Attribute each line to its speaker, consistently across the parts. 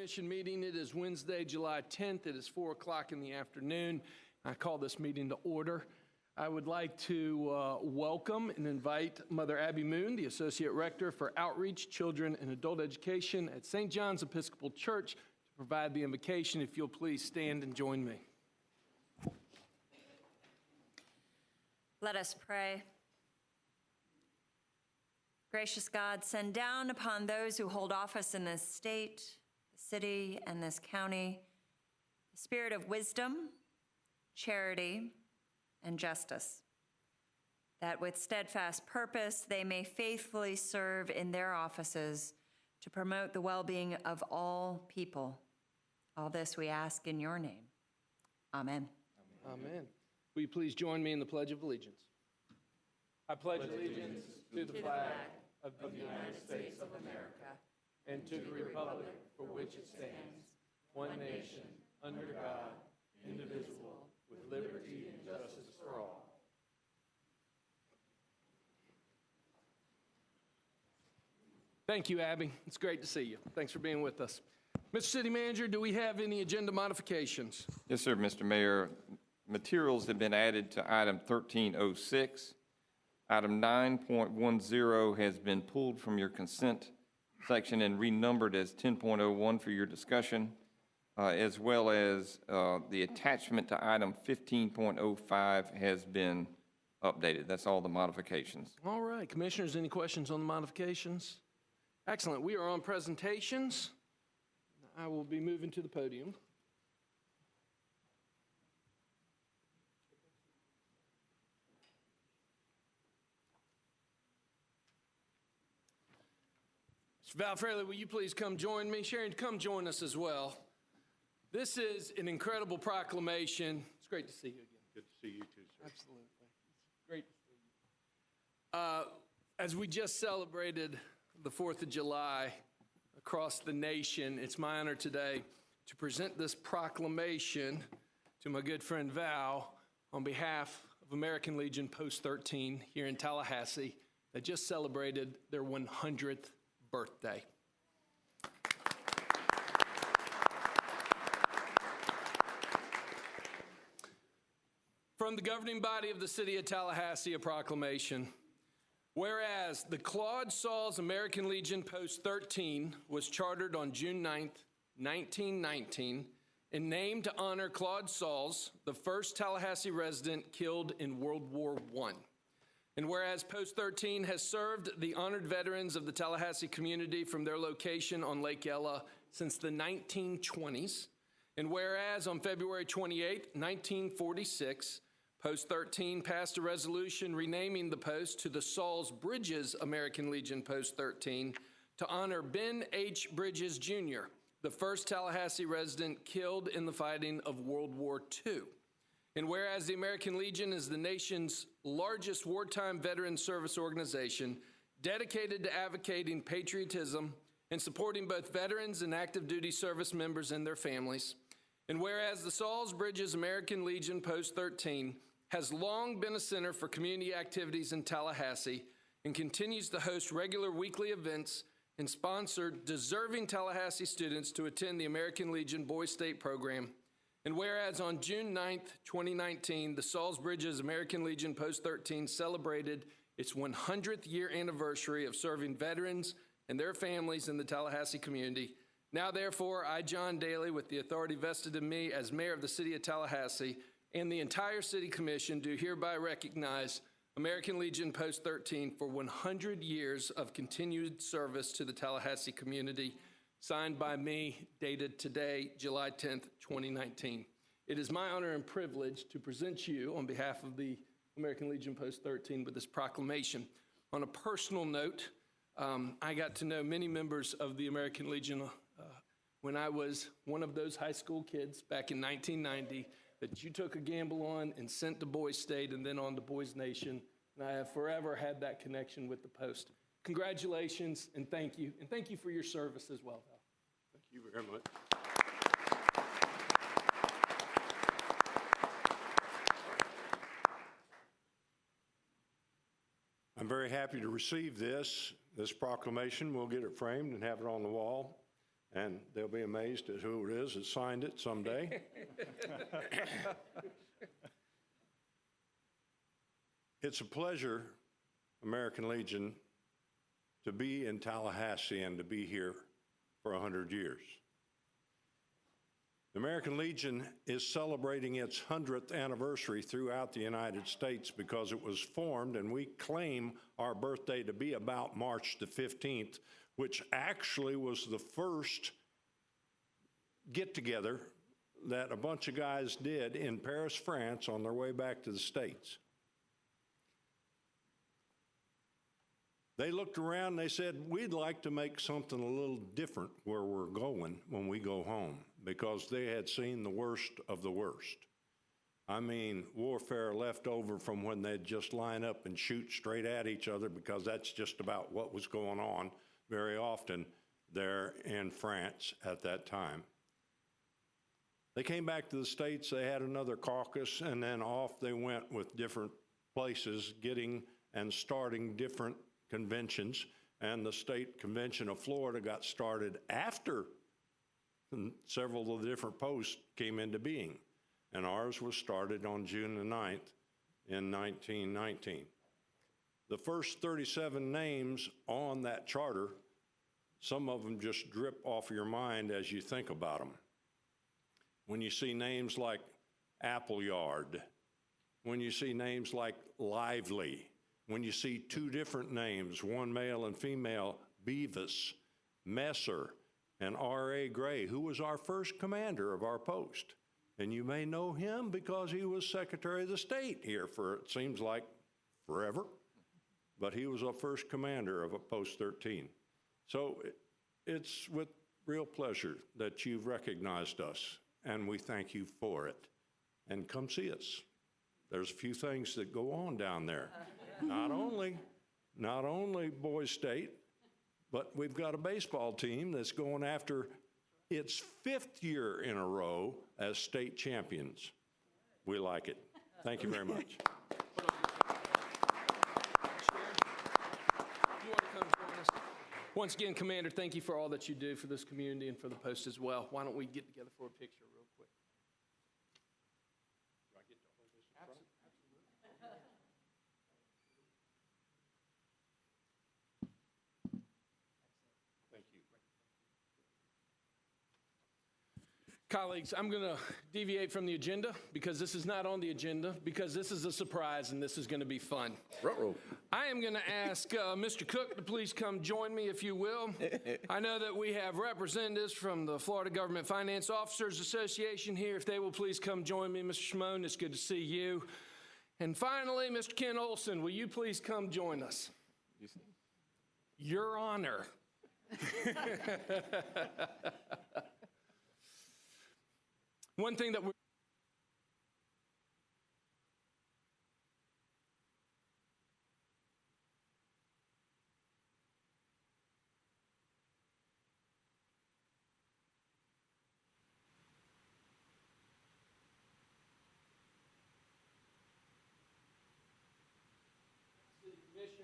Speaker 1: Commission meeting. It is Wednesday, July 10th. It is 4 o'clock in the afternoon. I call this meeting to order. I would like to welcome and invite Mother Abby Moon, the Associate Rector for Outreach, Children, and Adult Education at St. John's Episcopal Church, to provide the invocation. If you'll please stand and join me.
Speaker 2: Let us pray. Gracious God, send down upon those who hold office in this state, the city, and this county, the spirit of wisdom, charity, and justice, that with steadfast purpose they may faithfully serve in their offices to promote the well-being of all people. All this we ask in your name. Amen.
Speaker 1: Amen. Will you please join me in the Pledge of Allegiance? I pledge allegiance to the flag of the United States of America and to the republic for which it stands, one nation, under God, indivisible, with liberty and justice for all. Thank you, Abby. It's great to see you. Thanks for being with us. Mr. City Manager, do we have any agenda modifications?
Speaker 3: Yes, sir, Mr. Mayor. Materials have been added to item 1306. Item 9.10 has been pulled from your consent section and renumbered as 10.01 for your discussion, as well as the attachment to item 15.05 has been updated. That's all the modifications.
Speaker 1: All right. Commissioners, any questions on the modifications? Excellent. We are on presentations. I will be moving to the podium. Mr. Val Fraley, will you please come join me? Sharon, come join us as well. This is an incredible proclamation. It's great to see you again.
Speaker 4: Good to see you too, sir.
Speaker 1: Absolutely. It's great to see you. As we just celebrated the 4th of July across the nation, it's my honor today to present this proclamation to my good friend Val on behalf of American Legion Post 13 here in Tallahassee that just celebrated their 100th birthday. From the governing body of the city of Tallahassee, a proclamation. Whereas the Claude Sauls American Legion Post 13 was chartered on June 9th, 1919, and named to honor Claude Sauls, the first Tallahassee resident killed in World War I. And whereas Post 13 has served the honored veterans of the Tallahassee community from their location on Lake Ella since the 1920s, and whereas on February 28, 1946, Post 13 passed a resolution renaming the post to the Sauls Bridges American Legion Post 13 to honor Ben H. Bridges, Jr., the first Tallahassee resident killed in the fighting of World War II. And whereas the American Legion is the nation's largest wartime veteran service organization dedicated to advocating patriotism and supporting both veterans and active duty service members and their families, and whereas the Sauls Bridges American Legion Post 13 has long been a center for community activities in Tallahassee and continues to host regular weekly events and sponsor deserving Tallahassee students to attend the American Legion Boys State program. And whereas on June 9th, 2019, the Sauls Bridges American Legion Post 13 celebrated its 100th year anniversary of serving veterans and their families in the Tallahassee community. Now, therefore, I, John Daly, with the authority vested in me as mayor of the city of Tallahassee, and the entire city commission do hereby recognize American Legion Post 13 for 100 years of continued service to the Tallahassee community. Signed by me, dated today, July 10th, 2019. It is my honor and privilege to present you on behalf of the American Legion Post 13 with this proclamation. On a personal note, I got to know many members of the American Legion when I was one of those high school kids back in 1990 that you took a gamble on and sent to Boys State and then on to Boys Nation. And I have forever had that connection with the Post. Congratulations and thank you. And thank you for your service as well, Val.
Speaker 4: Thank you very much. I'm very happy to receive this proclamation. We'll get it framed and have it on the wall. and they'll be amazed at who it is that signed it someday. It's a pleasure, American Legion, to be in Tallahassee and to be here for 100 years. The American Legion is celebrating its 100th anniversary throughout the United States because it was formed, and we claim our birthday to be about March the 15th, which actually was the first get-together that a bunch of guys did in Paris, France, on their way back to the States. They looked around and they said, we'd like to make something a little different where we're going when we go home, because they had seen the worst of the worst. I mean, warfare left over from when they'd just line up and shoot straight at each other, because that's just about what was going on very often there in France at that time. They came back to the States, they had another caucus, and then off they went with different places, getting and starting different conventions, and the State Convention of Florida got started after several of the different posts came into being, and ours was started on June the 9th in 1919. The first 37 names on that charter, some of them just drip off your mind as you think about them. When you see names like Appleyard, when you see names like Lively, when you see two different names, one male and female, Beavis, Messer, and R.A. Gray, who was our first commander of our post. And you may know him because he was Secretary of the State here for, it seems like, forever. But he was our first commander of a Post 13. So it's with real pleasure that you've recognized us, and we thank you for it. And come see us. There's a few things that go on down there. Not only Boys State, but we've got a baseball team that's going after its 5th year in a row as state champions. We like it. Thank you very much.
Speaker 1: You want to come join us? Once again, Commander, thank you for all that you do for this community and for the post as well. Why don't we get together for a picture real quick? Colleagues, I'm going to deviate from the agenda because this is not on the agenda, because this is a surprise and this is going to be fun. I am going to ask Mr. Cook to please come join me, if you will. I know that we have representatives from the Florida Government Finance Officers Association here. If they will please come join me. Mr. Shimon, it's good to see you. And finally, Mr. Ken Olson, will you please come join us? Your honor. One thing that we're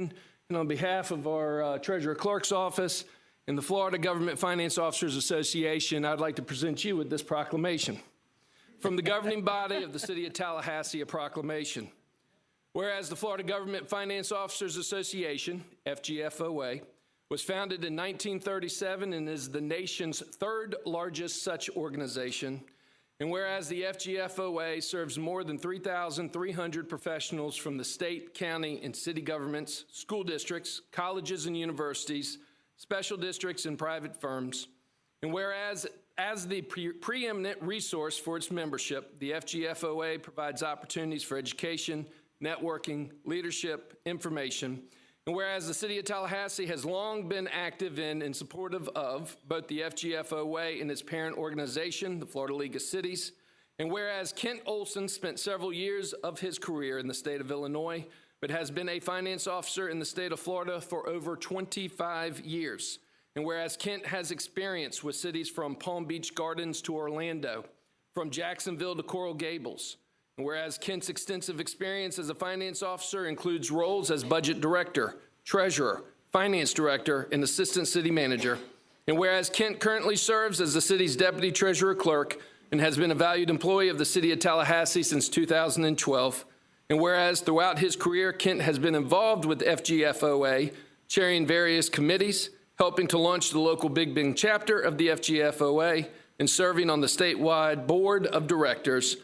Speaker 1: and on behalf of our Treasurer Clerk's Office and the Florida Government Finance Officers Association, I'd like to present you with this proclamation. From the governing body of the City of Tallahassee, a proclamation. Whereas the Florida Government Finance Officers Association, FGFOA, was founded in 1937 and is the nation's 3rd largest such organization. And whereas the FGFOA serves more than 3,300 professionals from the state, county, and city governments, school districts, colleges and universities, special districts, and private firms. And whereas as the preeminent resource for its membership, the FGFOA provides opportunities for education, networking, leadership, information. And whereas the City of Tallahassee has long been active in and supportive of both the FGFOA and its parent organization, the Florida League of Cities, and whereas Kent Olson spent several years of his career in the state of Illinois, but has been a finance officer in the state of Florida for over 25 years. And whereas Kent has experience with cities from Palm Beach Gardens to Orlando, from Jacksonville to Coral Gables, and whereas Kent's extensive experience as a finance officer includes roles as budget director, treasurer, finance director, and assistant city manager, And whereas Kent currently serves as the city's deputy treasurer clerk and has been a valued employee of the city of Tallahassee since 2012, and whereas throughout his career, Kent has been involved with FGFOA, chairing various committees, helping to launch the local Big Bend chapter of the FGFOA, and serving on the statewide board of directors.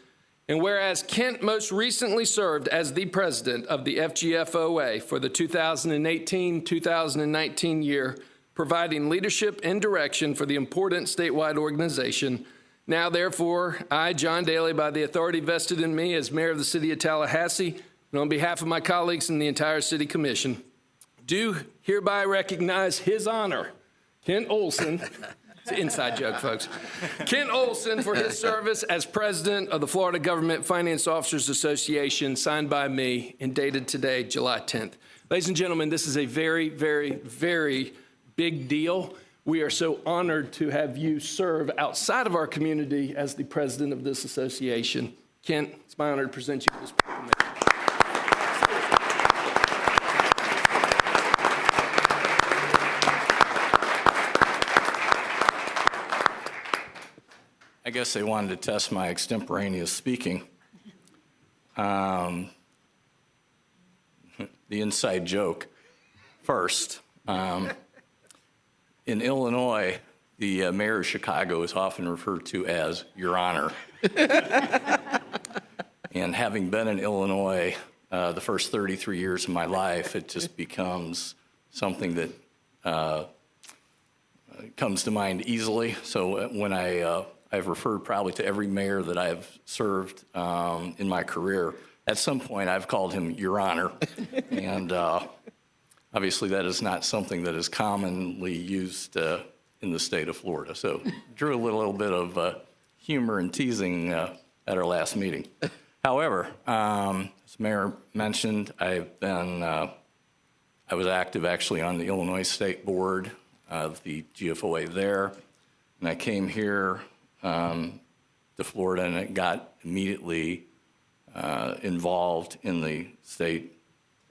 Speaker 1: And whereas Kent most recently served as the president of the FGFOA for the 2018-2019 year, providing leadership and direction for the important statewide organization. Now, therefore, I, John Daly, by the authority vested in me as mayor of the city of Tallahassee, and on behalf of my colleagues and the entire city commission, do hereby recognize His Honor, Kent Olson. It's an inside joke, folks. Kent Olson for his service as president of the Florida Government Finance Officers Association, signed by me and dated today, July 10th. Ladies and gentlemen, this is a very, very, very big deal. We are so honored to have you serve outside of our community as the president of this association. Kent, it's my honor to present you with this proclamation.
Speaker 5: I guess they wanted to test my extemporaneous speaking. The inside joke first. In Illinois, the mayor of Chicago is often referred to as Your Honor. And having been in Illinois the first 33 years of my life, it just becomes something that comes to mind easily. So when I've referred probably to every mayor that I've served in my career, at some point I've called him Your Honor. And obviously, that is not something that is commonly used in the state of Florida. So drew a little bit of humor and teasing at our last meeting. However, as the mayor mentioned, I was active actually on the Illinois State Board of the GFOA there. And I came here to Florida and I got immediately involved in the state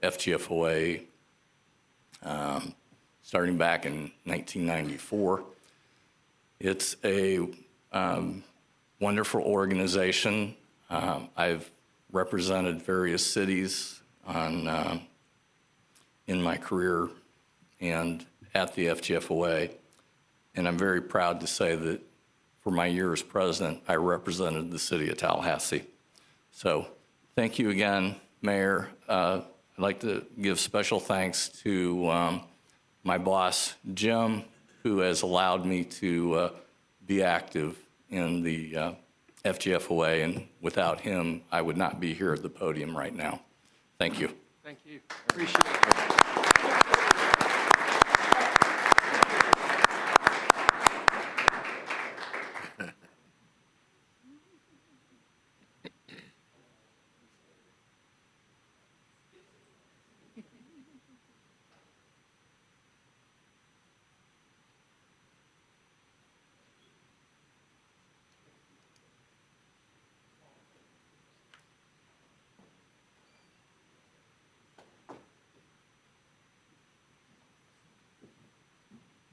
Speaker 5: FGFOA starting back in 1994. It's a wonderful organization. I've represented various cities in my career and at the FGFOA, and I'm very proud to say that for my year as president, I represented the city of Tallahassee. So thank you again, Mayor. I'd like to give special thanks to my boss, Jim, who has allowed me to be active in the FGFOA, and without him, I would not be here at the podium right now. Thank you.
Speaker 1: Thank you. Appreciate it.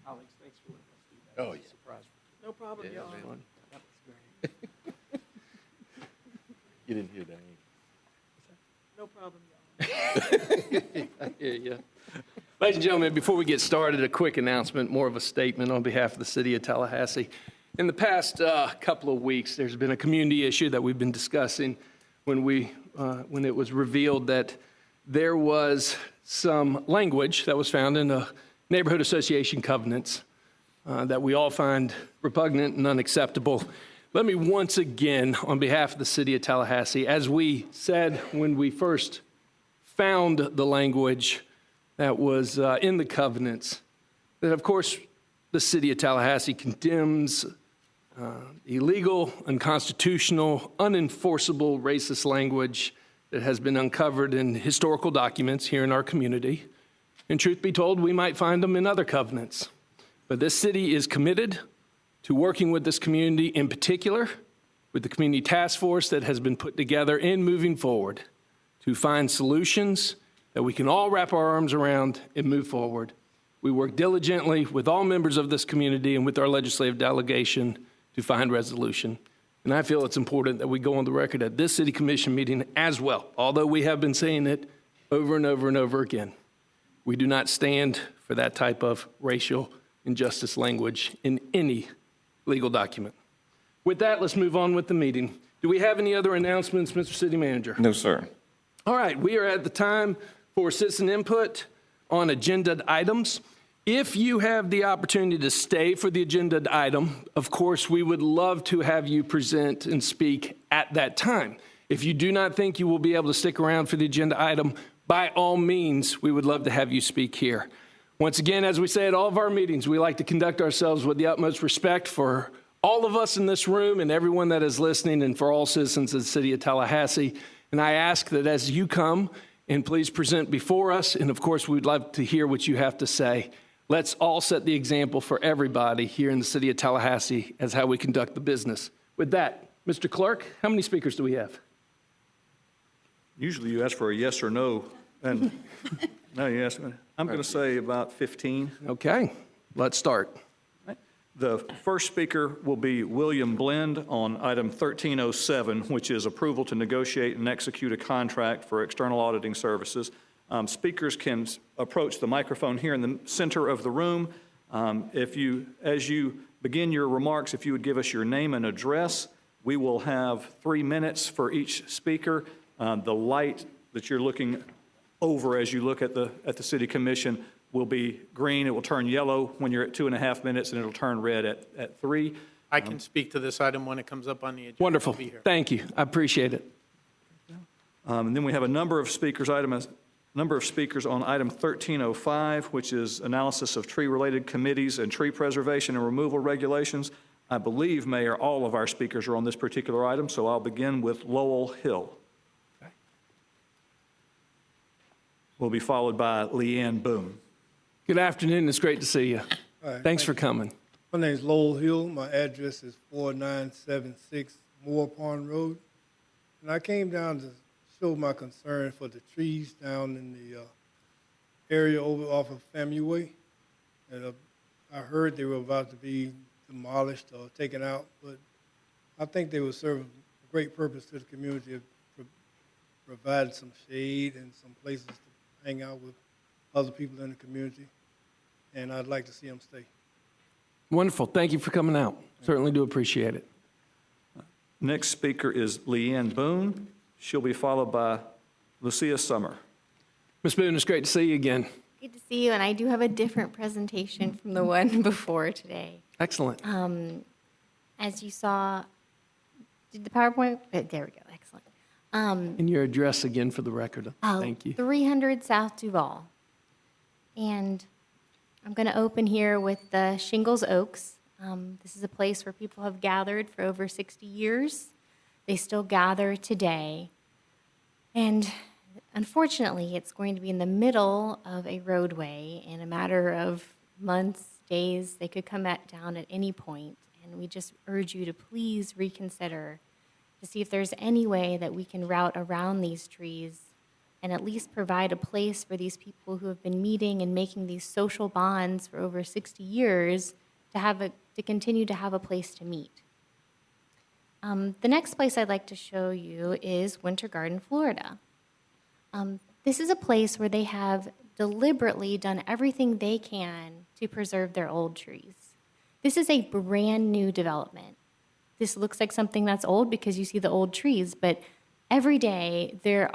Speaker 1: Alex, thanks for letting us do that.
Speaker 6: Oh, yeah.
Speaker 1: Surprise.
Speaker 6: No problem,
Speaker 1: Yeah,
Speaker 6: y'all.
Speaker 1: fun. That was great.
Speaker 6: You didn't hear that.
Speaker 7: No problem, y'all.
Speaker 1: Yeah. Ladies and gentlemen, before we get started, a quick announcement, more of a statement on behalf of the city of Tallahassee. In the past couple of weeks, there's been a community issue that we've been discussing when it was revealed that there was some language that was found in the neighborhood association covenants that we all find repugnant and unacceptable. Let me once again, on behalf of the city of Tallahassee, as we said when we first found the language that was in the covenants, that of course the city of Tallahassee condemns illegal, unconstitutional, unenforceable racist language that has been uncovered in historical documents here in our community. And truth be told, we might find them in other covenants. But this city is committed to working with this community, in particular with the community task force that has been put together and moving forward to find solutions that we can all wrap our arms around and move forward. We work diligently with all members of this community and with our legislative delegation to find resolution. And I feel it's important that we go on the record at this city commission meeting as well, although we have been saying it over and over and over again. We do not stand for that type of racial injustice language in any legal document. With that, let's move on with the meeting. Do we have any other announcements, Mr. City Manager?
Speaker 3: No, sir.
Speaker 1: All right, we are at the time for citizen input on agenda items. If you have the opportunity to stay for the agenda item, of course, we would love to have you present and speak at that time. If you do not think you will be able to stick around for the agenda item, by all means, we would love to have you speak here. Once again, as we say at all of our meetings, we like to conduct ourselves with the utmost respect for all of us in this room and everyone that is listening, and for all citizens of the city of Tallahassee. And I ask that as you come, and please present before us, and of course, we'd love to hear what you have to say. Let's all set the example for everybody here in the city of Tallahassee as how we conduct the business. With that, Mr. Clerk, how many speakers do we have?
Speaker 6: Usually you ask for a yes or no, and no, you ask, I'm going to say about 15.
Speaker 1: Okay, let's start.
Speaker 6: The first speaker will be William Blend on item 1307, which is approval to negotiate and execute a contract for external auditing services. Speakers can approach the microphone here in the center of the room. As you begin your remarks, if you would give us your name and address, we will have 3 minutes for each speaker. The light that you're looking over as you look at the City Commission will be green. It will turn yellow when you're at 2.5 minutes, and it'll turn red at 3.
Speaker 8: I can speak to this item when it comes up on the agenda.
Speaker 1: Wonderful.
Speaker 8: I'll be here.
Speaker 1: Thank you. I appreciate it.
Speaker 6: And then we have a number of speakers on item 1305, which is analysis of tree-related committees and tree preservation and removal regulations. I believe, Mayor, all of our speakers are on this particular item, so I'll begin with Lowell Hill. Okay. We'll be followed by Leanne Boone.
Speaker 1: Good afternoon. It's great to see you.
Speaker 9: Hi,
Speaker 1: Thanks for coming.
Speaker 9: My name is Lowell Hill. My address is 4976 Moore Pond Road. And I came down to show my concern for the trees down in the area over off of FAMU Way. And I heard they were about to be demolished or taken out, but I think they will serve a great purpose to the community of providing some shade and some places to hang out with other people in the community. And I'd like to see them stay.
Speaker 1: Wonderful. Thank you for coming out. Certainly do appreciate it.
Speaker 6: Next speaker is Leanne Boone. She'll be followed by Lucia Summer.
Speaker 1: Ms. Boone, it's great to see you again.
Speaker 10: Good to see you, and I do have a different presentation from the one before today.
Speaker 1: Excellent.
Speaker 10: As you saw, did the PowerPoint? There we go, excellent.
Speaker 1: And your address again for the record. Thank you.
Speaker 10: 300 South Duval. And I'm going to open here with the Shingles Oaks. This is a place where people have gathered for over 60 years. They still gather today. And unfortunately, it's going to be in the middle of a roadway. In a matter of months, days, they could come down at any point. And we just urge you to please reconsider to see if there's any way that we can route around these trees and at least provide a place for these people who have been meeting and making these social bonds for over 60 years to continue to have a place to meet. The next place I'd like to show you is Winter Garden, Florida. This is a place where they have deliberately done everything they can to preserve their old trees. This is a brand new development. This looks like something that's old because you see the old trees, but every day they're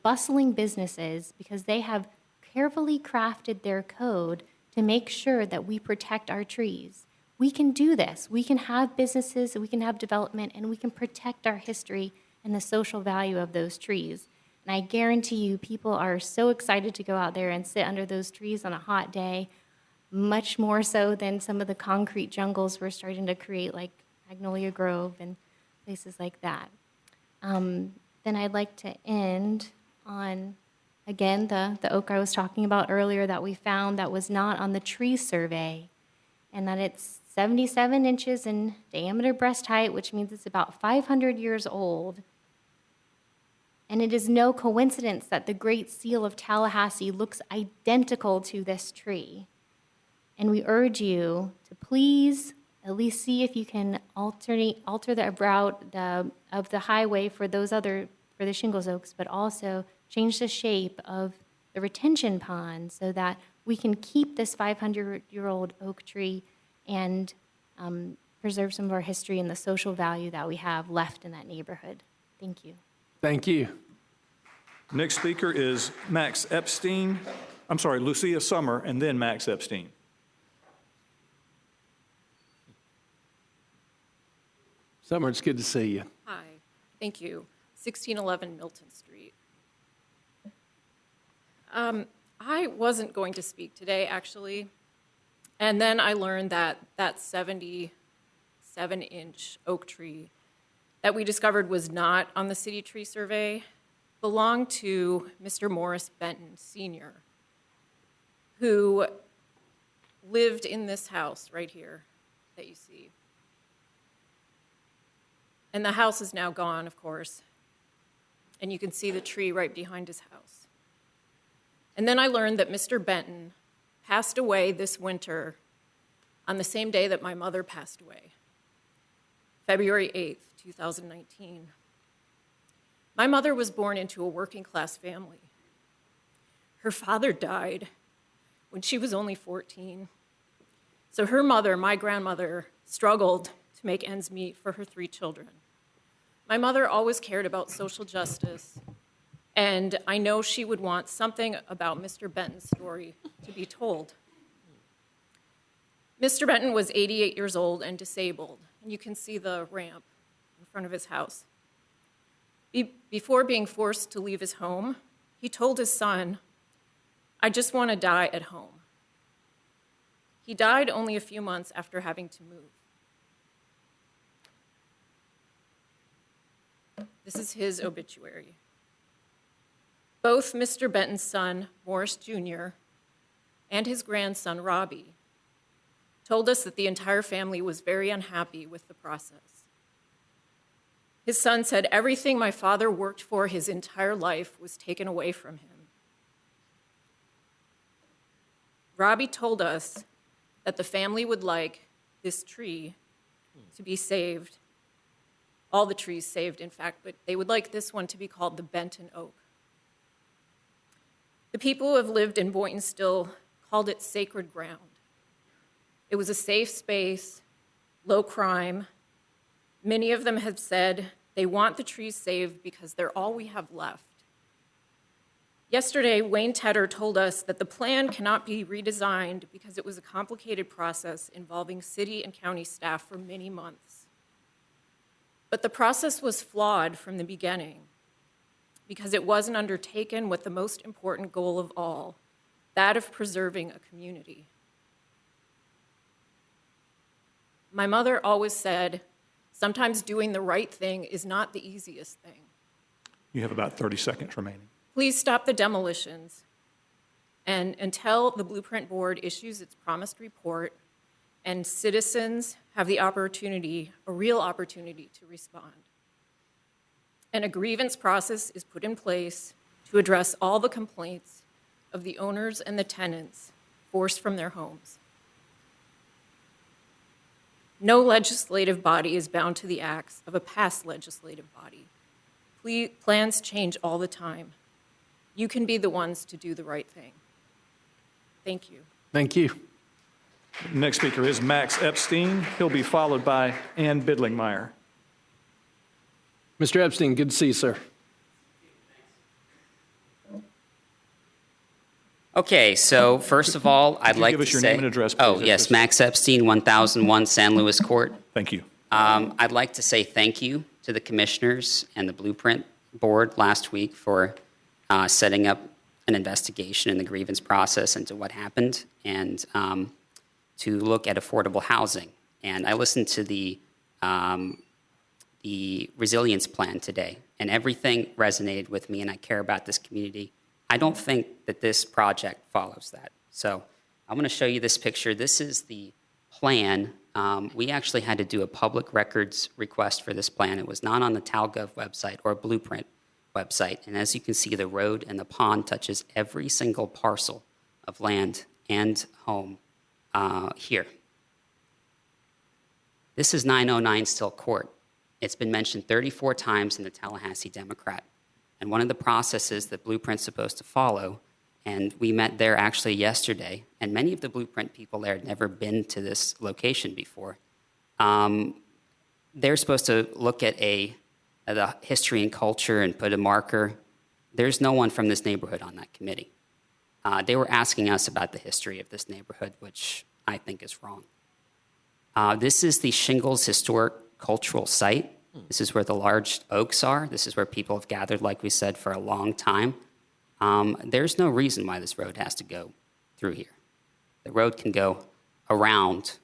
Speaker 10: bustling businesses because they have carefully crafted their code to make sure that we protect our trees. We can do this. We can have businesses, we can have development, and we can protect our history and the social value of those trees. And I guarantee you, people are so excited to go out there and sit under those trees on a hot day, much more so than some of the concrete jungles we're starting to create, like Magnolia Grove and places like that. Then I'd like to end on, again, the oak I was talking about earlier that we found that was not on the tree survey, and that it's 77 inches in diameter breast height, which means it's about 500 years old. And it is no coincidence that the Great Seal of Tallahassee looks identical to this tree. And we urge you to please at least see if you can alter the route of the highway for the Shingles Oaks, but also change the shape of the retention pond so that we can keep this 500-year-old oak tree and preserve some of our history and the social value that we have left in that neighborhood. Thank you.
Speaker 1: Thank you.
Speaker 6: Next speaker is Lucia Summer, and then Max Epstein.
Speaker 1: Summer, it's good to see you.
Speaker 11: Hi, thank you. 1611 Milton Street. I wasn't going to speak today, actually, and then I learned that that 77-inch oak tree that we discovered was not on the city tree survey belonged to Mr. Morris Benton Sr., who lived in this house right here that you see. And the house is now gone, of course, and you can see the tree right behind his house. And then I learned that Mr. Benton passed away this winter on the same day that my mother passed away, February 8th, 2019. My mother was born into a working-class family. Her father died when she was only 14. So her mother, my grandmother, struggled to make ends meet for her 3 children. My mother always cared about social justice, and I know she would want something about Mr. Benton's story to be told. Mr. Benton was 88 years old and disabled, and you can see the ramp in front of his house. Before being forced to leave his home, he told his son, "I just want to die at home." He died only a few months after having to move. This is his obituary. Both Mr. Benton's son, Morris Jr., and his grandson, Robbie, told us that the entire family was very unhappy with the process. His son said, "Everything my father worked for his entire life was taken away from him." Robbie told us that the family would like this tree to be saved, all the trees saved, in fact, but they would like this one to be called the Benton Oak. The people who have lived in Boynton still called it sacred ground. It was a safe space, low crime. Many of them have said they want the trees saved because they're all we have left. Yesterday, Wayne Tedder told us that the plan cannot be redesigned because it was a complicated process involving city and county staff for many months. But the process was flawed from the beginning because it wasn't undertaken with the most important goal of all, that of preserving a community. My mother always said, sometimes doing the right thing is not the easiest thing.
Speaker 6: You have about 30 seconds remaining.
Speaker 11: Please stop the demolitions, and until the Blueprint Board issues its promised report and citizens have the opportunity, a real opportunity to respond. And a grievance process is put in place to address all the complaints of the owners and the tenants forced from their homes. No legislative body is bound to the acts of a past legislative body. Plans change all the time. You can be the ones to do the right thing. Thank you.
Speaker 1: Thank you.
Speaker 6: Next speaker is Max Epstein. He'll be followed by Ann Bidlingmeyer.
Speaker 1: Mr. Epstein, good to see you, sir.
Speaker 12: Okay, so first of all, I'd like to say...
Speaker 6: Give us your name and address, please.
Speaker 12: Oh, yes, Max Epstein, 1001 San Luis Court.
Speaker 6: Thank you.
Speaker 12: I'd like to say thank you to the commissioners and the Blueprint Board last week for setting up an investigation in the grievance process into what happened and to look at affordable housing. And I listened to the resilience plan today, and everything resonated with me, and I care about this community. I don't think that this project follows that. So I'm going to show you this picture. This is the plan. We actually had to do a public records request for this plan. It was not on the TalGov website or Blueprint website. And as you can see, the road and the pond touches every single parcel of land and home here. This is 909 Still Court. It's been mentioned 34 times in the Tallahassee Democrat. And one of the processes that Blueprint's supposed to follow, and we met there actually yesterday, and many of the Blueprint people there had never been to this location before. They're supposed to look at the history and culture and put a marker. There's no one from this neighborhood on that committee. They were asking us about the history of this neighborhood, which I think is wrong. This is the Shingles Historic Cultural Site. This is where the large oaks are. This is where people have gathered, like we said, for a long time. There's no reason why this road has to go through here. The road can go around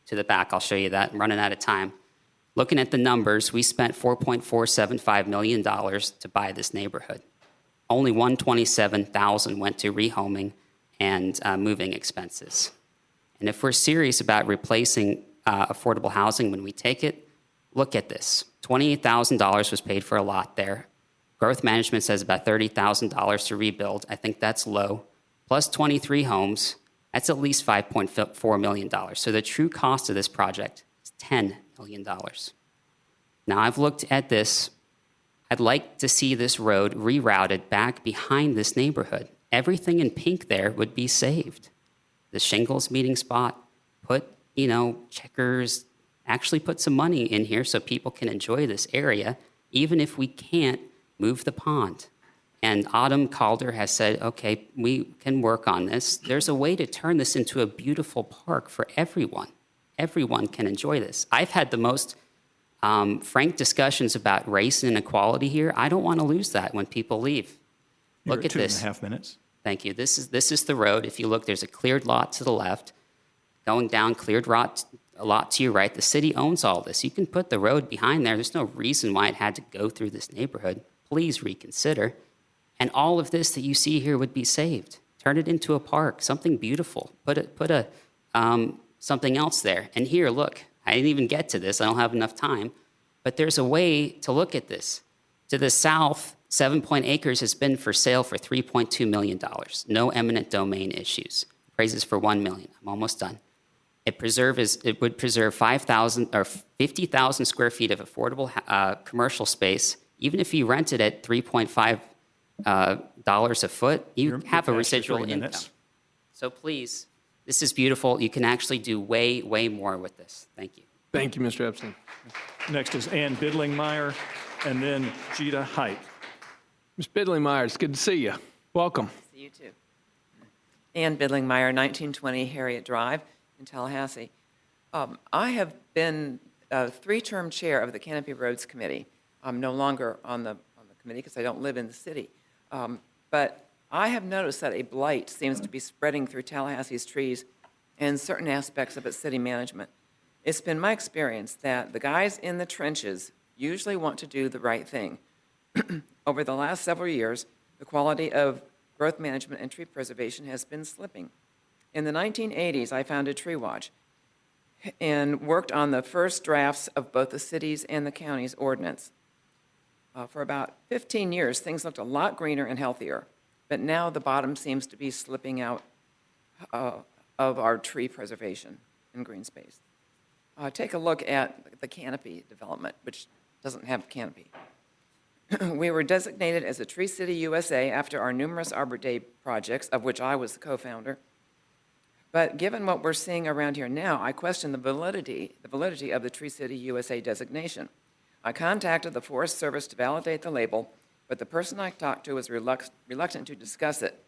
Speaker 12: to the back. I'll show you that. I'm running out of time. Looking at the numbers, we spent $4.475 million to buy this neighborhood. Only $127,000 went to rehoming and moving expenses. And if we're serious about replacing affordable housing when we take it, look at this. $28,000 was paid for a lot there. Growth management says about $30,000 to rebuild. I think that's low. Plus 23 homes, that's at least $5.4 million. So the true cost of this project is $10 million. Now, I've looked at this. I'd like to see this road rerouted back behind this neighborhood. Everything in pink there would be saved. The Shingles meeting spot, put, checkers, actually put some money in here so people can enjoy this area, even if we can't move the pond. And Autumn Calder has said, okay, we can work on this. There's a way to turn this into a beautiful park for everyone. Everyone can enjoy this. I've had the most frank discussions about race and inequality here. I don't want to lose that when people leave. Look at this.
Speaker 6: 2.5 minutes.
Speaker 12: Thank you. This is the road. If you look, there's a cleared lot to the left. Going down, cleared lot to your right. The city owns all this. You can put the road behind there. There's no reason why it had to go through this neighborhood. Please reconsider. And all of this that you see here would be saved. Turn it into a park, something beautiful. Put something else there. And here, look, I didn't even get to this. I don't have enough time. But there's a way to look at this. To the south, 7 Acres has been for sale for $3.2 million. No eminent domain issues. Appraises for $1 million. I'm almost done. It would preserve 5,000 or 50,000 square feet of affordable commercial space. Even if you rent it at $3.5 a foot, you have a residual income. So please, this is beautiful. You can actually do way, way more with this. Thank you.
Speaker 1: Thank you, Mr. Epstein.
Speaker 6: Next is Ann Bidlingmeyer, and then Jita Height.
Speaker 1: Ms. Bidlingmeyer, it's good to see you. Welcome.
Speaker 7: See you too. Ann Bidlingmeyer, 1920 Harriet Drive in Tallahassee. I have been a 3-term chair of the Canopy Roads Committee. I'm no longer on the committee because I don't live in the city. But I have noticed that a blight seems to be spreading through Tallahassee's trees and certain aspects of its city management. It's been my experience that the guys in the trenches usually want to do the right thing. Over the last several years, the quality of growth management and tree preservation has been slipping. In the 1980s, I founded Tree Watch and worked on the first drafts of both the city's and the county's ordinance. For about 15 years, things looked a lot greener and healthier, but now the bottom seems to be slipping out of our tree preservation and green space. Take a look at the canopy development, which doesn't have canopy. We were designated as a Tree City USA after our numerous Arbor Day projects, of which I was the co-founder. But given what we're seeing around here now, I question the validity of the Tree City USA designation. I contacted the Forest Service to validate the label, but the person I talked to was reluctant to discuss it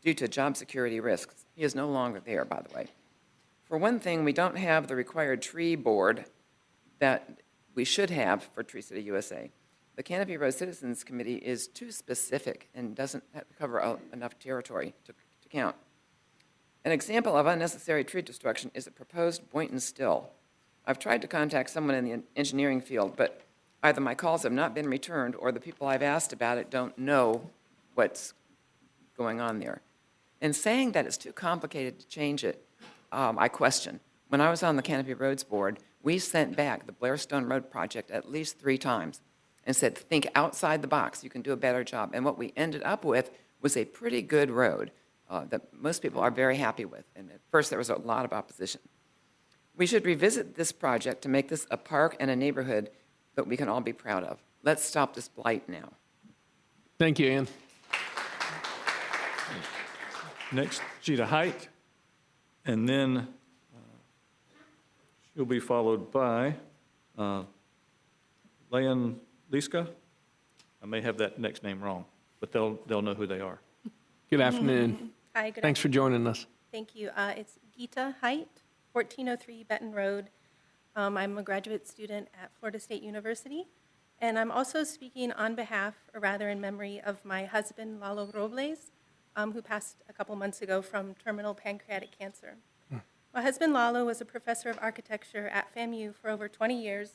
Speaker 7: due to job security risks. He is no longer there, by the way. For one thing, we don't have the required tree board that we should have for Tree City USA. The Canopy Road Citizens Committee is too specific and doesn't cover enough territory to count. An example of unnecessary tree destruction is a proposed Boynton Still. I've tried to contact someone in the engineering field, but either my calls have not been returned or the people I've asked about it don't know what's going on there. And saying that it's too complicated to change it, I question. When I was on the Canopy Roads Board, we sent back the Blairstone Road project at least 3 times and said, think outside the box, you can do a better job. And what we ended up with was a pretty good road. that most people are very happy with. And at first, there was a lot of opposition. We should revisit this project to make this a park and a neighborhood that we can all be proud of. Let's stop this blight now.
Speaker 1: Thank you, Ann.
Speaker 6: Next, Gita Height, and then she'll be followed by Leon Liska. I may have that next name wrong, but they'll know who they are.
Speaker 1: Good afternoon.
Speaker 13: Hi, good
Speaker 1: Thanks for joining us.
Speaker 13: Thank you. It's Gita Height, 1403 Benton Road. I'm a graduate student at Florida State University, and I'm also speaking on behalf, or rather in memory, of my husband, Lalo Robles, who passed a couple months ago from terminal pancreatic cancer. My husband, Lalo, was a professor of architecture at FAMU for over 20 years,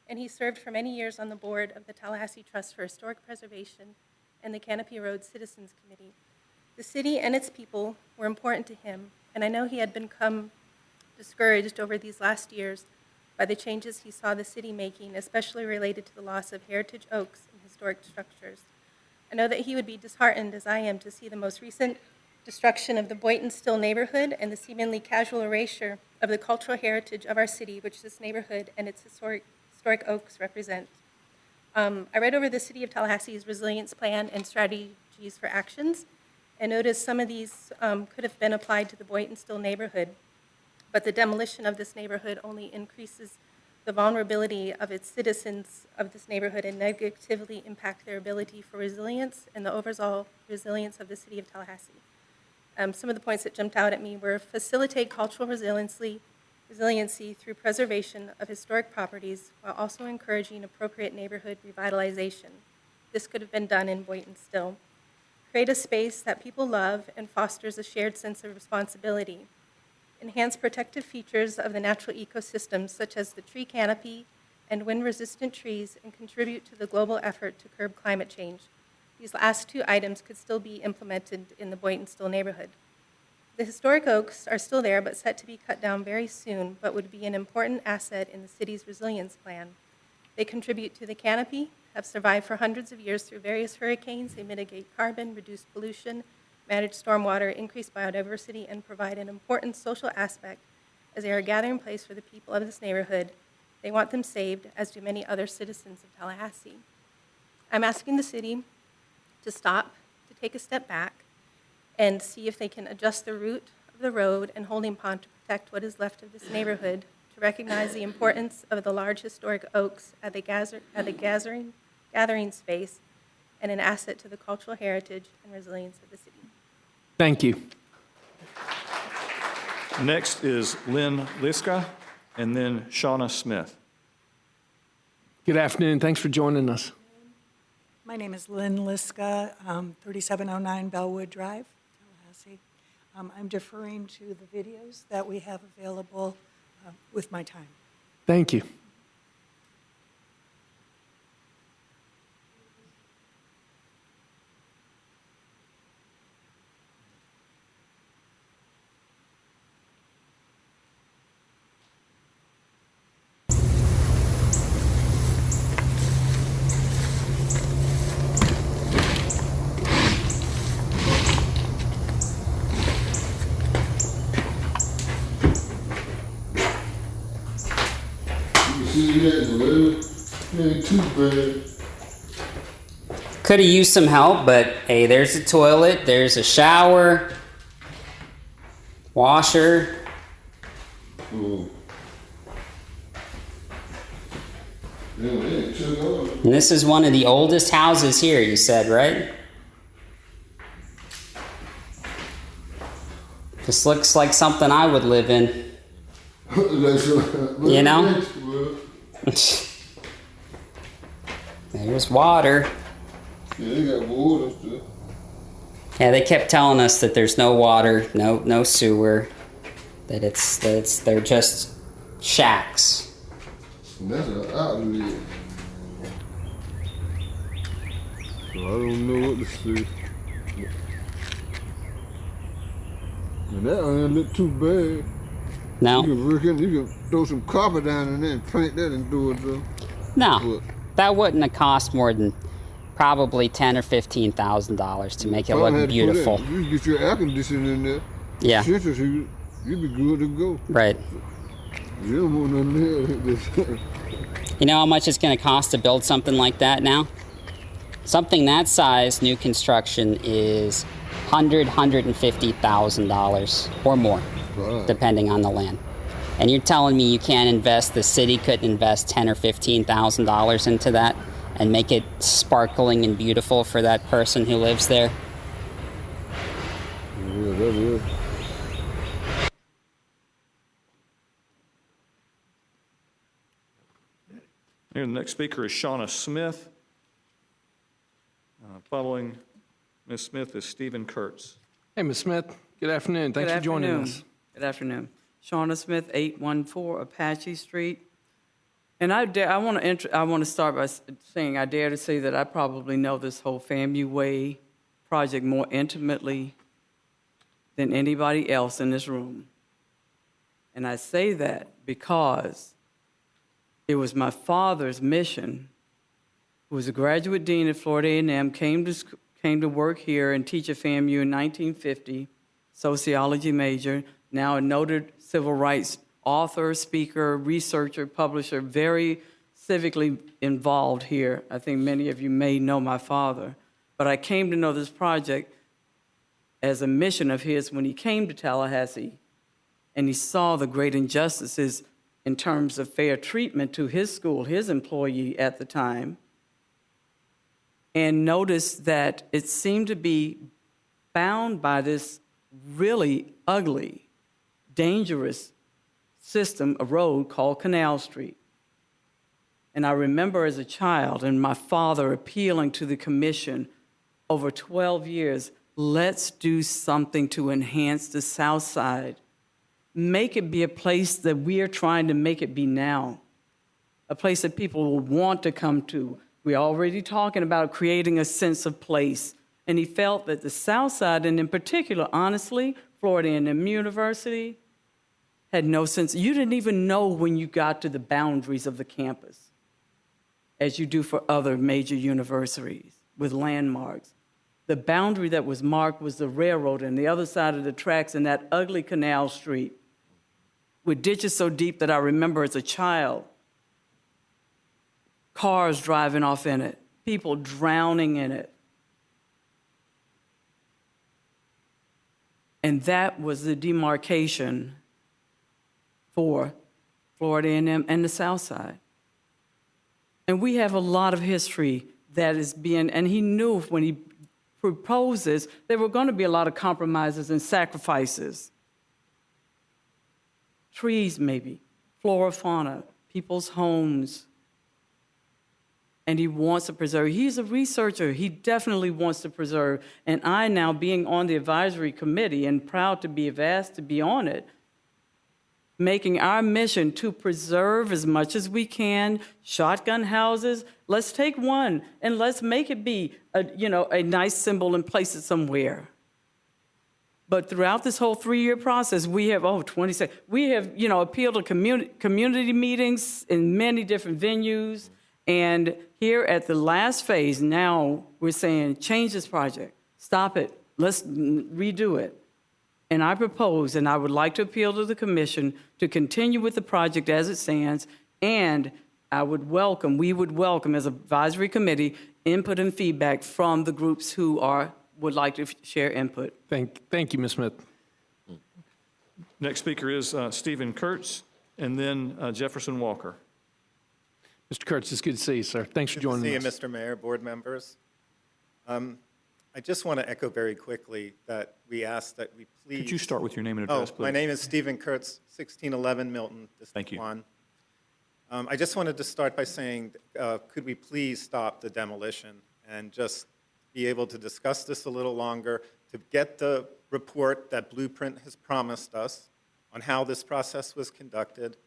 Speaker 13: and he served for many years on the board of the Tallahassee Trust for Historic Preservation and the Canopy Road Citizens Committee. The city and its people were important to him, and I know he had become discouraged over these last years by the changes he saw the city making, especially related to the loss of heritage oaks and historic structures. I know that he would be disheartened, as I am, to see the most recent destruction of the Boynton Still neighborhood and the seemingly casual erasure of the cultural heritage of our city, which this neighborhood and its historic oaks represent. I read over the City of Tallahassee's resilience plan and strategies for actions, and noticed some of these could have been applied to the Boynton Still neighborhood, but the demolition of this neighborhood only increases the vulnerability of its citizens of this neighborhood and negatively impact their ability for resilience and the overall resilience of the City of Tallahassee. Some of the points that jumped out at me were facilitate cultural resiliency through preservation of historic properties while also encouraging appropriate neighborhood revitalization. This could have been done in Boynton Still. Create a space that people love and fosters a shared sense of responsibility. Enhance protective features of the natural ecosystems, such as the tree canopy and wind-resistant trees, and contribute to the global effort to curb climate change. These last two items could still be implemented in the Boynton Still neighborhood. The historic oaks are still there, but set to be cut down very soon, but would be an important asset in the city's resilience plan. They contribute to the canopy, have survived for hundreds of years through various hurricanes. They mitigate carbon, reduce pollution, manage stormwater, increase biodiversity, and provide an important social aspect as they are a gathering place for the people of this neighborhood. They want them saved, as do many other citizens of Tallahassee. I'm asking the city to stop, to take a step back, and see if they can adjust the route of the road and holding pond to protect what is left of this neighborhood, to recognize the importance of the large historic oaks at the gathering space, and an asset to the cultural heritage and resilience of the city.
Speaker 1: Thank you.
Speaker 6: Next is Lynn Liska, and then Shauna Smith.
Speaker 1: Good afternoon. Thanks for joining us.
Speaker 14: My name is Lynn Liska, 3709 Bellwood Drive, Tallahassee. I'm deferring to the videos that we have available with my time.
Speaker 1: Thank you.
Speaker 12: Could have used some help, but hey, there's a toilet, there's a shower, washer.
Speaker 15: Ooh.
Speaker 12: And this is one of the oldest houses here, you said, right? This looks like something I would live in. You know? There's water.
Speaker 15: Yeah, they got water stuff.
Speaker 12: Yeah, they kept telling us that there's no water, no sewer, that they're just shacks.
Speaker 15: That's an outlet. So I don't know what to say. And that don't look too bad.
Speaker 12: No.
Speaker 15: You can throw some carpet down in there and paint that and do it though.
Speaker 12: No, that wouldn't have cost more than probably $10,000 or $15,000 to make it
Speaker 15: Probably
Speaker 12: look
Speaker 15: had to put
Speaker 12: beautiful.
Speaker 15: that. You get your air conditioning in there.
Speaker 12: Yeah.
Speaker 15: Citrus, you'd be good to go.
Speaker 12: Right.
Speaker 15: You don't want nothing there.
Speaker 12: You know how much it's going to cost to build something like that now? Something that size, new construction, is $150,000 or more,
Speaker 15: Right.
Speaker 12: depending on the land. And you're telling me you can't invest, the city couldn't invest $10,000 or $15,000 into that and make it sparkling and beautiful for that person who lives there?
Speaker 15: Yeah, that is.
Speaker 6: Here, the next speaker is Shauna Smith. Following Ms. Smith is Stephen Kurtz.
Speaker 1: Hey, Ms. Smith, good afternoon. Thanks for joining us.
Speaker 16: Good afternoon. Shauna Smith, 814 Apache Street. And I want to start by saying I dare to say that I probably know this whole FAMU Way project more intimately than anybody else in this room. And I say that because it was my father's mission, who was a graduate dean at Florida A&M, came to work here and teach at FAMU in 1950, sociology major, now a noted civil rights author, speaker, researcher, publisher, very civically involved here. I think many of you may know my father. But I came to know this project as a mission of his when he came to Tallahassee and he saw the great injustices in terms of fair treatment to his school, his employee at the time, and noticed that it seemed to be bound by this really ugly, dangerous system, a road called Canal Street. And I remember as a child and my father appealing to the commission over 12 years, let's do something to enhance the South Side. Make it be a place that we are trying to make it be now, a place that people will want to come to. We're already talking about creating a sense of place. And he felt that the South Side, and in particular, honestly, Florida A&M University, had no sense. You didn't even know when you got to the boundaries of the campus, as you do for other major universities with landmarks. The boundary that was marked was the railroad and the other side of the tracks and that ugly Canal Street with ditches so deep that I remember as a child, cars driving off in it, people drowning in it. And that was the demarcation for Florida A&M and the South Side. And we have a lot of history that is being, and he knew when he proposed this, there were going to be a lot of compromises and sacrifices. Trees, maybe, flora, fauna, people's homes. And he wants to preserve. He's a researcher. He definitely wants to preserve. And I now, being on the advisory committee and proud to be asked to be on it, making our mission to preserve as much as we can, shotgun houses. Let's take one and let's make it be a nice symbol and place it somewhere. But throughout this whole 3-year process, we have, we have, appealed to community meetings in many different venues. And here at the last phase, now we're saying, change this project, stop it, let's redo it. And I propose, and I would like to appeal to the commission to continue with the project as it stands, and we would welcome as an advisory committee input and feedback from the groups who would like to share input.
Speaker 1: Thank you, Ms. Smith.
Speaker 6: Next speaker is Stephen Kurtz, and then Jefferson Walker.
Speaker 1: Mr. Kurtz, it's good to see you, sir. Thanks for joining us.
Speaker 17: Good to see you, Mr. Mayor, board members. I just want to echo very quickly that we ask that we please...
Speaker 6: Could you start with your name and address, please?
Speaker 17: My name is Stephen Kurtz, 1611 Milton, District 1. I just wanted to start by saying, could we please stop the demolition and just be able to discuss this a little longer, to get the report that Blueprint has promised us on how this process was conducted,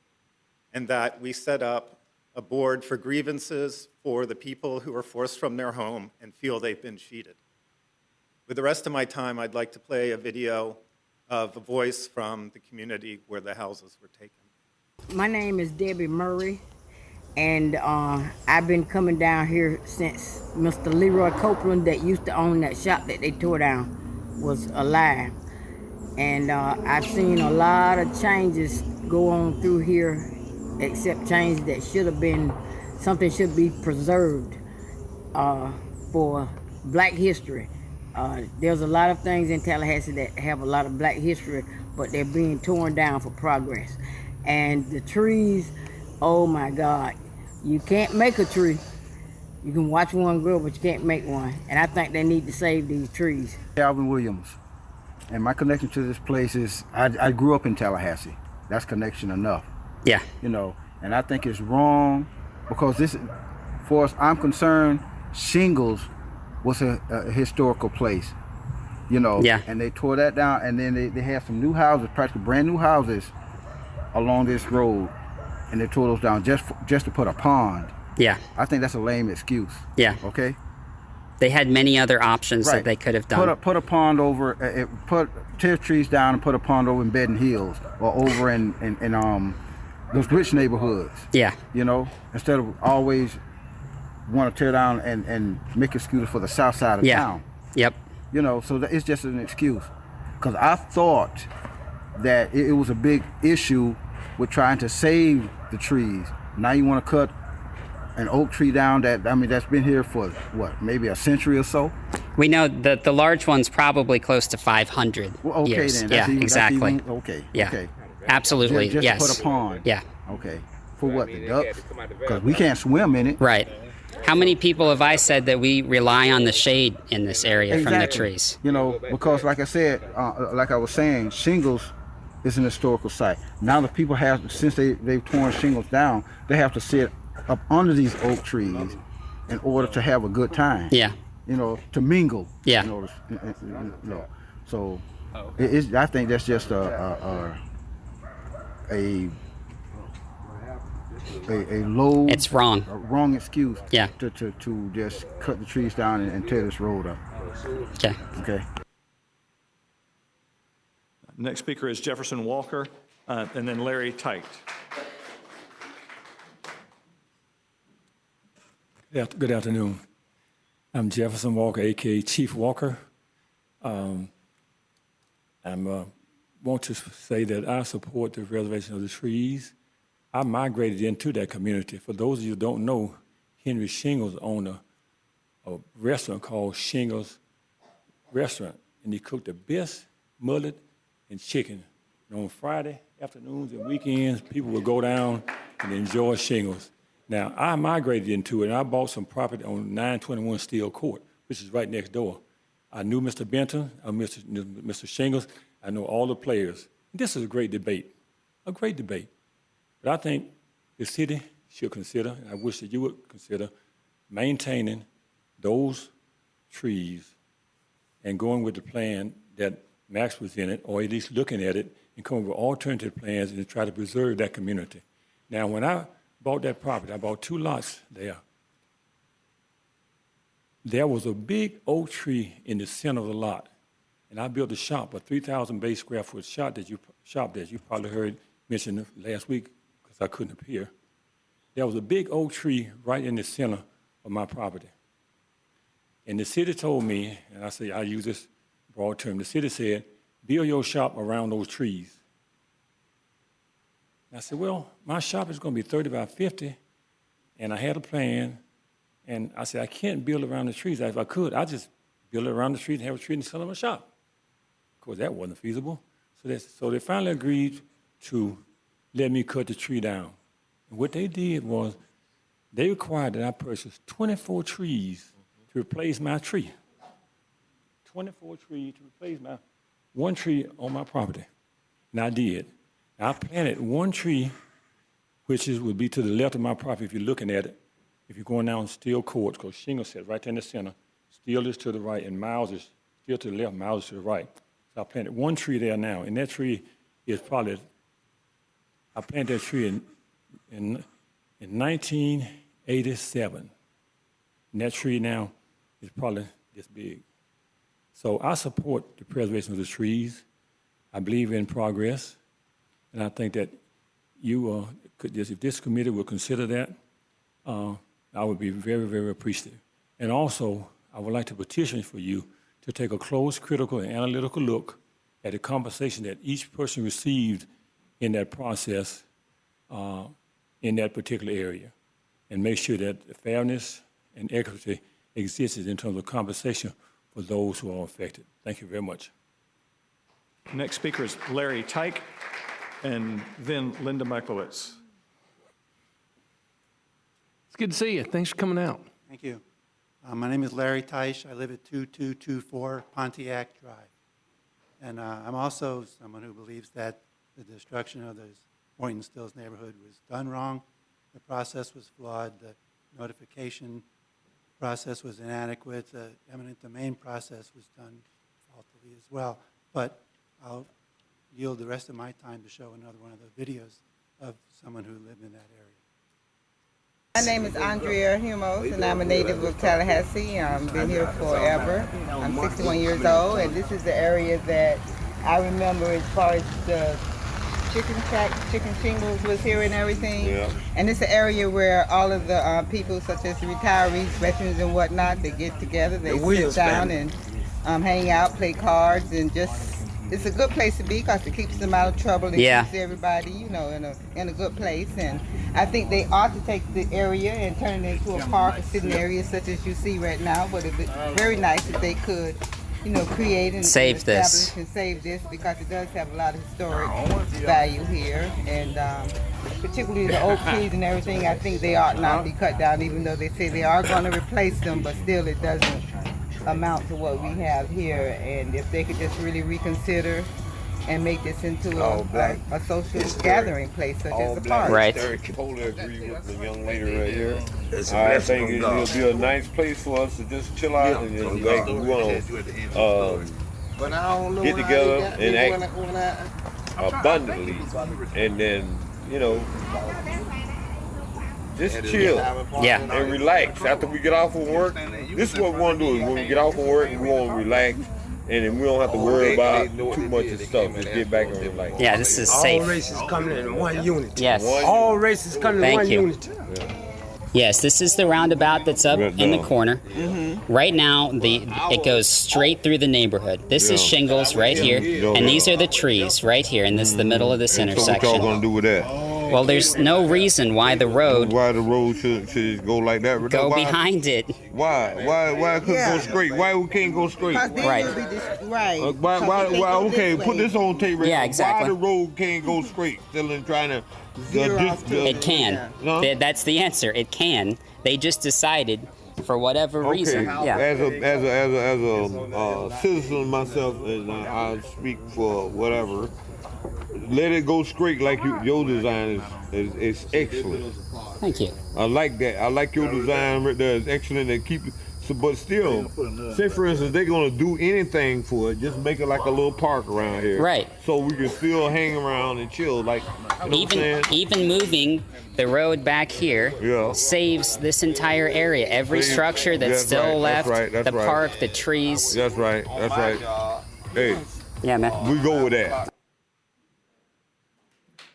Speaker 17: and that we set up a board for grievances for the people who are forced from their home and feel they've been cheated. With the rest of my time, I'd like to play a video of a voice from the community where the houses were taken.
Speaker 18: My name is Debbie Murray, And I've been coming down here since Mr. Leroy Copeland, that used to own that shop that they tore down, was alive. And I've seen a lot of changes go on through here, except changes that should have been, something should be preserved for Black history. There's a lot of things in Tallahassee that have a lot of Black history, but they're being torn down for progress. And the trees, oh my God, you can't make a tree. You can watch one grow, but you can't make one. And I think they need to save these trees.
Speaker 19: Alvin Williams. And my connection to this place is, I grew up in Tallahassee. That's connection enough.
Speaker 12: Yeah.
Speaker 19: You know, and I think it's wrong because this, for as I'm concerned, Shingles was a historical place. You know,
Speaker 12: yeah.
Speaker 19: And they tore that down, and then they have some new houses, practically brand new houses along this road, and they tore those down just to put a pond.
Speaker 12: Yeah.
Speaker 19: I think that's a lame excuse.
Speaker 12: Yeah.
Speaker 19: Okay.
Speaker 12: They had many other options
Speaker 19: right.
Speaker 12: that they could have done.
Speaker 19: Put a pond over, tear trees down and put a pond over in Bedden Hills or over in those rich neighborhoods.
Speaker 12: Yeah.
Speaker 19: You know, instead of always want to tear down and make excuses for the south side of town.
Speaker 12: Yep.
Speaker 19: You know, so it's just an excuse. Because I thought that it was a big issue with trying to save the trees. Now you want to cut an oak tree down that, I mean, that's been here for what, maybe a century or so?
Speaker 12: We know that the large one's probably close to 500
Speaker 19: well, okay,
Speaker 12: years.
Speaker 19: Then.
Speaker 12: Yeah, exactly.
Speaker 19: Okay.
Speaker 12: Yeah.
Speaker 19: Okay.
Speaker 12: Absolutely.
Speaker 19: Just
Speaker 12: yes.
Speaker 19: to put a pond.
Speaker 12: Yeah.
Speaker 19: Okay. For what, the ducks? Because we can't swim in it.
Speaker 12: Right. How many people have I said that we rely on the shade in this area
Speaker 19: exactly.
Speaker 12: from the trees?
Speaker 19: You know, because like I said, like I was saying, Shingles is an historical site. Now the people have, since they've torn Shingles down, they have to sit up under these oak trees in order to have a good time.
Speaker 12: Yeah.
Speaker 19: You know, to mingle.
Speaker 12: Yeah.
Speaker 19: You know, so I think that's just a low.
Speaker 12: It's wrong.
Speaker 19: A wrong excuse.
Speaker 12: Yeah.
Speaker 19: To just cut the trees down and tear this road up.
Speaker 12: Okay.
Speaker 19: Okay.
Speaker 6: Next speaker is Jefferson Walker, and then Larry Tite.
Speaker 20: Good afternoon. I'm Jefferson Walker, a.k.a. Chief Walker. I want to say that I support the preservation of the trees. I migrated into that community. For those of you who don't know, Henry Shingles owned a restaurant called Shingles Restaurant, and he cooked the best mullet and chicken. And on Friday afternoons and weekends, people would go down and enjoy Shingles. Now, I migrated into it, and I bought some property on 921 Steel Court, which is right next door. I knew Mr. Benton, Mr. Shingles. I know all the players. This is a great debate, But I think the city should consider, and I wish that you would consider, maintaining those trees and going with the plan that Max presented, or at least looking at it, and coming up with alternative plans and try to preserve that community. Now, when I bought that property, I bought 2 lots there. There was a big oak tree in the center of the lot, and I built a shop, a 3,000 base square foot shop that you probably heard mentioned last week because I couldn't appear. There was a big oak tree right in the center of my property. And the city told me, and I use this broad term, the city said, build your shop around those trees. And I said, well, my shop is going to be 30 by 50, and I had a plan, and I said, I can't build around the trees. If I could, I'd just build it around the trees and have a tree in the center of my shop. Of course, that wasn't feasible. So they finally agreed to let me cut the tree down. And what they did was they required that I purchase 24 trees to replace my tree. 24 trees to replace one tree on my property. And I did. I planted one tree, which would be to the left of my property if you're looking at it. If you're going down Steel Court, because Shingles sits right there in the center. Steel is to the right, and Miles is still to the left, Miles is to the right. So I planted one tree there now, and that tree is probably, I planted that tree in 1987. And that tree now is probably this big. So I support the preservation of the trees. I believe in progress. And I think that you if this committee will consider that, I would be very, very appreciative. And also, I would like to petition for you to take a close, critical, and analytical look at the compensation that each person received in that process in that particular area, and make sure that fairness and equity exists in terms of compensation for those who are affected. Thank you very much.
Speaker 6: Next speaker is Larry Tyke, and then Linda Miklowitz.
Speaker 1: It's good to see you. Thanks for coming out.
Speaker 21: Thank you. My name is Larry Teich. I live at 2224 Pontiac Drive. And I'm also someone who believes that the destruction of the Boynton Stills neighborhood was done wrong. The process was flawed. The notification process was inadequate. The eminent domain process was done faultily as well. But I'll yield the rest of my time to show another one of the videos of someone who lived in that area.
Speaker 22: My name is Andrea Humos, and I'm a native of Tallahassee. I've been here forever. I'm 61 years old, and this is the area that I remember as far as the chicken shingles was here and everything. Yeah. And it's an area where all of the people, such as retirees, veterans, and whatnot, they get together, they sit down and hang out, play cards, and just, it's a good place to be because it keeps them out of trouble. It keeps everybody, you know, in a good place. And I think they ought to take the area and turn it into a park, a sitting area such as you see right now. But it'd be very nice if they could, you know, create and
Speaker 12: save this.
Speaker 21: And save this, because it does have a lot of historic value here. And particularly the oak trees and everything, I think they ought not be cut down, even though they say they are going to replace them, but still it doesn't amount to what we have here. And if they could just really reconsider and make this into a social gathering place such as a park.
Speaker 12: Right.
Speaker 23: I totally agree with the young lady right here. I think it'll be a nice place for us to just chill out and just like we want to get together and act abundantly, and then, you know, just chill and relax. After we get off of work, this is what we want to do. Is when we get off of work, we want to relax, and then we don't have to worry about too much of stuff. Just get back and relax.
Speaker 12: Yeah, this is safe.
Speaker 24: All races coming in one unit.
Speaker 12: Yes.
Speaker 24: All races coming in one unit.
Speaker 12: Yes, this is the roundabout that's up in the corner. Right now, it goes straight through the neighborhood. This is Shingles right here, and these are the trees right here, and this is the middle of this intersection.
Speaker 23: So what y'all gonna do with that?
Speaker 12: Well, there's no reason why the road
Speaker 23: should go like that.
Speaker 12: Go behind it.
Speaker 23: Why couldn't go straight? Why we can't go straight?
Speaker 12: Right.
Speaker 23: Why? Okay, put this on tape. Right
Speaker 12: Yeah, exactly.
Speaker 23: Why the road can't go straight? Still in trying to.
Speaker 12: It can. That's the answer. It can. They just decided, for whatever reason. Yeah.
Speaker 23: As a citizen myself, and I speak for whatever. Let it go straight like your design is excellent.
Speaker 12: Thank you.
Speaker 23: I like that. I like your design right there. It's excellent. And keep it. So, but still, say for instance, they're gonna do anything for it. Just make it like a little park around here.
Speaker 12: Right.
Speaker 23: So we can still hang around and chill. Like, you know
Speaker 12: even moving the road back here saves this entire area. Every structure that's still left, the park, the trees.
Speaker 23: That's right. That's right. Hey.
Speaker 12: Yeah, man.
Speaker 23: We go with that.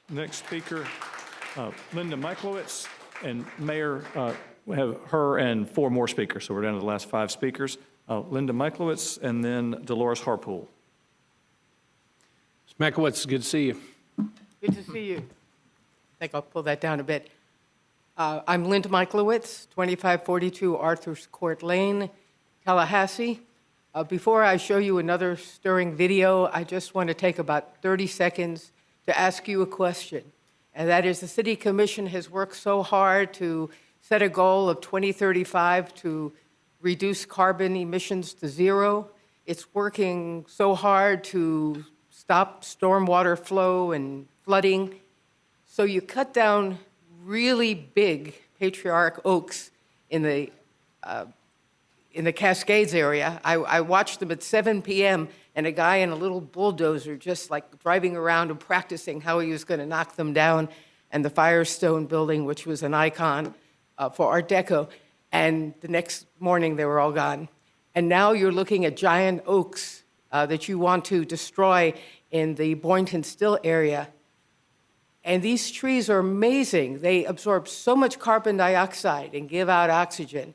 Speaker 6: Next speaker, Linda Miklowitz, and Mayor, we have her and 4 more speakers, so we're down to the last 5 speakers. Linda Miklowitz, and then Dolores Harpool.
Speaker 1: Ms. Miklowitz, good to see you.
Speaker 25: Good to see you. I think I'll pull that down a bit. I'm Linda Miklowitz, 2542 Arthur's Court Lane, Tallahassee. Before I show you another stirring video, I just want to take about 30 seconds to ask you a question. And that is, the City Commission has worked so hard to set a goal of 2035 to reduce carbon emissions to 0. It's working so hard to stop stormwater flow and flooding. So you cut down really big patriarch oaks in the Cascades area. I watched them at 7 p.m., and a guy in a little bulldozer just like driving around and practicing how he was going to knock them down, and the Firestone building, which was an icon for Art Deco. And the next morning, they were all gone. And now you're looking at giant oaks that you want to destroy in the Boynton Still area. And these trees are amazing. They absorb so much carbon dioxide and give out oxygen.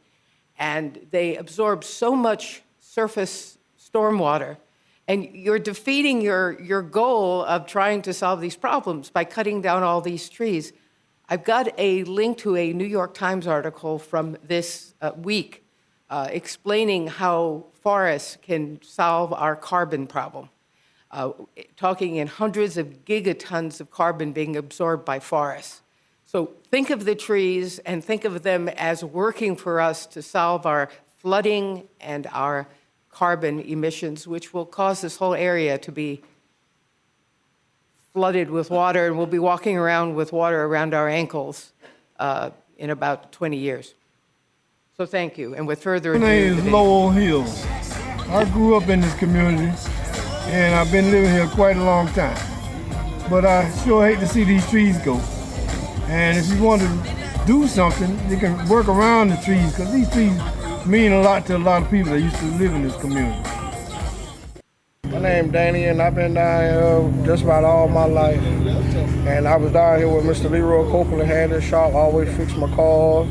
Speaker 25: And they absorb so much surface stormwater. And you're defeating your goal of trying to solve these problems by cutting down all these trees. I've got a link to a New York Times article from this week explaining how forests can solve our carbon problem. Talking in hundreds of gigatons of carbon being absorbed by forests. So think of the trees and think of them as working for us to solve our flooding and our carbon emissions, which will cause this whole area to be flooded with water, and we'll be walking around with water around our ankles in about 20 years. So thank you, and with further ado...
Speaker 9: My name is Lowell Hill. I grew up in this community, and I've been living here quite a long time. But I sure hate to see these trees go. And if you want to do something, you can work around the trees, because these trees mean a lot to a lot of people that used to live in this community.
Speaker 2: My name is Danny, and I've been down here just about all my life. And I was down here with Mr. Leroy Copeland, had his shop, always fix my cars.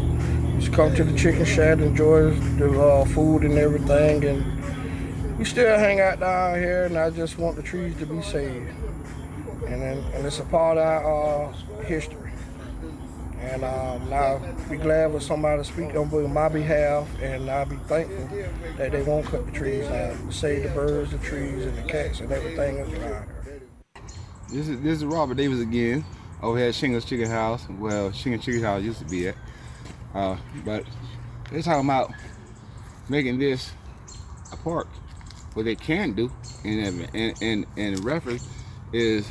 Speaker 2: Just come to the chicken shack, enjoy the food and everything. And we still hang out down here, and I just want the trees to be saved. And it's a part of our history. And I'll be glad for somebody to speak on my behalf, and I'll be thankful that they won't cut the trees down to save the birds, the trees, and the cats and everything that's around here.
Speaker 15: This is Robert Davis again, over here at Shingles Chicken House. Well, Shingles Chicken House used to be at. But they're talking about making this a park. What they can do, and the reference is,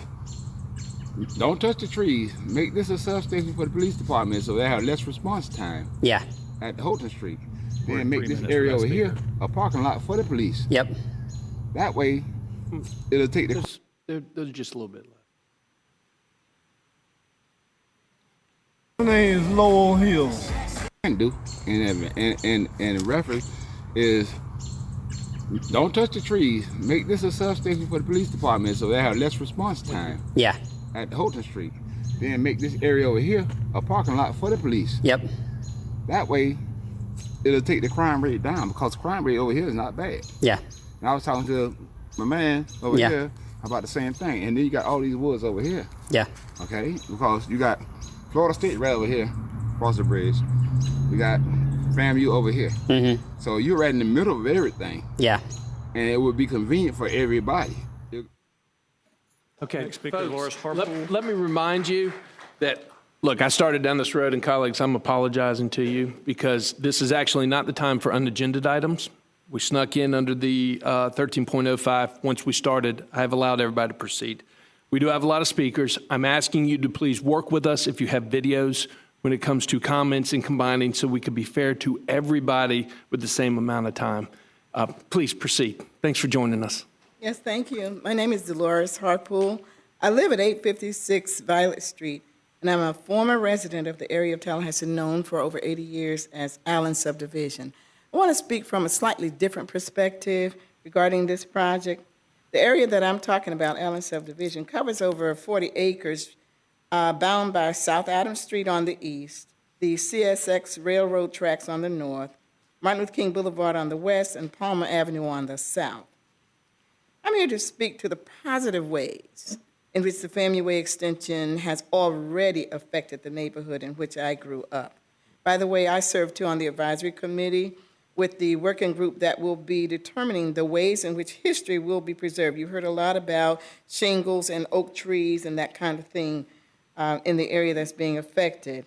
Speaker 15: don't touch the trees. Make this a substation for the police department so they have less response time.
Speaker 12: Yeah.
Speaker 15: At the Holton Street. Then make this area over here a parking lot for the police.
Speaker 12: Yep.
Speaker 15: That way, it'll take the...
Speaker 1: There's just a little bit left.
Speaker 9: My name is Lowell Hill.
Speaker 15: Can do, and the reference is, don't touch the trees. Make this a substation for the police department so they have less response time.
Speaker 12: Yeah.
Speaker 15: At Holton Street. Then make this area over here a parking lot for the police.
Speaker 12: Yep.
Speaker 15: That way, it'll take the crime rate down, because crime rate over here is not bad.
Speaker 12: Yeah.
Speaker 15: And I was talking to my man over here about the same thing. And then you got all these woods over here.
Speaker 12: Yeah.
Speaker 15: Okay? Because you got Florida State right over here, across the bridge. We got FAMU over here.
Speaker 12: Mm-hmm.
Speaker 15: So you're right in the middle of everything.
Speaker 12: Yeah.
Speaker 15: And it would be convenient for everybody.
Speaker 1: Okay,
Speaker 6: Folks,
Speaker 1: let me remind you that, look, I started down this road, and colleagues, I'm apologizing to you because this is actually not the time for unagendaed items. We snuck in under the 13.05. Once we started, I have allowed everybody to proceed. We do have a lot of speakers. I'm asking you to please work with us if you have videos when it comes to comments and combining, so we can be fair to everybody with the same amount of time. Please proceed. Thanks for joining us.
Speaker 3: Yes, thank you. My name is Dolores Harpool. I live at 856 Violet Street, and I'm a former resident of the area of Tallahassee known for over 80 years as Allen Subdivision. I want to speak from a slightly different perspective regarding this project. The area that I'm talking about, Allen Subdivision, covers over 40 acres bound by South Adams Street on the east, the CSX railroad tracks on the north, Martin Luther King Boulevard on the west, and Palmer Avenue on the south. I'm here to speak to the positive ways in which the Family Way extension has already affected the neighborhood in which I grew up. By the way, I serve too on the advisory committee with the working group that will be determining the ways in which history will be preserved. You heard a lot about shingles and oak trees and that kind of thing in the area that's being affected.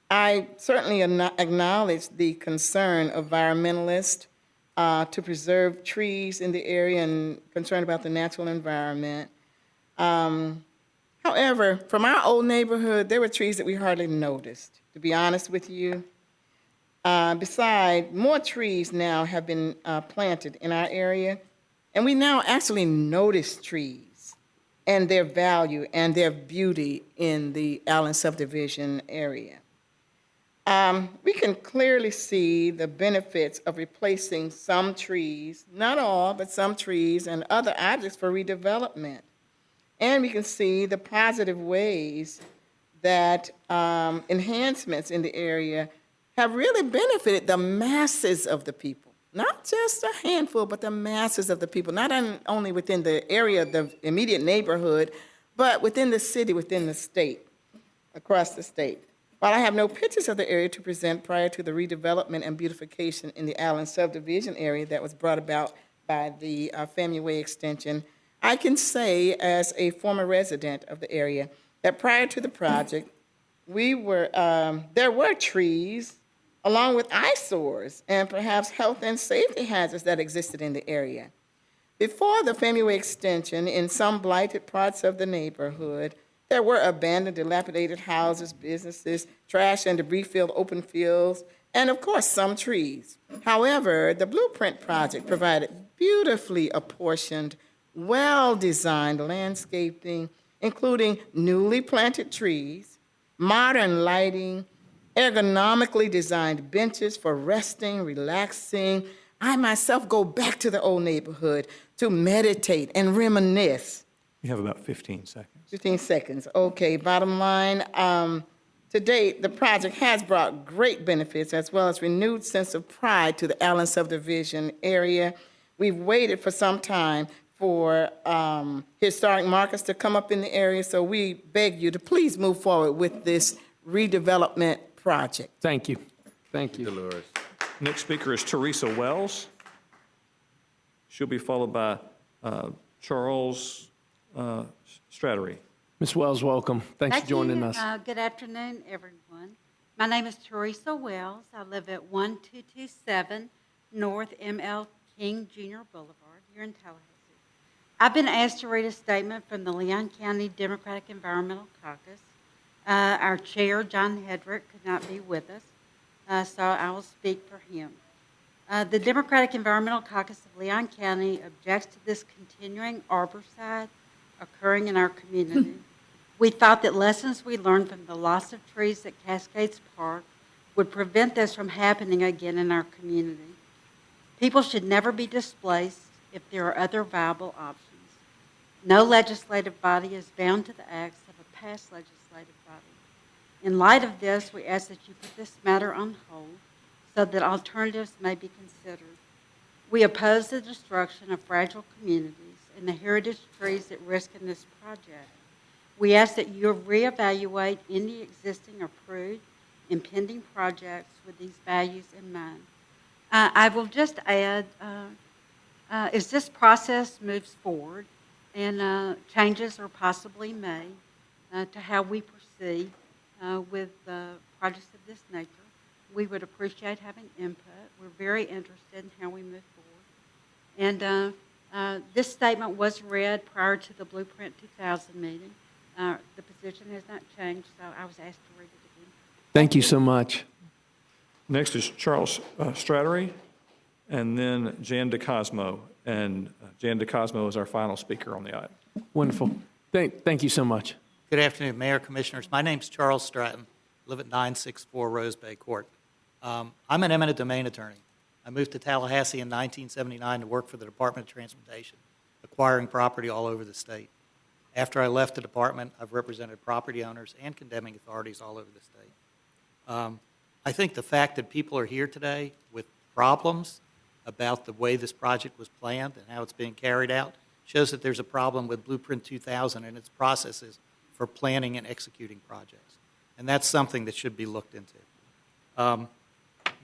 Speaker 3: I certainly acknowledge the concern of environmentalists to preserve trees in the area and concerned about the natural environment. However, from our old neighborhood, there were trees that we hardly noticed, to be honest with you. Besides, more trees now have been planted in our area, and we now actually notice trees and their value and their beauty in the Allen Subdivision area. We can clearly see the benefits of replacing some trees, not all, but some trees and other objects for redevelopment. And we can see the positive ways that enhancements in the area have really benefited the masses of the people, not just a handful, but the masses of the people, not only within the area of the immediate neighborhood, but within the city, within the state, across the state. While I have no pictures of the area to present prior to the redevelopment and beautification in the Allen subdivision area that was brought about by the Family Way extension, I can say as a former resident of the area that prior to the project, there were trees along with eyesores and perhaps health and safety hazards that existed in the area. Before the Family Way extension, in some blighted parts of the neighborhood, there were abandoned, dilapidated houses, businesses, trash and debris-filled open fields, and of course, some trees. However, the Blueprint project provided beautifully apportioned, well-designed landscaping, including newly planted trees, modern lighting, ergonomically designed benches for resting, relaxing. I myself go back to the old neighborhood to meditate and reminisce.
Speaker 6: You have about 15 seconds.
Speaker 3: 15 seconds. Okay, bottom line, to date, the project has brought great benefits as well as renewed sense of pride to the Allen subdivision area. We've waited for some time for historic markers to come up in the area, so we beg you to please move forward with this redevelopment project.
Speaker 1: Thank you. Thank you, Dolores.
Speaker 6: Next speaker is Teresa Wells. She'll be followed by Charles Strattery.
Speaker 1: Ms. Wells, welcome. Thanks for joining us.
Speaker 4: Good afternoon, everyone. My name is Teresa Wells. I live at 1227 North M.L. King Jr. Boulevard here in Tallahassee. I've been asked to read a statement from the Leon County Democratic Environmental Caucus. Our chair, John Hedrick, could not be with us, so I will speak for him. The Democratic Environmental Caucus of Leon County objects to this continuing arboricide occurring in our community. We thought that lessons we learned from the loss of trees at Cascades Park would prevent this from happening again in our community. People should never be displaced if there are other viable options. No legislative body is bound to the acts of a past legislative body. In light of this, we ask that you put this matter on hold so that alternatives may be considered. We oppose the destruction of fragile communities and the heritage trees at risk in this project. We ask that you reevaluate any existing approved impending projects with these values in mind. I will just add, as this process moves forward and changes are possibly made to how we proceed with projects of this nature, we would appreciate having input. We're very interested in how we move forward. And this statement was read prior to the Blueprint 2000 meeting. The position has not changed, so I was asked to read it again.
Speaker 1: Thank you so much.
Speaker 6: Next is Charles Strattery, and then Jan DeCosmo. And Jan DeCosmo is our final speaker on the item.
Speaker 1: Wonderful. Thank you so much.
Speaker 5: Good afternoon, Mayor, Commissioners. My name's Charles Stratton. I live at 964 Rose Bay Court. I'm an eminent domain attorney. I moved to Tallahassee in 1979 to work for the Department of Transportation, acquiring property all over the state. After I left the department, I've represented property owners and condemning authorities all over the state. I think the fact that people are here today with problems about the way this project was planned and how it's being carried out shows that there's a problem with Blueprint 2000 and its processes for planning and executing projects. And that's something that should be looked into.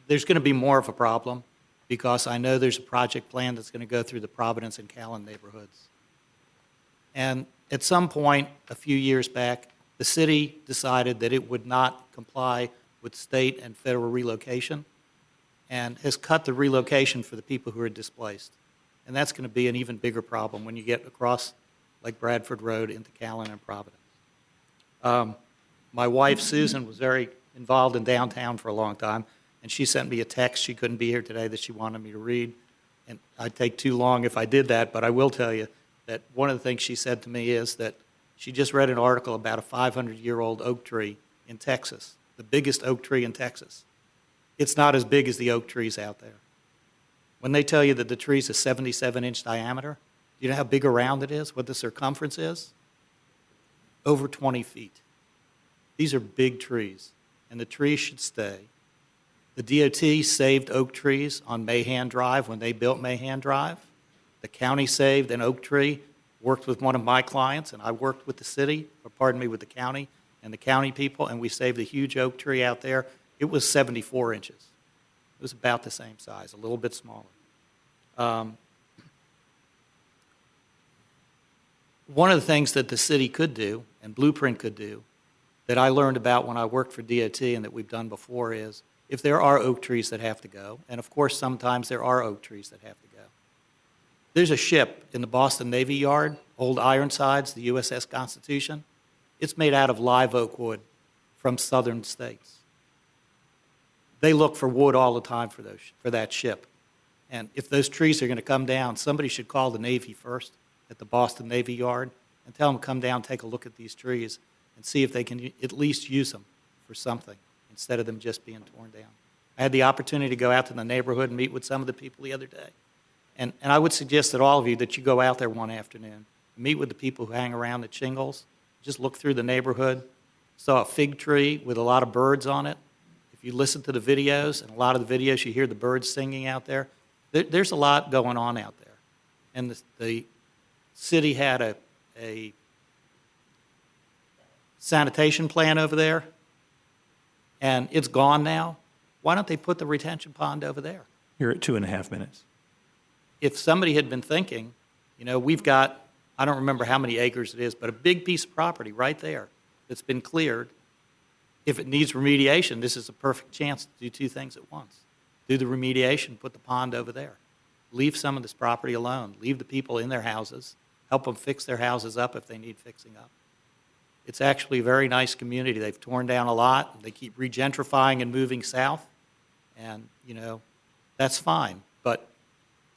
Speaker 5: There's going to be more of a problem because I know there's a project plan that's going to go through the Providence and Callan neighborhoods. And at some point, a few years back, the city decided that it would not comply with state and federal relocation and has cut the relocation for the people who are displaced. And that's going to be an even bigger problem when you get across like Bradford Road into Callan and Providence. My wife, Susan, was very involved in downtown for a long time, and she sent me a text. She couldn't be here today that she wanted me to read, and I'd take too long if I did that, but I will tell you that one of the things she said to me is that she just read an article about a 500-year-old oak tree in Texas, the biggest oak tree in Texas. It's not as big as the oak trees out there. When they tell you that the tree's a 77-inch diameter, do you know how big around it is, what the circumference is? Over 20 feet. These are big trees, and the trees should stay. The DOT saved oak trees on Mahan Drive when they built Mahan Drive. The county saved an oak tree, worked with one of my clients, and I worked with the city, or pardon me, with the county and the county people, and we saved a huge oak tree out there. It was 74 inches. It was about the same size, a little bit smaller. One of the things that the city could do, and Blueprint could do, that I learned about when I worked for DOT and that we've done before is, if there are oak trees that have to go, and of course sometimes there are oak trees that have to go. There's a ship in the Boston Navy Yard, Old Ironsides, the USS Constitution. It's made out of live oak wood from southern states. They look for wood all the time for that ship. And if those trees are going to come down, somebody should call the Navy first at the Boston Navy Yard and tell them to come down, take a look at these trees, and see if they can at least use them for something instead of them just being torn down. I had the opportunity to go out to the neighborhood and meet with some of the people the other day. And I would suggest that all of you that you go out there one afternoon, meet with the people who hang around at Shingles, just look through the neighborhood, saw a fig tree with a lot of birds on it. If you listen to the videos, and a lot of the videos you hear the birds singing out there, there's a lot going on out there. And the city had a sanitation plan over there, and it's gone now. Why don't they put the retention pond over there?
Speaker 6: You're at 2.5 minutes.
Speaker 5: If somebody had been thinking, you know, we've got, I don't remember how many acres it is, but a big piece of property right there that's been cleared. If it needs remediation, this is a perfect chance to do two things at once. Do the remediation, put the pond over there. Leave some of this property alone. Leave the people in their houses. Help them fix their houses up if they need fixing up. It's actually a very nice community. They've torn down a lot. They keep regentrifying and moving south. And, you know, that's fine. But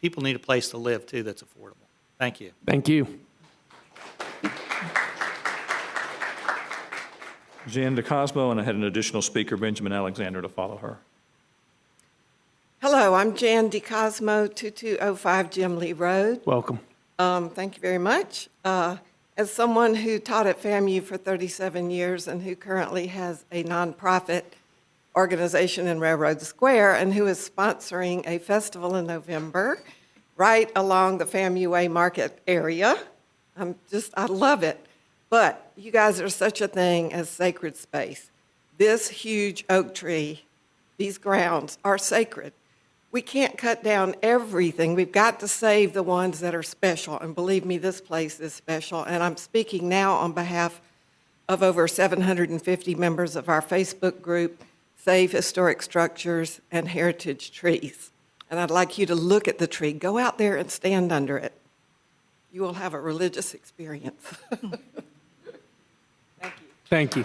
Speaker 5: people need a place to live, too, that's affordable. Thank you.
Speaker 24: Thank you.
Speaker 6: Jan DeCosmo, and I had an additional speaker, Benjamin Alexander, to follow her.
Speaker 7: Hello, I'm Jan DeCosmo, 2205 Jim Lee Road.
Speaker 24: Welcome.
Speaker 7: Thank you very much. As someone who taught at FAMU for 37 years and who currently has a nonprofit organization in Railroad Square and who is sponsoring a festival in November right along the FAMU Way Market area, I love it. But you guys are such a thing as sacred space. This huge oak tree, these grounds are sacred. We can't cut down everything. We've got to save the ones that are special. And believe me, this place is special. And I'm speaking now on behalf of over 750 members of our Facebook group, Save Historic Structures and Heritage Trees. And I'd like you to look at the tree. Go out there and stand under it. You will have a religious experience.
Speaker 24: Thank you.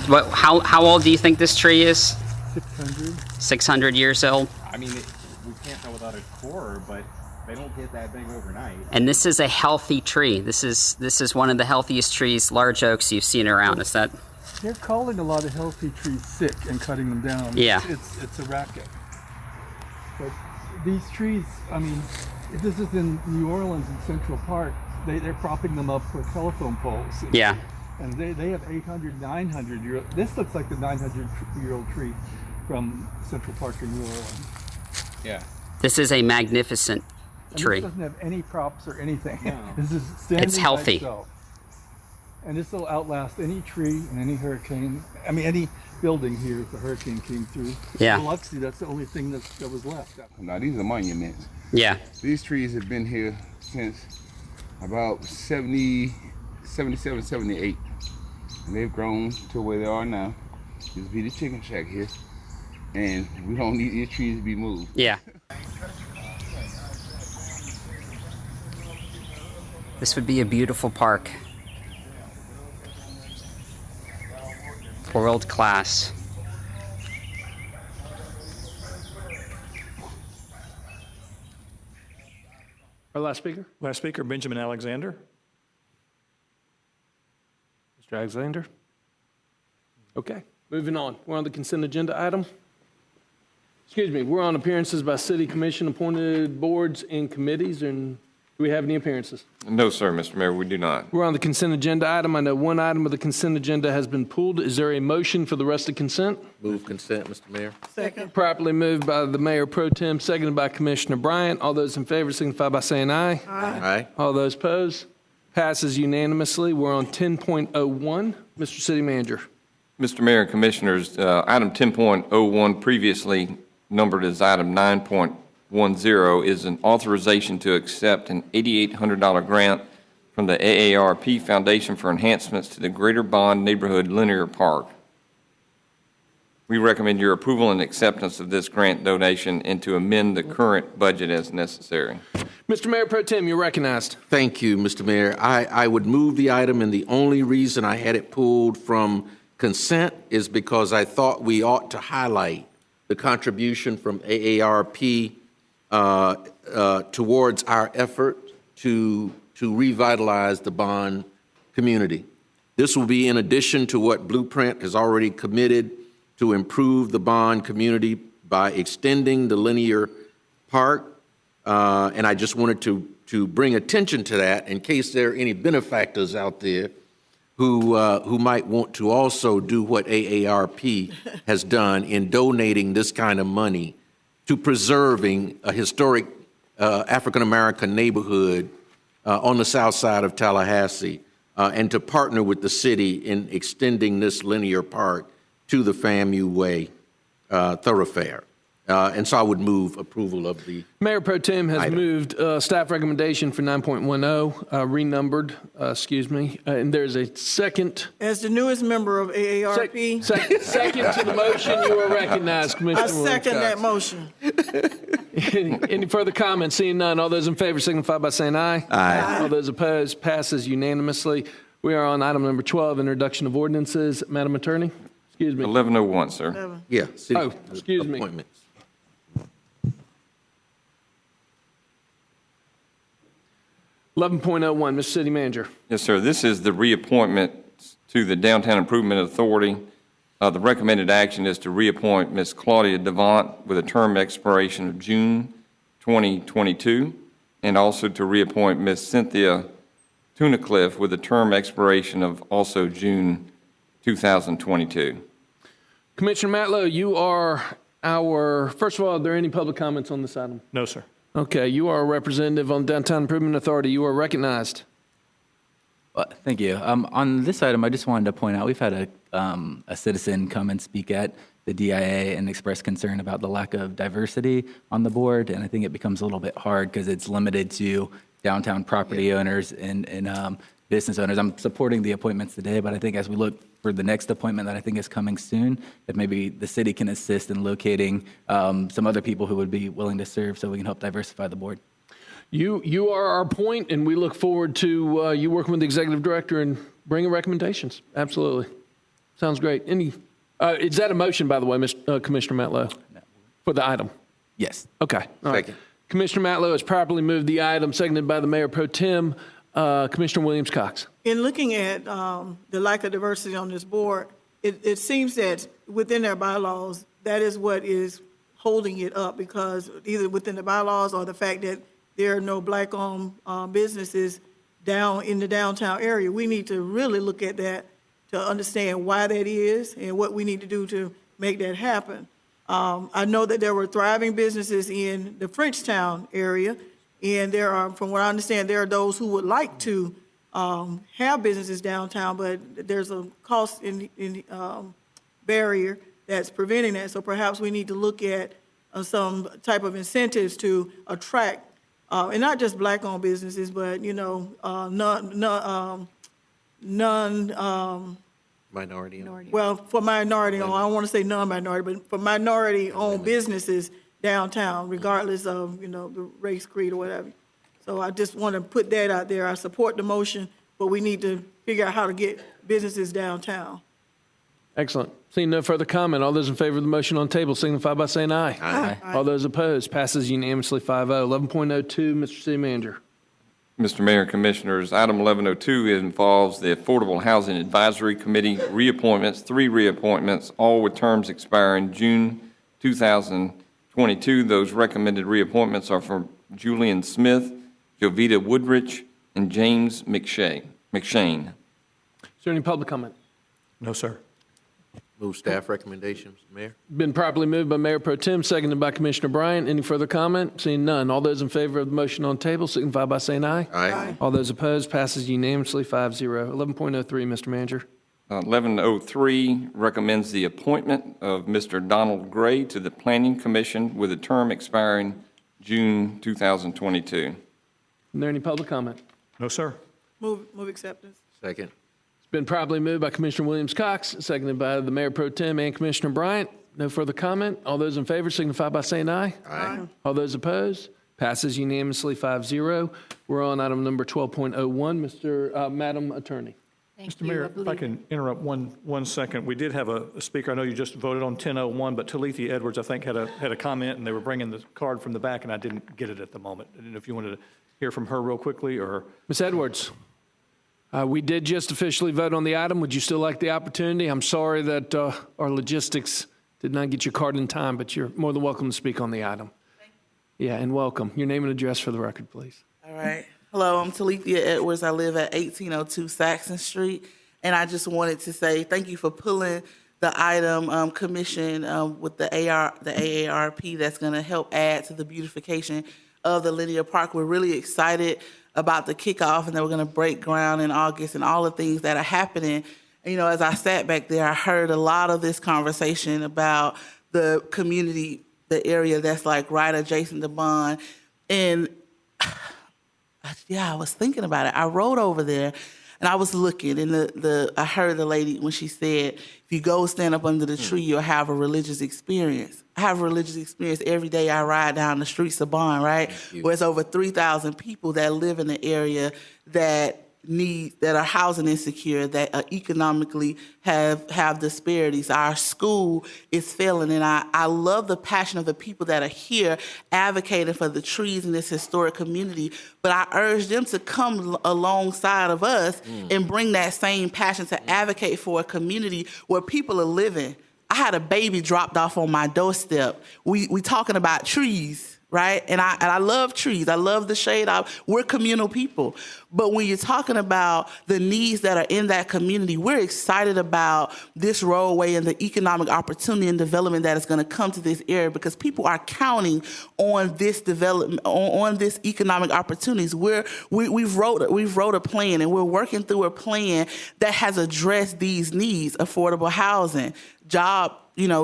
Speaker 12: How old do you think this tree is?
Speaker 8: 600.
Speaker 12: 600 years old?
Speaker 8: I mean, we can't tell without a core, but they don't get that big overnight.
Speaker 12: And this is a healthy tree. This is one of the healthiest trees, large oaks you've seen around. Is that?
Speaker 10: They're calling a lot of healthy trees sick and cutting them down.
Speaker 12: Yeah.
Speaker 10: It's a racket. But these trees, I mean, if this is in New Orleans in Central Park, they're propping them up for telephone poles.
Speaker 12: Yeah.
Speaker 10: And they have 800, 900 year. This looks like the 900-year-old tree from Central Park in New Orleans.
Speaker 8: Yeah.
Speaker 12: This is a magnificent tree.
Speaker 10: This doesn't have any props or anything.
Speaker 8: No.
Speaker 10: This is standing
Speaker 12: It's healthy.
Speaker 10: by itself. And this will outlast any tree and any hurricane. I mean, any building here if a hurricane came through.
Speaker 12: Yeah.
Speaker 10: Biloxi, that's the only thing that was left.
Speaker 15: Now, these are monuments.
Speaker 12: Yeah.
Speaker 15: These trees have been here since about 77, 78. And they've grown to where they are now. This be the chicken shack here. And we don't need these trees to be moved.
Speaker 12: Yeah. This would be a beautiful park. World class.
Speaker 1: Our last speaker?
Speaker 6: Last speaker, Benjamin Alexander.
Speaker 1: Mr. Alexander? Okay, moving on. We're on the consent agenda item. Excuse me, we're on appearances by city commission appointed boards and committees. And Do we have any appearances?
Speaker 23: No, sir, Mr. Mayor, we do not.
Speaker 1: We're on the consent agenda item. I know one item of the consent agenda has been pulled. Is there a motion for the rest of consent?
Speaker 11: Move consent, Mr. Mayor.
Speaker 3: Second.
Speaker 1: Properly moved by the Mayor Pro Tem, seconded by Commissioner Bryant. All those in favor signify by saying aye.
Speaker 11: Aye.
Speaker 1: All those opposed? Passes unanimously. We're on 10.01. Mr. City Manager.
Speaker 23: Mr. Mayor and Commissioners, item 10.01, previously numbered as item 9.10, is an authorization to accept an $8,800 grant from the AARP Foundation for enhancements to the Greater Bond Neighborhood Linear Park. We recommend your approval and acceptance of this grant donation and to amend the current budget as necessary.
Speaker 1: Mr. Mayor Pro Tem, you're recognized.
Speaker 11: Thank you, Mr. Mayor. I would move the item, and the only reason I had it pulled from consent is because I thought we ought to highlight the contribution from AARP towards our effort to revitalize the bond community. This will be in addition to what Blueprint has already committed to improve the bond community by extending the linear park. And I just wanted to bring attention to that in case there are any benefactors out there who might want to also do what AARP has done in donating this kind of money to preserving a historic African-American neighborhood on the south side of Tallahassee, and to partner with the city in extending this linear park to the FAMU Way thoroughfare. And so I would move approval of the
Speaker 1: Mayor Pro Tem has
Speaker 11: item.
Speaker 1: moved staff recommendation for 9.10, renumbered, and there's a second.
Speaker 3: As the newest member of AARP,
Speaker 1: Second to the motion, you are recognized, Commissioner
Speaker 3: I second that
Speaker 1: Williams-Cox.
Speaker 3: motion.
Speaker 1: Any further comments? Seeing none, all those in favor signify by saying aye.
Speaker 11: Aye.
Speaker 1: All those opposed, passes unanimously. We are on item number 12, Introduction of Ordinances. Madam Attorney? Excuse me.
Speaker 23: 1101, sir.
Speaker 11: Yeah. City
Speaker 1: excuse me.
Speaker 11: appointments.
Speaker 1: 11.01, Mr. City Manager.
Speaker 23: Yes, sir. This is the reappointment to the Downtown Improvement Authority. The recommended action is to reappoint Ms. Claudia Devant with a term expiration of June 2022, and also to reappoint Ms. Cynthia Tunnicliffe with a term expiration of also June 2022.
Speaker 1: Commissioner Matlow, you are first of all, are there any public comments on this item?
Speaker 6: No, sir.
Speaker 1: Okay, you are a representative on Downtown Improvement Authority. You are recognized.
Speaker 13: Thank you. On this item, I just wanted to point out we've had a citizen come and speak at the DIA and express concern about the lack of diversity on the board, and I think it becomes a little bit hard because it's limited to downtown property owners and business owners. I'm supporting the appointments today, but I think as we look for the next appointment that I think is coming soon, that maybe the city can assist in locating some other people who would be willing to serve so we can help diversify the board.
Speaker 1: You are our point, and we look forward to you working with the executive director and bringing recommendations. Absolutely. Sounds great. Is that a motion, by the way, Commissioner Matlow, for the item?
Speaker 13: Yes.
Speaker 1: Okay. All right.
Speaker 11: Second.
Speaker 1: Commissioner Matlow has properly moved the item, seconded by the Mayor Pro Tem. Commissioner Williams-Cox.
Speaker 3: In looking at the lack of diversity on this board, it seems that within their bylaws, that is what is holding it up, because either within the bylaws or the fact that there are no black-owned businesses down in the downtown area. We need to really look at that to understand why that is and what we need to do to make that happen. I know that there were thriving businesses in the Frenchtown area, and there are, from what I understand, there are those who would like to have businesses downtown, but there's a cost barrier that's preventing that. So perhaps we need to look at some type of incentives to attract, and not just black-owned businesses, but
Speaker 11: Minority-owned.
Speaker 3: well, for minority-owned, I don't want to say non-minority, but for minority-owned businesses downtown, regardless of, the race, creed, or whatever. So I just want to put that out there. I support the motion, but we need to figure out how to get businesses downtown.
Speaker 1: Excellent. Seeing no further comment, all those in favor of the motion on the table signify by saying aye.
Speaker 3: Aye.
Speaker 1: All those opposed, passes unanimously 5-0. 11.02, Mr. City Manager.
Speaker 23: Mr. Mayor and Commissioners, item 1102 involves the Affordable Housing Advisory Committee reappointments, 3 reappointments, all with terms expiring June 2022. Those recommended reappointments are for Julian Smith, Jovita Woodrich, and James McShane.
Speaker 1: Is there any public comment?
Speaker 6: No, sir.
Speaker 11: Move staff recommendations, Mayor.
Speaker 1: Been properly moved by Mayor Pro Tem, seconded by Commissioner Bryant. Any further comment? Seeing none. All those in favor of the motion on table signify by saying aye.
Speaker 11: Aye.
Speaker 1: All those opposed, passes unanimously 5-0. 11.03, Mr. Manager.
Speaker 23: 1103 recommends the appointment of Mr. Donald Gray to the Planning Commission with a term expiring June 2022.
Speaker 1: Is there any public comment?
Speaker 6: No, sir.
Speaker 14: Move acceptance.
Speaker 11: Second.
Speaker 1: It's been properly moved by Commissioner Williams-Cox, seconded by the Mayor Pro Tem and Commissioner Bryant. No further comment. All those in favor signify by saying aye.
Speaker 11: Aye.
Speaker 1: All those opposed, passes unanimously 5-0. We're on item number 12.01. Madam Attorney.
Speaker 6: Mr. Mayor, if I can interrupt one second. We did have a speaker. I know you just voted on 1001, but Talitha Edwards, I think, had a comment, and they were bringing the card from the back, and I didn't get it at the moment. I didn't know if you wanted to hear from her real quickly, or...
Speaker 1: Ms. Edwards, we did just officially vote on the item. Would you still like the opportunity? I'm sorry that our logistics did not get your card in time, but you're more than welcome to speak on the item. Yeah, and welcome. Your name and address for the record, please.
Speaker 14: All right. Hello, I'm Talithia Edwards. I live at 1802 Saxon Street, and I just wanted to say thank you for pulling the item commission with the AARP that's going to help add to the beautification of the linear park. We're really excited about the kickoff, and then we're going to break ground in August and all the things that are happening. And, you know, as I sat back there, I heard a lot of this conversation about the community, the area that's like right adjacent to Bond, and yeah, I was thinking about it. I rode over there, and I was looking, and I heard the lady when she said, if you go stand up under the tree, you'll have a religious experience. I have a religious experience every day I ride down the streets of Bond, right? Where there's over 3,000 people that live in the area that are housing insecure, that economically have disparities. Our school is failing, and I love the passion of the people that are here advocating for the trees in this historic community, but I urge them to come alongside of us and bring that same passion to advocate for a community where people are living. I had a baby dropped off on my doorstep. We talking about trees, right? And I love trees. I love the shade. We're communal people. But when you're talking about the needs that are in that community, we're excited about this roadway and the economic opportunity and development that is going to come to this area, because people are counting on this development, on this economic opportunities. We've wrote a plan, and we're working through a plan that has addressed these needs: affordable housing, job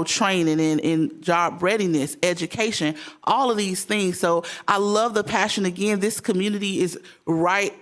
Speaker 14: training and job readiness, education, all of these things. So I love the passion. Again, this community is right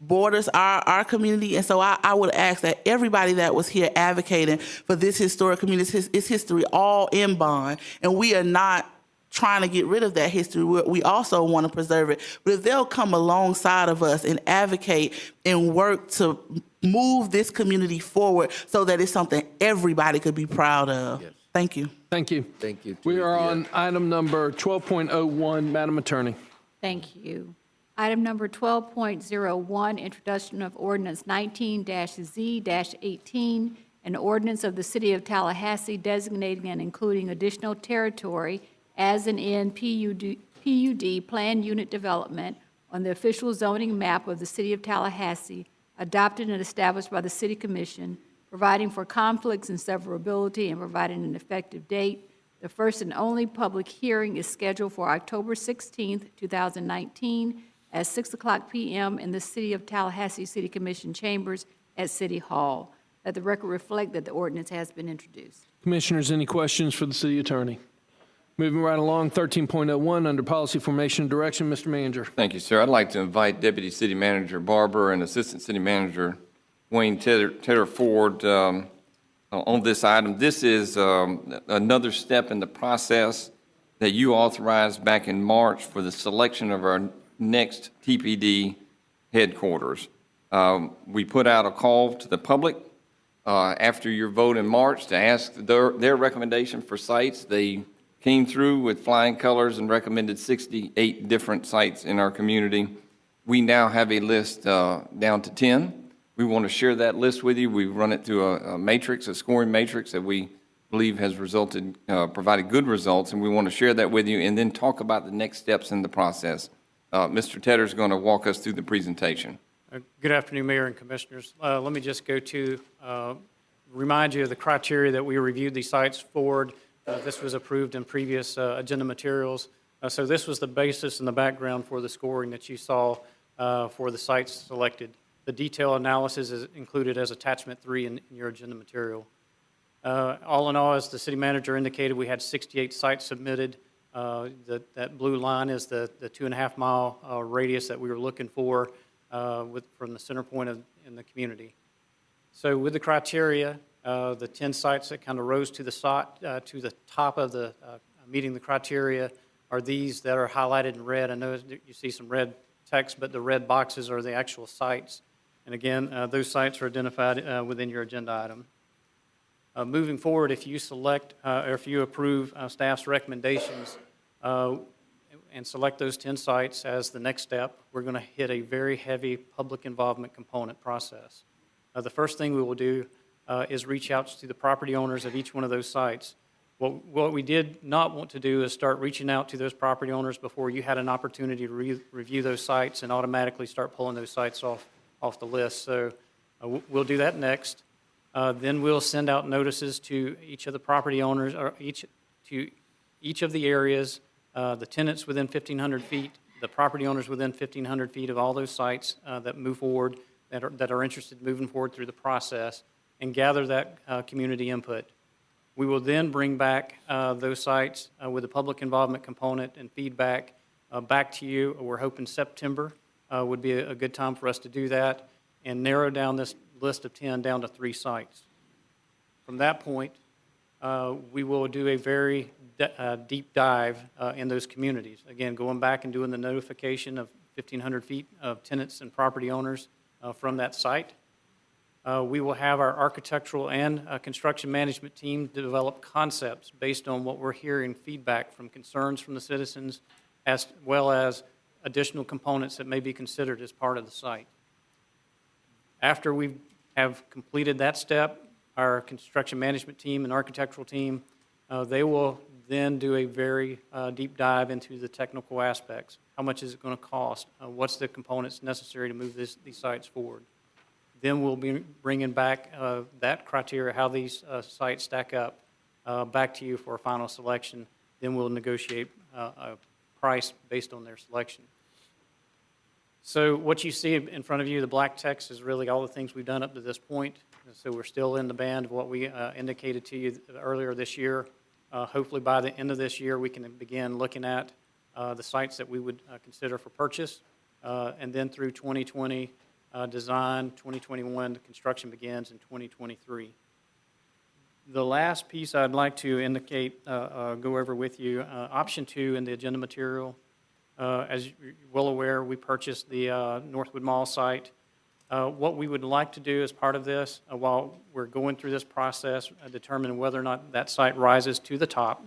Speaker 14: borders our community. And so I would ask that everybody that was here advocating for this historic community, its history all in Bond, and we are not trying to get rid of that history. We also want to preserve it. But if they'll come alongside of us and advocate and work to move this community forward so that it's something everybody could be proud of. Yes. Thank you.
Speaker 1: Thank you.
Speaker 11: Thank you.
Speaker 1: We are on item number 12.01. Madam Attorney.
Speaker 16: Thank you. Item number 12.01, Introduction of Ordinance 19-Z-18, an ordinance of the City of Tallahassee designating and including additional territory as an PUD planned unit development on the official zoning map of the City of Tallahassee, adopted and established by the City Commission, providing for conflicts and severability and providing an effective date. The first and only public hearing is scheduled for October 16th, 2019 at 6:00 p.m. in the City of Tallahassee City Commission chambers at City Hall. Let the record reflect that the ordinance has been introduced.
Speaker 1: Commissioners, any questions for the City Attorney? Moving right along, 13.01, under Policy Formation and Direction, Mr. Manager.
Speaker 23: Thank you, sir. I'd like to invite Deputy City Manager Barber and Assistant City Manager Wayne Tedder Ford on this item. This is another step in the process that you authorized back in March for the selection of our next TPD headquarters. We put out a call to the public after your vote in March to ask their recommendation for sites. They came through with flying colors and recommended 68 different sites in our community. We now have a list down to 10. We want to share that list with you. We've run it through a matrix, a scoring matrix that we believe has provided good results, and we want to share that with you and then talk about the next steps in the process. Mr. Tedder is going to walk us through the presentation.
Speaker 17: Good afternoon, Mayor and Commissioners. Let me just go to remind you of the criteria that we reviewed these sites for. This was approved in previous agenda materials. So this was the basis and the background for the scoring that you saw for the sites selected. The detailed analysis is included as attachment 3 in your agenda material. All in all, as the city manager indicated, we had 68 sites submitted. That blue line is the 2.5 mile radius that we were looking for from the center point in the community. So with the criteria, the 10 sites that kind of rose to the top of the meeting the criteria are these that are highlighted in red. I know you see some red text, but the red boxes are the actual sites. And again, those sites are identified within your agenda item. Moving forward, if you select or if you approve staff's recommendations and select those 10 sites as the next step, we're going to hit a very heavy public involvement component process. The first thing we will do is reach out to the property owners of each one of those sites. What we did not want to do is start reaching out to those property owners before you had an opportunity to review those sites and automatically start pulling those sites off the list. So we'll do that next. Then we'll send out notices to each of the property owners, or to each of the areas, the tenants within 1,500 feet, the property owners within 1,500 feet of all those sites that move forward, that are interested in moving forward through the process, and gather that community input. We will then bring back those sites with a public involvement component and feedback back to you. We're hoping September would be a good time for us to do that and narrow down this list of 10 down to 3 sites. From that point, we will do a very deep dive in those communities. Again, going back and doing the notification of 1,500 feet of tenants and property owners from that site. We will have our architectural and construction management team develop concepts based on what we're hearing feedback from concerns from the citizens, as well as additional components that may be considered as part of the site. After we have completed that step, our construction management team and architectural team, they will then do a very deep dive into the technical aspects. How much is it going to cost? What's the components necessary to move these sites forward? Then we'll be bringing back that criteria, how these sites stack up, back to you for a final selection. Then we'll negotiate a price based on their selection. So what you see in front of you, the black text, is really all the things we've done up to this point. So we're still in the band of what we indicated to you earlier this year. Hopefully by the end of this year, we can begin looking at the sites that we would consider for purchase. And then through 2020, design, 2021, the construction begins in 2023. The last piece I'd like to indicate, go over with you, option 2 in the agenda material. As you're well aware, we purchased the Northwood Mall site. What we would like to do as part of this, while we're going through this process, determine whether or not that site rises to the top,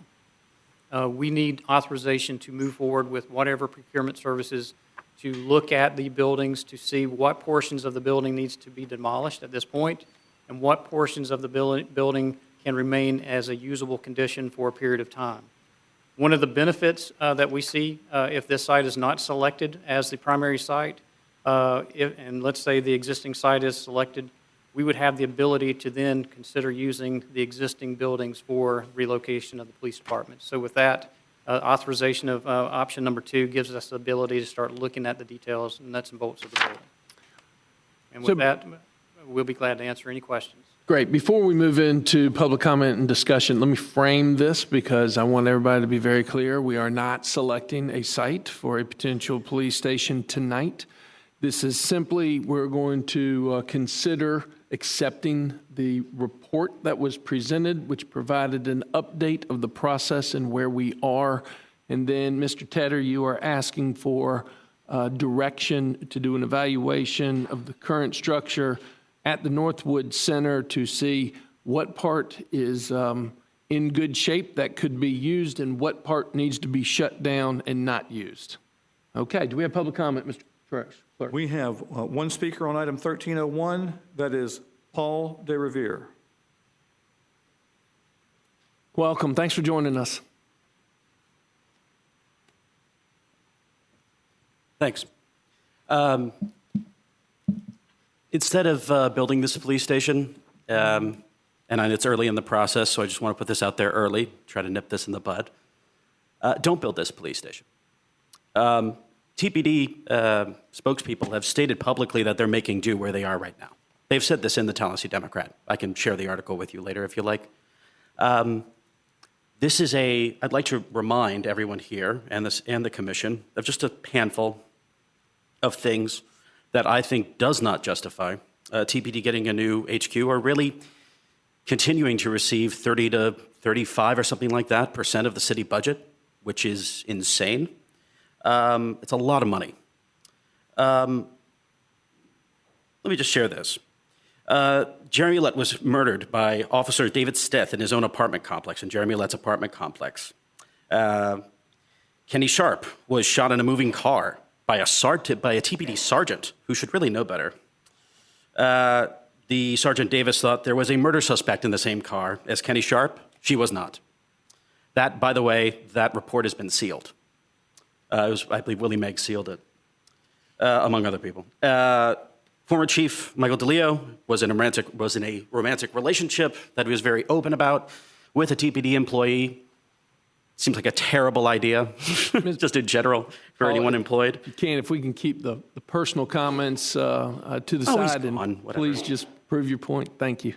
Speaker 17: we need authorization to move forward with whatever procurement services to look at the buildings to see what portions of the building needs to be demolished at this point and what portions of the building can remain as a usable condition for a period of time. One of the benefits that we see if this site is not selected as the primary site, and let's say the existing site is selected, we would have the ability to then consider using the existing buildings for relocation of the police department. So with that, authorization of option number 2 gives us the ability to start looking at the details and nuts and bolts of the building. And with that, we'll be glad to answer any questions.
Speaker 1: Great. Before we move into public comment and discussion, let me frame this because I want everybody to be very clear. We are not selecting a site for a potential police station tonight. This is simply, we're going to consider accepting the report that was presented, which provided an update of the process and where we are. And then, Mr. Tedder, you are asking for direction to do an evaluation of the current structure at the Northwood Center to see what part is in good shape that could be used and what part needs to be shut down and not used. Okay, do we have public comment, Mr. Clerk?
Speaker 6: We have one speaker on item 1301, that is Paul De Revere.
Speaker 1: Welcome, thanks for joining us.
Speaker 18: Thanks. Instead of building this police station, and it's early in the process, so I just want to put this out there early, try to nip this in the bud. Don't build this police station. TPD spokespeople have stated publicly that they're making do where they are right now. They've said this in the Tallahassee Democrat. I can share the article with you later if you like. I'd like to remind everyone here and the commission of just a handful of things that I think does not justify TPD getting a new HQ or really continuing to receive 30 to 35 or something like that % of the city budget, which is insane. It's a lot of money. Let me just share this. Jeremy Lett was murdered by Officer David Stith in his own apartment complex, in Jeremy Lett's apartment complex. Kenny Sharp was shot in a moving car by a TPD sergeant who should really know better. The Sergeant Davis thought there was a murder suspect in the same car as Kenny Sharp. She was not. That, by the way, that report has been sealed. I believe Willie Megg sealed it, among other people. Former Chief Michael DeLeo was in a romantic relationship that he was very open about with a TPD employee. Seems like a terrible idea, just in general, for anyone employed.
Speaker 1: If we can keep the personal comments to the side, and please just prove your point. Thank you.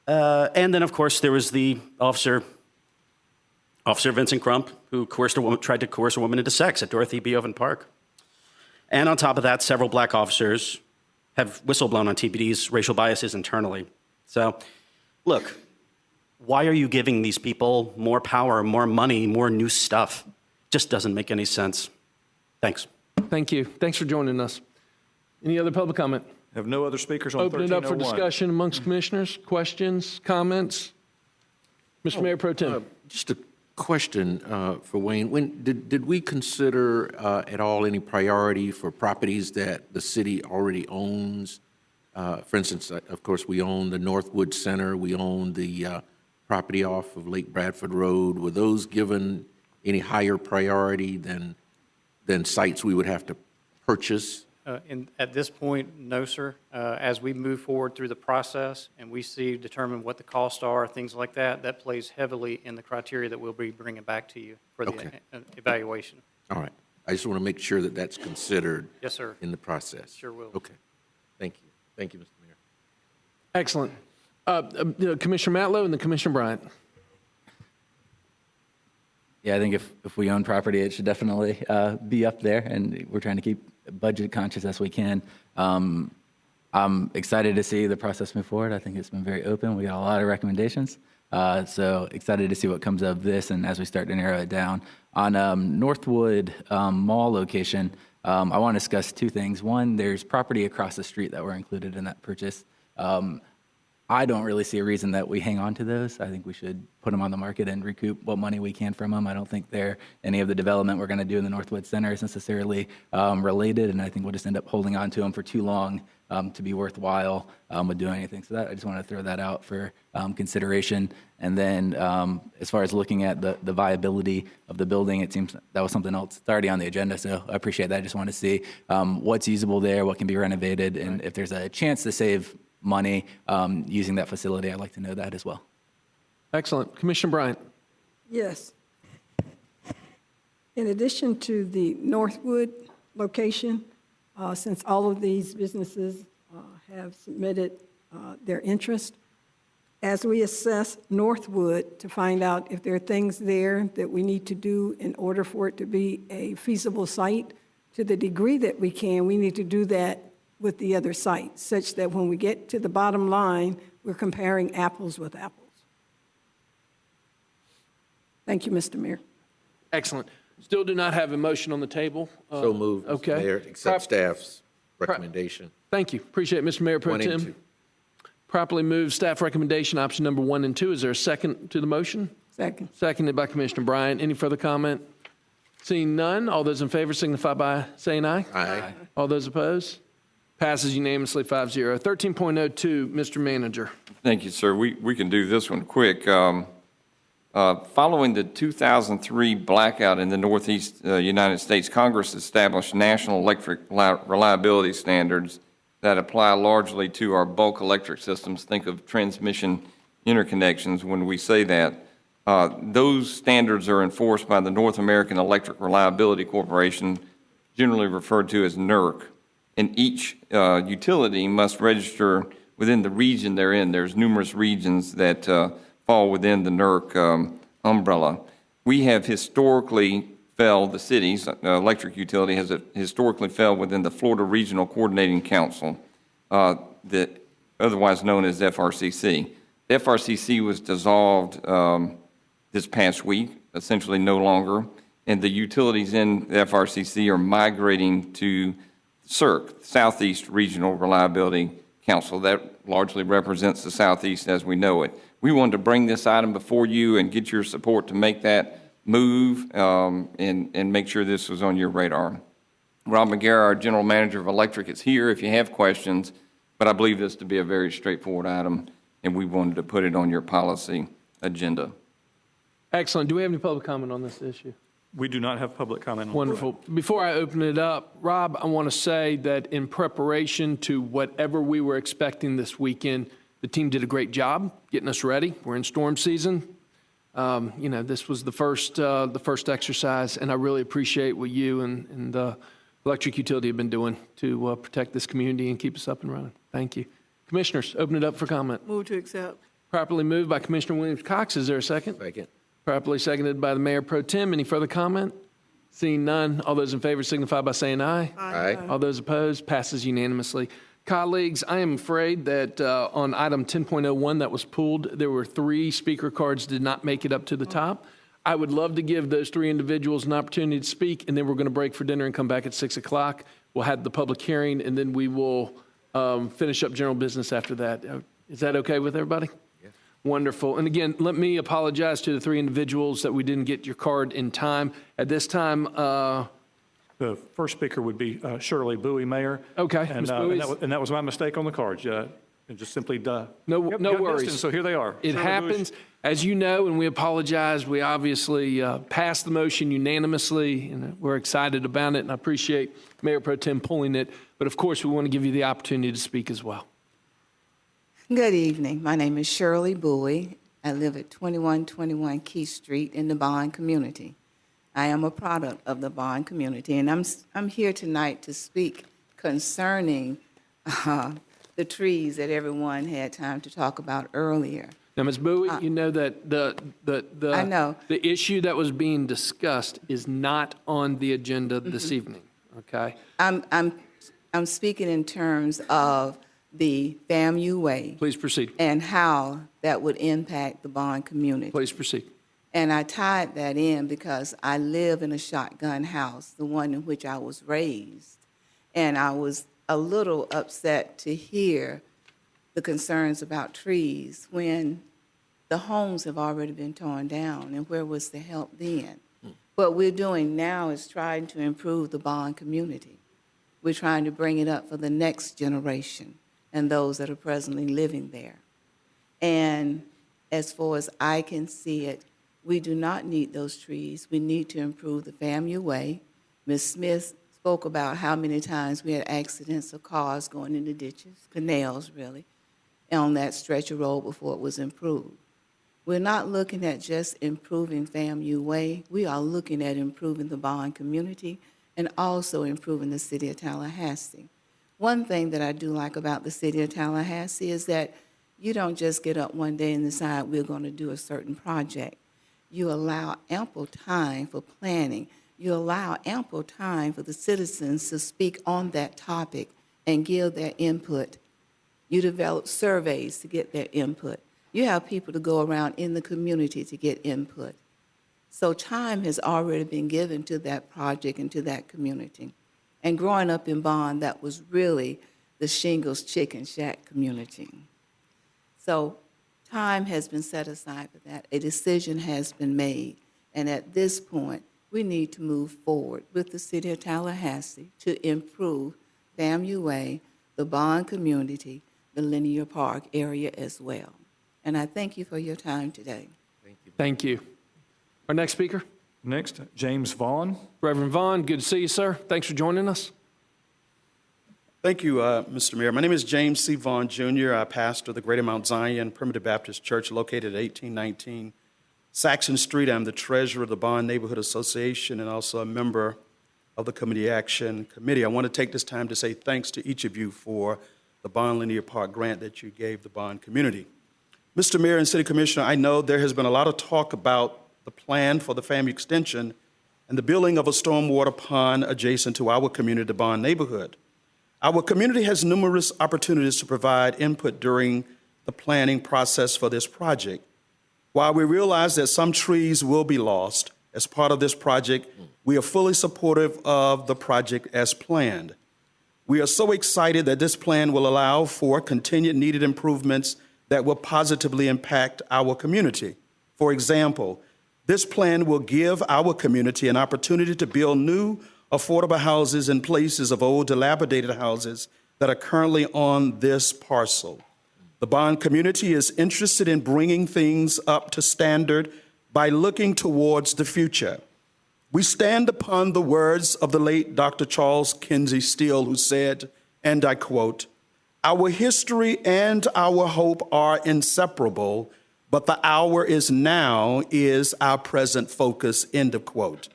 Speaker 18: And then, of course, there was the Officer Vincent Crump, who tried to coerce a woman into sex at Dorothy B. Oven Park. And on top of that, several black officers have whistleblown on TPD's racial biases internally. So, look, why are you giving these people more power, more money, more new stuff? Just doesn't make any sense. Thanks.
Speaker 1: Thank you. Thanks for joining us. Any other public comment?
Speaker 6: Have no other speakers on 1301.
Speaker 1: Open it up for discussion amongst commissioners. Questions, comments? Mr. Mayor Pro Tem.
Speaker 11: Just a question for Wayne. Did we consider at all any priority for properties that the city already owns? For instance, of course, we own the Northwood Center. We own the property off of Lake Bradford Road. Were those given any higher priority than sites we would have to purchase?
Speaker 17: At this point, no, sir. As we move forward through the process and we determine what the costs are, things like that, that plays heavily in the criteria that we'll be bringing back to you for the evaluation.
Speaker 11: All right. I just want to make sure that that's considered.
Speaker 17: Yes, sir.
Speaker 11: In the process.
Speaker 17: Sure will.
Speaker 11: Okay. Thank you. Thank you, Mr. Mayor.
Speaker 1: Excellent. Commissioner Matlow and then Commissioner Bryant.
Speaker 13: Yeah, I think if we own property, it should definitely be up there, and we're trying to keep budget conscious as we can. I'm excited to see the process move forward. I think it's been very open. We got a lot of recommendations. So excited to see what comes of this, and as we start to narrow it down. On Northwood Mall location, I want to discuss two things. One, there's property across the street that were included in that purchase. I don't really see a reason that we hang on to those. I think we should put them on the market and recoup what money we can from them. I don't think any of the development we're going to do in the Northwood Center is necessarily related, and I think we'll just end up holding on to them for too long to be worthwhile with doing anything. So I just want to throw that out for consideration. And then as far as looking at the viability of the building, it seems that was something else that's already on the agenda, so I appreciate that. I just want to see what's usable there, what can be renovated, and if there's a chance to save money using that facility, I'd like to know that as well.
Speaker 1: Excellent. Commissioner Bryant.
Speaker 19: Yes. In addition to the Northwood location, since all of these businesses have submitted their interest, as we assess Northwood to find out if there are things there that we need to do in order for it to be a feasible site, to the degree that we can, we need to do that with the other sites, such that when we get to the bottom line, we're comparing apples with apples. Thank you, Mr. Mayor.
Speaker 1: Excellent. Still do not have a motion on the table.
Speaker 11: So moved, Mr. Mayor, accept staff's recommendation.
Speaker 1: Thank you. Appreciate it, Mr. Mayor Pro
Speaker 11: 1 and
Speaker 1: Tem.
Speaker 11: 2.
Speaker 1: Properly moved staff recommendation, option number 1 and 2. Is there a second to the motion?
Speaker 19: Second.
Speaker 1: Seconded by Commissioner Bryant. Any further comment? Seeing none, all those in favor signify by saying aye.
Speaker 11: Aye.
Speaker 1: All those opposed? Passes unanimously 5-0. 13.02, Mr. Manager.
Speaker 23: Thank you, sir. We can do this one quick. Following the 2003 blackout in the Northeast United States, Congress established national electric reliability standards that apply largely to our bulk electric systems. Think of transmission interconnections when we say that. Those standards are enforced by the North American Electric Reliability Corporation, generally referred to as NERC, and each utility must register within the region they're in. There's numerous regions that fall within the NERC umbrella. We have historically fell, the city's electric utility has historically fell within the Florida Regional Coordinating Council, that otherwise known as FRCC. The FRCC was dissolved this past week, essentially no longer, and the utilities in the FRCC are migrating to CERC, Southeast Regional Reliability Council. That largely represents the Southeast as we know it. We wanted to bring this item before you and get your support to make that move and make sure this was on your radar. Rob McGarrett, our General Manager of Electric, is here if you have questions, but I believe this to be a very straightforward item, and we wanted to put it on your policy agenda.
Speaker 1: Excellent. Do we have any public comment on this issue?
Speaker 6: We do not have public comment on
Speaker 1: Wonderful. Before I open it up, Rob, I want to say that in preparation to whatever we were expecting this weekend, the team did a great job getting us ready. We're in storm season. This was the first exercise, and I really appreciate what you and the electric utility have been doing to protect this community and keep us up and running. Thank you. Commissioners, open it up for comment.
Speaker 7: Move to accept.
Speaker 1: Properly moved by Commissioner Williams-Cox. Is there a second?
Speaker 11: Second.
Speaker 1: Properly seconded by the Mayor Pro Tem. Any further comment? Seeing none, all those in favor signify by saying aye.
Speaker 11: Aye.
Speaker 1: All those opposed, passes unanimously. Colleagues, I am afraid that on item 10.01 that was pulled, there were 3 speaker cards did not make it up to the top. I would love to give those 3 individuals an opportunity to speak, and then we're going to break for dinner and come back at 6 o'clock. We'll have the public hearing, and then we will finish up general business after that. Is that okay with everybody? Yes. Wonderful. And again, let me apologize to the 3 individuals that we didn't get your card in time. At this time,
Speaker 6: The first speaker would be Shirley Bowie, Mayor.
Speaker 1: Okay.
Speaker 6: And,
Speaker 1: Ms.
Speaker 6: and that was my mistake on the cards. And just simply,
Speaker 1: no worries.
Speaker 6: So here they are.
Speaker 1: It happens. As you know, and we apologize, we obviously passed the motion unanimously, and we're excited about it, and I appreciate Mayor Pro Tem pulling it. But of course, we want to give you the opportunity to speak as well.
Speaker 2: Good evening. My name is Shirley Bowie. I live at 2121 Key Street in the Bond community. I am a product of the Bond community, and I'm here tonight to speak concerning the trees that everyone had time to talk about earlier.
Speaker 1: Now, Ms. Bowie, you know that
Speaker 2: I know.
Speaker 1: The issue that was being discussed is not on the agenda this evening, okay?
Speaker 2: I'm speaking in terms of the FAMU way.
Speaker 1: Please proceed.
Speaker 2: And how that would impact the Bond community.
Speaker 1: Please proceed.
Speaker 2: And I tied that in because I live in a shotgun house, the one in which I was raised. And I was a little upset to hear the concerns about trees when the homes have already been torn down, and where was the help then? What we're doing now is trying to improve the Bond community. We're trying to bring it up for the next generation and those that are presently living there. And as far as I can see it, we do not need those trees. We need to improve the FAMU way. Ms. Smith spoke about how many times we had accidents of cars going into ditches, canals really, on that stretch of road before it was improved. We're not looking at just improving FAMU way. We are looking at improving the Bond community and also improving the city of Tallahassee. One thing that I do like about the city of Tallahassee is that you don't just get up one day and decide we're going to do a certain project. You allow ample time for planning. You allow ample time for the citizens to speak on that topic and give their input. You develop surveys to get their input. You have people to go around in the community to get input. So time has already been given to that project and to that community. And growing up in Bond, that was really the Shingles Chicken Shack community. So time has been set aside for that. A decision has been made. And at this point, we need to move forward with the city of Tallahassee to improve FAMU Way, the Bond community, the Linear Park area as well. And I thank you for your time today.
Speaker 11: Thank you.
Speaker 1: Thank you. Our next speaker?
Speaker 6: Next, James Vaughn.
Speaker 1: Reverend Vaughn, good to see you, sir. Thanks for joining us.
Speaker 9: Thank you, Mr. Mayor. My name is James C. Vaughn, Jr. I pastor the Greater Mount Zion Primitive Baptist Church located at 1819 Saxon Street. I'm the treasurer of the Bond Neighborhood Association and also a member of the Community Action Committee. I want to take this time to say thanks to each of you for the Bond Linear Park grant that you gave the Bond community. Mr. Mayor and City Commissioner, I know there has been a lot of talk about the plan for the FAMU extension and the building of a stormwater pond adjacent to our community, the Bond neighborhood. Our community has numerous opportunities to provide input during the planning process for this project. While we realize that some trees will be lost as part of this project, we are fully supportive of the project as planned. We are so excited that this plan will allow for continued needed improvements that will positively impact our community. For example, this plan will give our community an opportunity to build new affordable houses in places of old dilapidated houses that are currently on this parcel. The Bond community is interested in bringing things up to standard by looking towards the future. We stand upon the words of the late Dr. Charles Kinsey Steele, who said, and I quote, "Our history and our hope are inseparable, but the hour is now is our present focus," end of quote.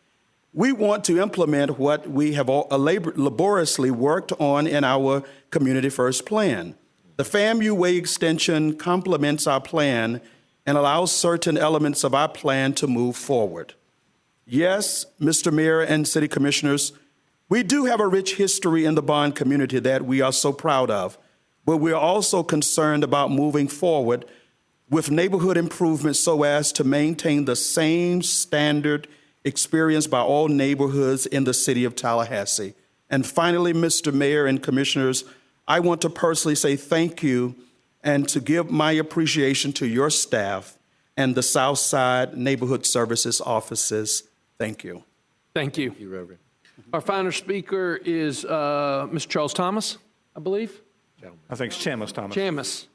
Speaker 9: We want to implement what we have laboriously worked on in our Community First Plan. The FAMU Way extension complements our plan and allows certain elements of our plan to move forward. Yes, Mr. Mayor and City Commissioners, we do have a rich history in the Bond community that we are so proud of, but we're also concerned about moving forward with neighborhood improvements so as to maintain the same standard experienced by all neighborhoods in the city of Tallahassee. And finally, Mr. Mayor and Commissioners, I want to personally say thank you and to give my appreciation to your staff and the Southside Neighborhood Services offices. Thank you.
Speaker 1: Thank you.
Speaker 11: Thank you, Reverend.
Speaker 1: Our final speaker is Mr. Charles Thomas, I believe.
Speaker 6: I think it's Chamis Thomas.
Speaker 1: Chamis.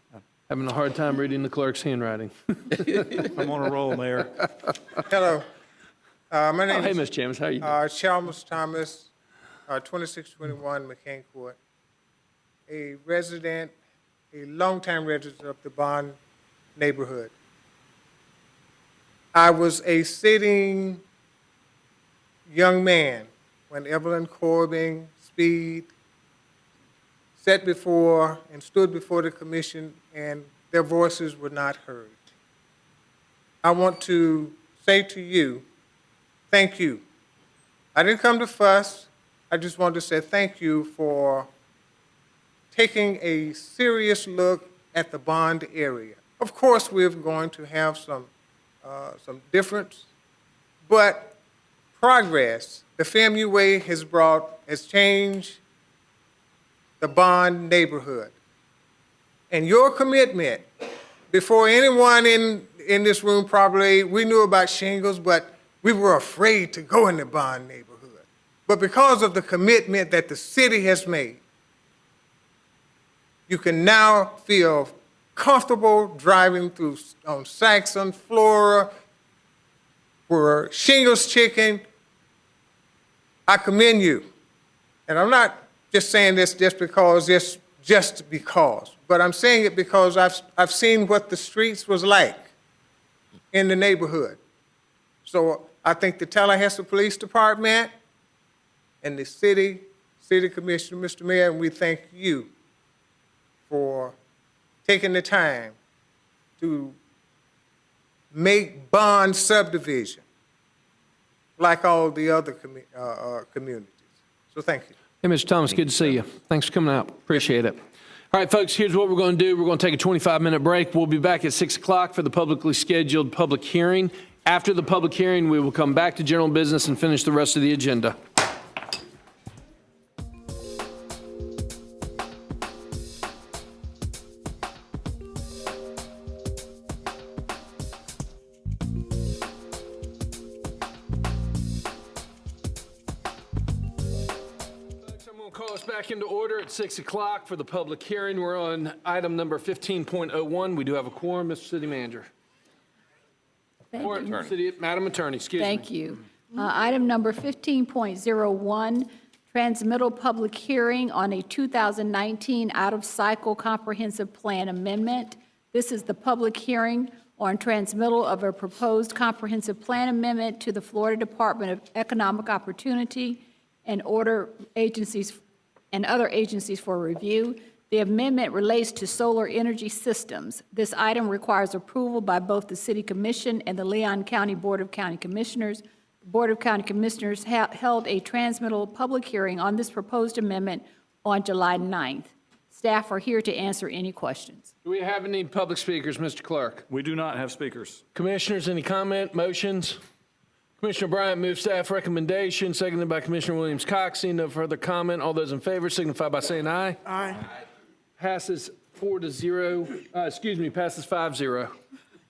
Speaker 1: Having a hard time reading the clerk's handwriting.
Speaker 6: I'm on a roll, Mayor.
Speaker 24: Hello. My name
Speaker 1: Hey,
Speaker 24: is
Speaker 1: Ms. Chamis, how are you doing?
Speaker 24: Chalmers Thomas, 2621 McCain Court, a resident, a longtime resident of the Bond neighborhood. I was a sitting young man when Evelyn Corbin, Speed, sat before and stood before the commission and their voices were not heard. I want to say to you, thank you. I didn't come to fuss. I just wanted to say thank you for taking a serious look at the Bond area. Of course, we're going to have some difference, but progress the FAMU Way has changed the Bond neighborhood. And your commitment, before anyone in this room probably, we knew about shingles, but we were afraid to go in the Bond neighborhood. But because of the commitment that the city has made, you can now feel comfortable driving through on Saxon, Flora, where shingles chicken. I commend you. And I'm not just saying this just because, but I'm saying it because I've seen what the streets was like in the neighborhood. So I think the Tallahassee Police Department and the city commissioner, Mr. Mayor, and we thank you for taking the time to make Bond subdivision like all the other communities. So thank you.
Speaker 1: Hey, Mr. Thomas, good to see you. Thanks for coming out. Appreciate it. All right, folks, here's what we're going to do. We're going to take a 25-minute break. We'll be back at 6 o'clock for the publicly scheduled public hearing. After the public hearing, we will come back to general business and finish the rest of the agenda. Back into order at 6 o'clock for the public hearing. We're on item number 15.01. We do have a quorum, Mr. City Manager.
Speaker 16: Thank
Speaker 1: Or
Speaker 16: you.
Speaker 1: Madam Attorney, excuse me.
Speaker 16: Thank you. Item number 15.01, transmittal public hearing on a 2019 out-of-cycle comprehensive plan amendment. This is the public hearing on transmittal of a proposed comprehensive plan amendment to the Florida Department of Economic Opportunity and other agencies for review. The amendment relates to solar energy systems. This item requires approval by both the City Commission and the Leon County Board of County Commissioners. The Board of County Commissioners held a transmittal public hearing on this proposed amendment on July 9th. Staff are here to answer any questions.
Speaker 1: Do we have any public speakers, Mr. Clerk?
Speaker 6: We do not have speakers.
Speaker 1: Commissioners, any comment, motions? Commissioner Bryant moves staff recommendation, seconded by Commissioner Williams-Cox. Seeing no further comment, all those in favor signify by saying aye.
Speaker 14: Aye.
Speaker 1: Passes 4-0, passes 5-0.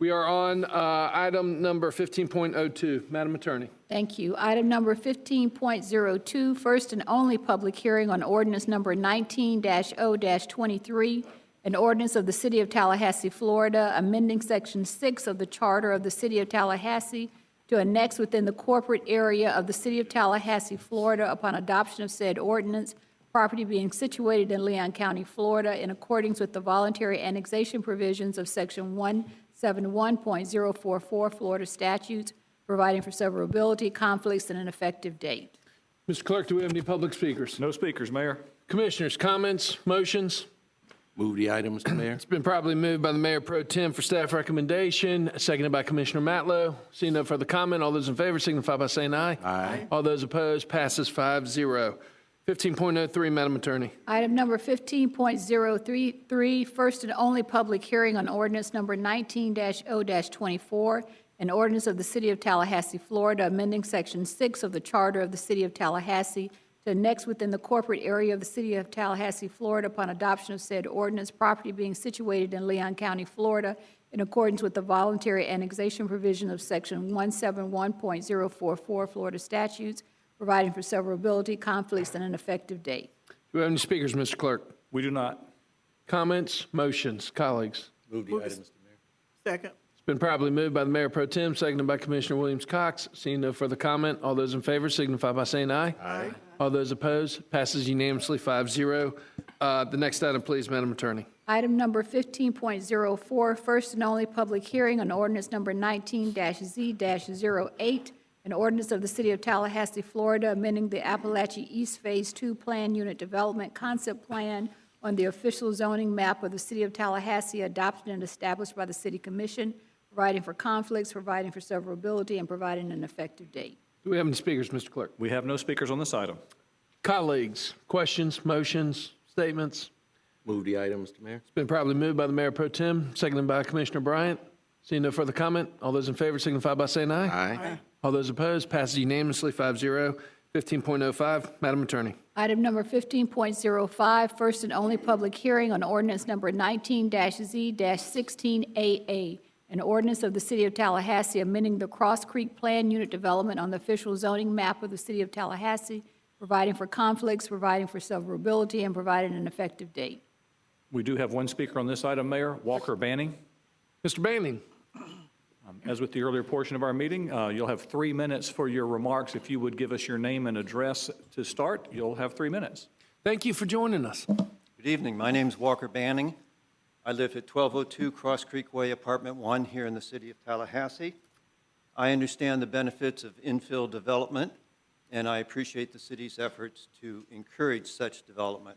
Speaker 1: We are on item number 15.02. Madam Attorney.
Speaker 16: Thank you. Item number 15.02, first and only public hearing on ordinance number 19-0-23, an ordinance of the City of Tallahassee, Florida, amending Section 6 of the Charter of the City of Tallahassee to annex within the corporate area of the City of Tallahassee, Florida, upon adoption of said ordinance, property being situated in Leon County, Florida, in accordance with the voluntary annexation provisions of Section 171.044 Florida statutes, providing for severability, conflicts, and an effective date.
Speaker 1: Mr. Clerk, do we have any public speakers?
Speaker 6: No speakers, Mayor.
Speaker 1: Commissioners, comments, motions?
Speaker 11: Move the item, Mr. Mayor.
Speaker 1: It's been properly moved by the Mayor Pro Tem for staff recommendation, seconded by Commissioner Matlow. Seeing no further comment, all those in favor signify by saying aye.
Speaker 11: Aye.
Speaker 1: All those opposed, passes 5-0. 15.03, Madam Attorney.
Speaker 16: Item number 15.033, first and only public hearing on ordinance number 19-0-24, an ordinance of the City of Tallahassee, Florida, amending Section 6 of the Charter of the City of Tallahassee to annex within the corporate area of the City of Tallahassee, Florida, upon adoption of said ordinance, property being situated in Leon County, Florida, in accordance with the voluntary annexation provision of Section 171.044 Florida statutes, providing for severability, conflicts, and an effective date.
Speaker 1: Do we have any speakers, Mr. Clerk?
Speaker 6: We do not.
Speaker 1: Comments, motions, colleagues?
Speaker 11: Move the item, Mr. Mayor.
Speaker 14: Second.
Speaker 1: It's been properly moved by the Mayor Pro Tem, seconded by Commissioner Williams-Cox. Seeing no further comment, all those in favor signify by saying aye.
Speaker 14: Aye.
Speaker 1: All those opposed, passes unanimously 5-0. The next item, please, Madam Attorney.
Speaker 16: Item number 15.04, first and only public hearing on ordinance number 19-Z-08, an ordinance of the City of Tallahassee, Florida, amending the Appalachia East Phase 2 Plan Unit Development Concept Plan on the official zoning map of the City of Tallahassee, adopted and established by the City Commission, providing for conflicts, providing for severability, and providing an effective date.
Speaker 1: Do we have any speakers, Mr. Clerk?
Speaker 6: We have no speakers on this item.
Speaker 1: Colleagues, questions, motions, statements?
Speaker 11: Move the item, Mr. Mayor.
Speaker 1: It's been probably moved by the Mayor Pro Tem, seconded by Commissioner Bryant. Seeing no further comment, all those in favor signify by saying aye.
Speaker 11: Aye.
Speaker 1: All those opposed, passes unanimously 5-0. 15.05, Madam Attorney.
Speaker 16: Item number 15.05, first and only public hearing on ordinance number 19-Z-16AA, an ordinance of the City of Tallahassee amending the Cross Creek Plan Unit Development on the official zoning map of the City of Tallahassee, providing for conflicts, providing for severability, and providing an effective date.
Speaker 6: We do have one speaker on this item, Mayor, Walker Banning.
Speaker 1: Mr. Banning.
Speaker 6: As with the earlier portion of our meeting, you'll have 3 minutes for your remarks. If you would give us your name and address to start, you'll have 3 minutes.
Speaker 1: Thank you for joining us.
Speaker 4: Good evening. My name's Walker Banning. I live at 1202 Cross Creek Way, Apartment 1 here in the City of Tallahassee. I understand the benefits of infill development, and I appreciate the city's efforts to encourage such development.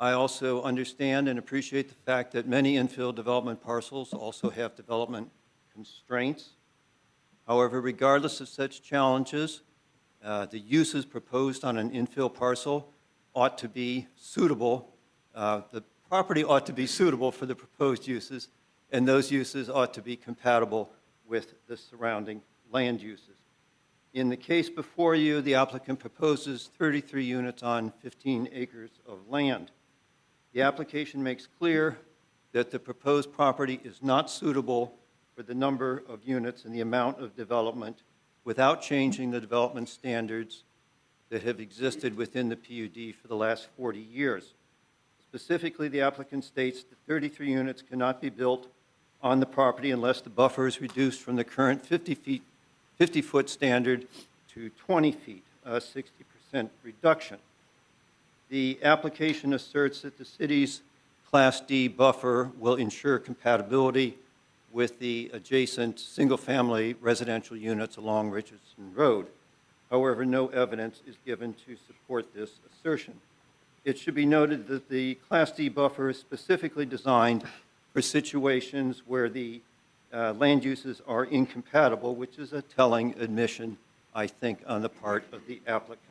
Speaker 4: I also understand and appreciate the fact that many infill development parcels also have development constraints. However, regardless of such challenges, the uses proposed on an infill parcel ought to be suitable. The property ought to be suitable for the proposed uses, and those uses ought to be compatible with the surrounding land uses. In the case before you, the applicant proposes 33 units on 15 acres of land. The application makes clear that the proposed property is not suitable for the number of units and the amount of development without changing the development standards that have existed within the PUD for the last 40 years. Specifically, the applicant states that 33 units cannot be built on the property unless the buffer is reduced from the current 50-foot standard to 20 feet, a 60% reduction. The application asserts that the city's Class D buffer will ensure compatibility with the adjacent single-family residential units along Richardson Road. However, no evidence is given to support this assertion. It should be noted that the Class D buffer is specifically designed for situations where the land uses are incompatible, which is a telling admission, I think, on the part of the applicant.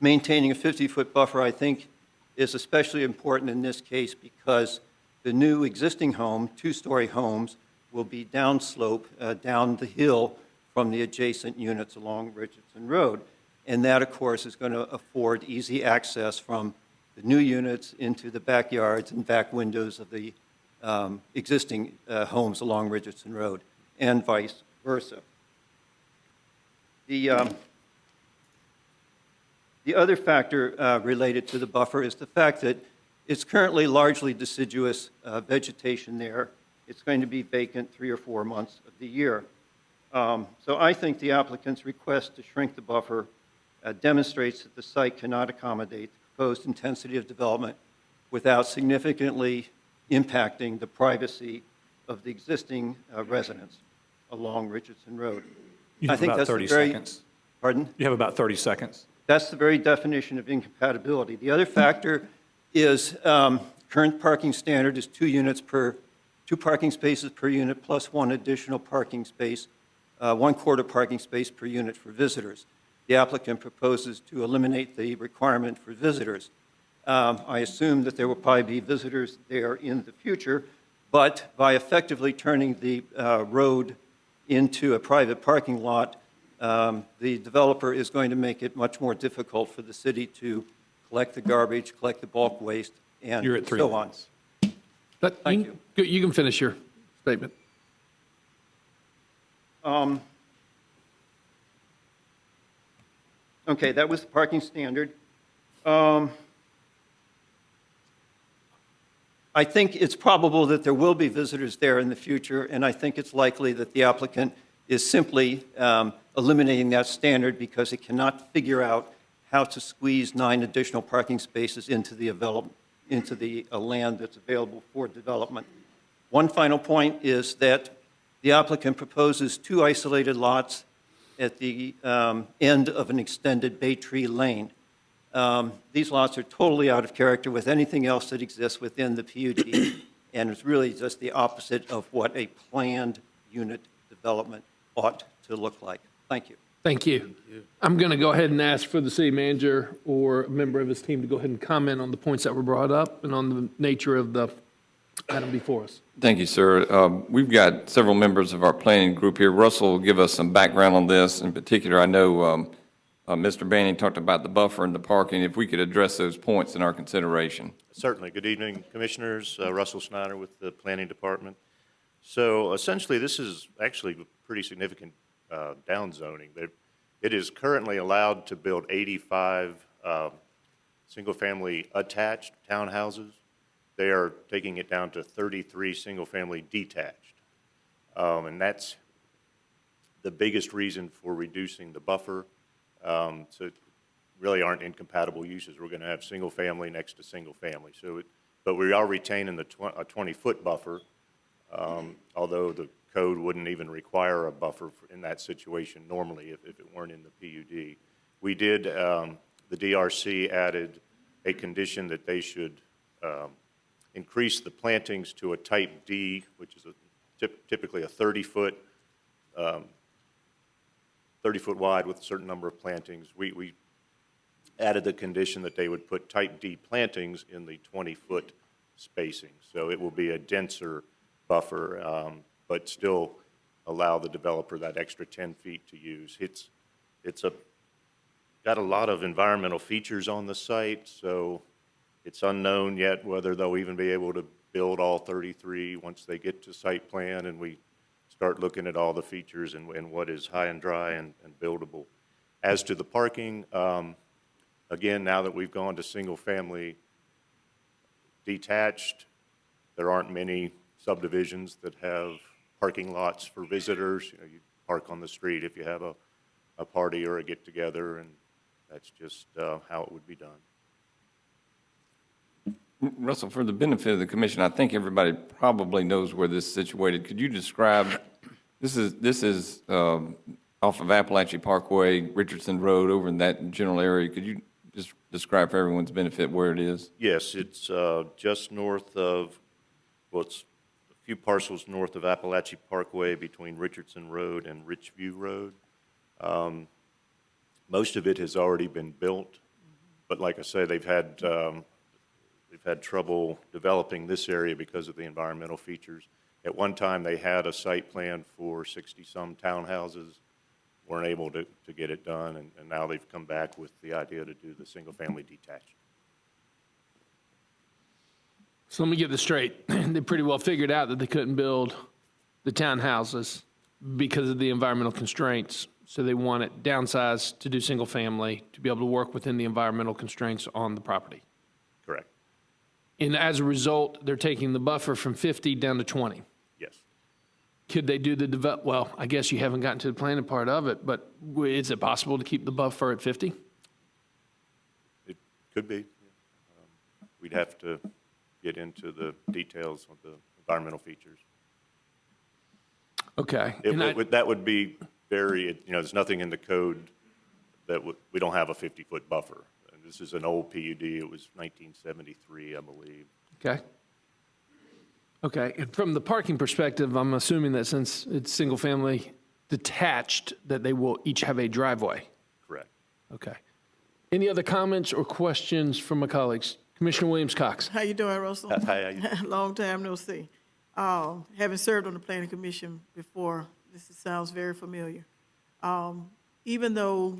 Speaker 4: Maintaining a 50-foot buffer, I think, is especially important in this case because the new existing home, two-story homes, will be downslope down the hill from the adjacent units along Richardson Road. And that, of course, is going to afford easy access from the new units into the backyards and back windows of the existing homes along Richardson Road, and vice versa. The other factor related to the buffer is the fact that it's currently largely deciduous vegetation there. It's going to be vacant 3 or 4 months of the year. So I think the applicant's request to shrink the buffer demonstrates that the site cannot accommodate the proposed intensity of development without significantly impacting the privacy of the existing residents along Richardson Road.
Speaker 6: You have about 30 seconds.
Speaker 4: Pardon?
Speaker 6: You have about 30 seconds.
Speaker 4: That's the very definition of incompatibility. The other factor is current parking standard is 2 parking spaces per unit plus 1 additional parking space, 1/4 parking space per unit for visitors. The applicant proposes to eliminate the requirement for visitors. I assume that there will probably be visitors there in the future, but by effectively turning the road into a private parking lot, the developer is going to make it much more difficult for the city to collect the garbage, collect the bulk waste, and
Speaker 1: You're at 3
Speaker 4: so on.
Speaker 1: Thank you. You can finish your statement.
Speaker 4: Okay, that was the parking standard. I think it's probable that there will be visitors there in the future, and I think it's likely that the applicant is simply eliminating that standard because it cannot figure out how to squeeze 9 additional parking spaces into the land that's available for development. One final point is that the applicant proposes 2 isolated lots at the end of an extended Bay Tree Lane. These lots are totally out of character with anything else that exists within the PUD, and it's really just the opposite of what a planned unit development ought to look like. Thank you.
Speaker 1: Thank you. I'm going to go ahead and ask for the city manager or a member of his team to go ahead and comment on the points that were brought up and on the nature of the item before us.
Speaker 23: Thank you, sir. We've got several members of our planning group here. Russell will give us some background on this. In particular, I know Mr. Banning talked about the buffer and the parking. If we could address those points in our consideration.
Speaker 5: Certainly. Good evening, Commissioners. Russell Snyder with the Planning Department. So essentially, this is actually a pretty significant downzoning. It is currently allowed to build 85 single-family attached townhouses. They are taking it down to 33 single-family detached. And that's the biggest reason for reducing the buffer. So it really aren't incompatible uses. We're going to have single-family next to single-family. But we are retaining a 20-foot buffer, although the code wouldn't even require a buffer in that situation normally if it weren't in the PUD. We did, the DRC added a condition that they should increase the plantings to a type D, which is typically a 30-foot wide with a certain number of plantings. We added the condition that they would put type D plantings in the 20-foot spacing. So it will be a denser buffer, but still allow the developer that extra 10 feet to use. It's got a lot of environmental features on the site, so it's unknown yet whether they'll even be able to build all 33 once they get to site plan and we start looking at all the features and what is high and dry and buildable. As to the parking, again, now that we've gone to single-family detached, There aren't many subdivisions that have parking lots for visitors. You know, you park on the street if you have a party or a get-together, and that's just how it would be done.
Speaker 23: Russell, for the benefit of the commission, I think everybody probably knows where this is situated. Could you describe, this is off of Appalachia Parkway, Richardson Road, over in that general area. Could you just describe for everyone's benefit where it is?
Speaker 5: Yes, it's just north of, well, it's a few parcels north of Appalachia Parkway between Richardson Road and Richview Road. Most of it has already been built, but like I say, they've had trouble developing this area because of the environmental features. At one time, they had a site plan for 60-some townhouses, weren't able to get it done, and now they've come back with the idea to do the single-family detached.
Speaker 1: So let me get this straight. They pretty well figured out that they couldn't build the townhouses because of the environmental constraints. So they want it downsized to do single family to be able to work within the environmental constraints on the property.
Speaker 5: Correct.
Speaker 1: And as a result, they're taking the buffer from 50 down to 20.
Speaker 5: Yes.
Speaker 1: Could they do the well, I guess you haven't gotten to the planning part of it, but is it possible to keep the buffer at 50?
Speaker 5: It could be. We'd have to get into the details of the environmental features.
Speaker 1: Okay.
Speaker 5: That would be very, you know, there's nothing in the code that we don't have a 50-foot buffer. And this is an old PUD. It was 1973, I believe.
Speaker 1: Okay. Okay. And from the parking perspective, I'm assuming that since it's single-family detached, that they will each have a driveway.
Speaker 5: Correct.
Speaker 1: Okay. Any other comments or questions from my colleagues? Commissioner Williams-Cox.
Speaker 8: How you doing, Russell?
Speaker 5: Hi.
Speaker 8: Long time no see. Having served on the Planning Commission before, this sounds very familiar. Even though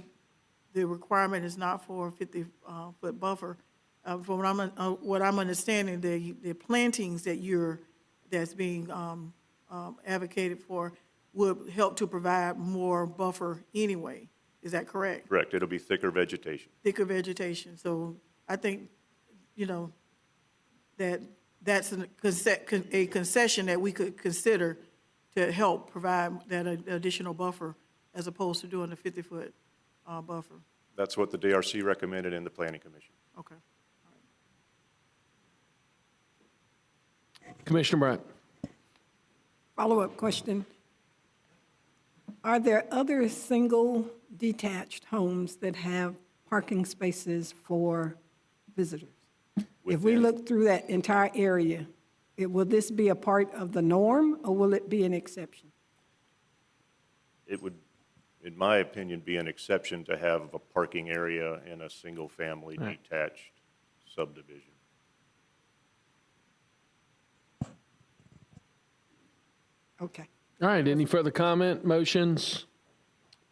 Speaker 8: the requirement is not for a 50-foot buffer, from what I'm understanding, the plantings that's being advocated for would help to provide more buffer anyway. Is that correct?
Speaker 5: Correct. It'll be thicker vegetation.
Speaker 8: Thicker vegetation. So I think, you know, that's a concession that we could consider to help provide that additional buffer as opposed to doing the 50-foot buffer.
Speaker 5: That's what the DRC recommended in the Planning Commission.
Speaker 8: Okay.
Speaker 1: Commissioner Bryant.
Speaker 19: Follow-up question. Are there other single detached homes that have parking spaces for visitors? If we look through that entire area, will this be a part of the norm or will it be an exception?
Speaker 5: It would, in my opinion, be an exception to have a parking area in a single-family detached subdivision.
Speaker 19: Okay.
Speaker 1: All right. Any further comment, motions?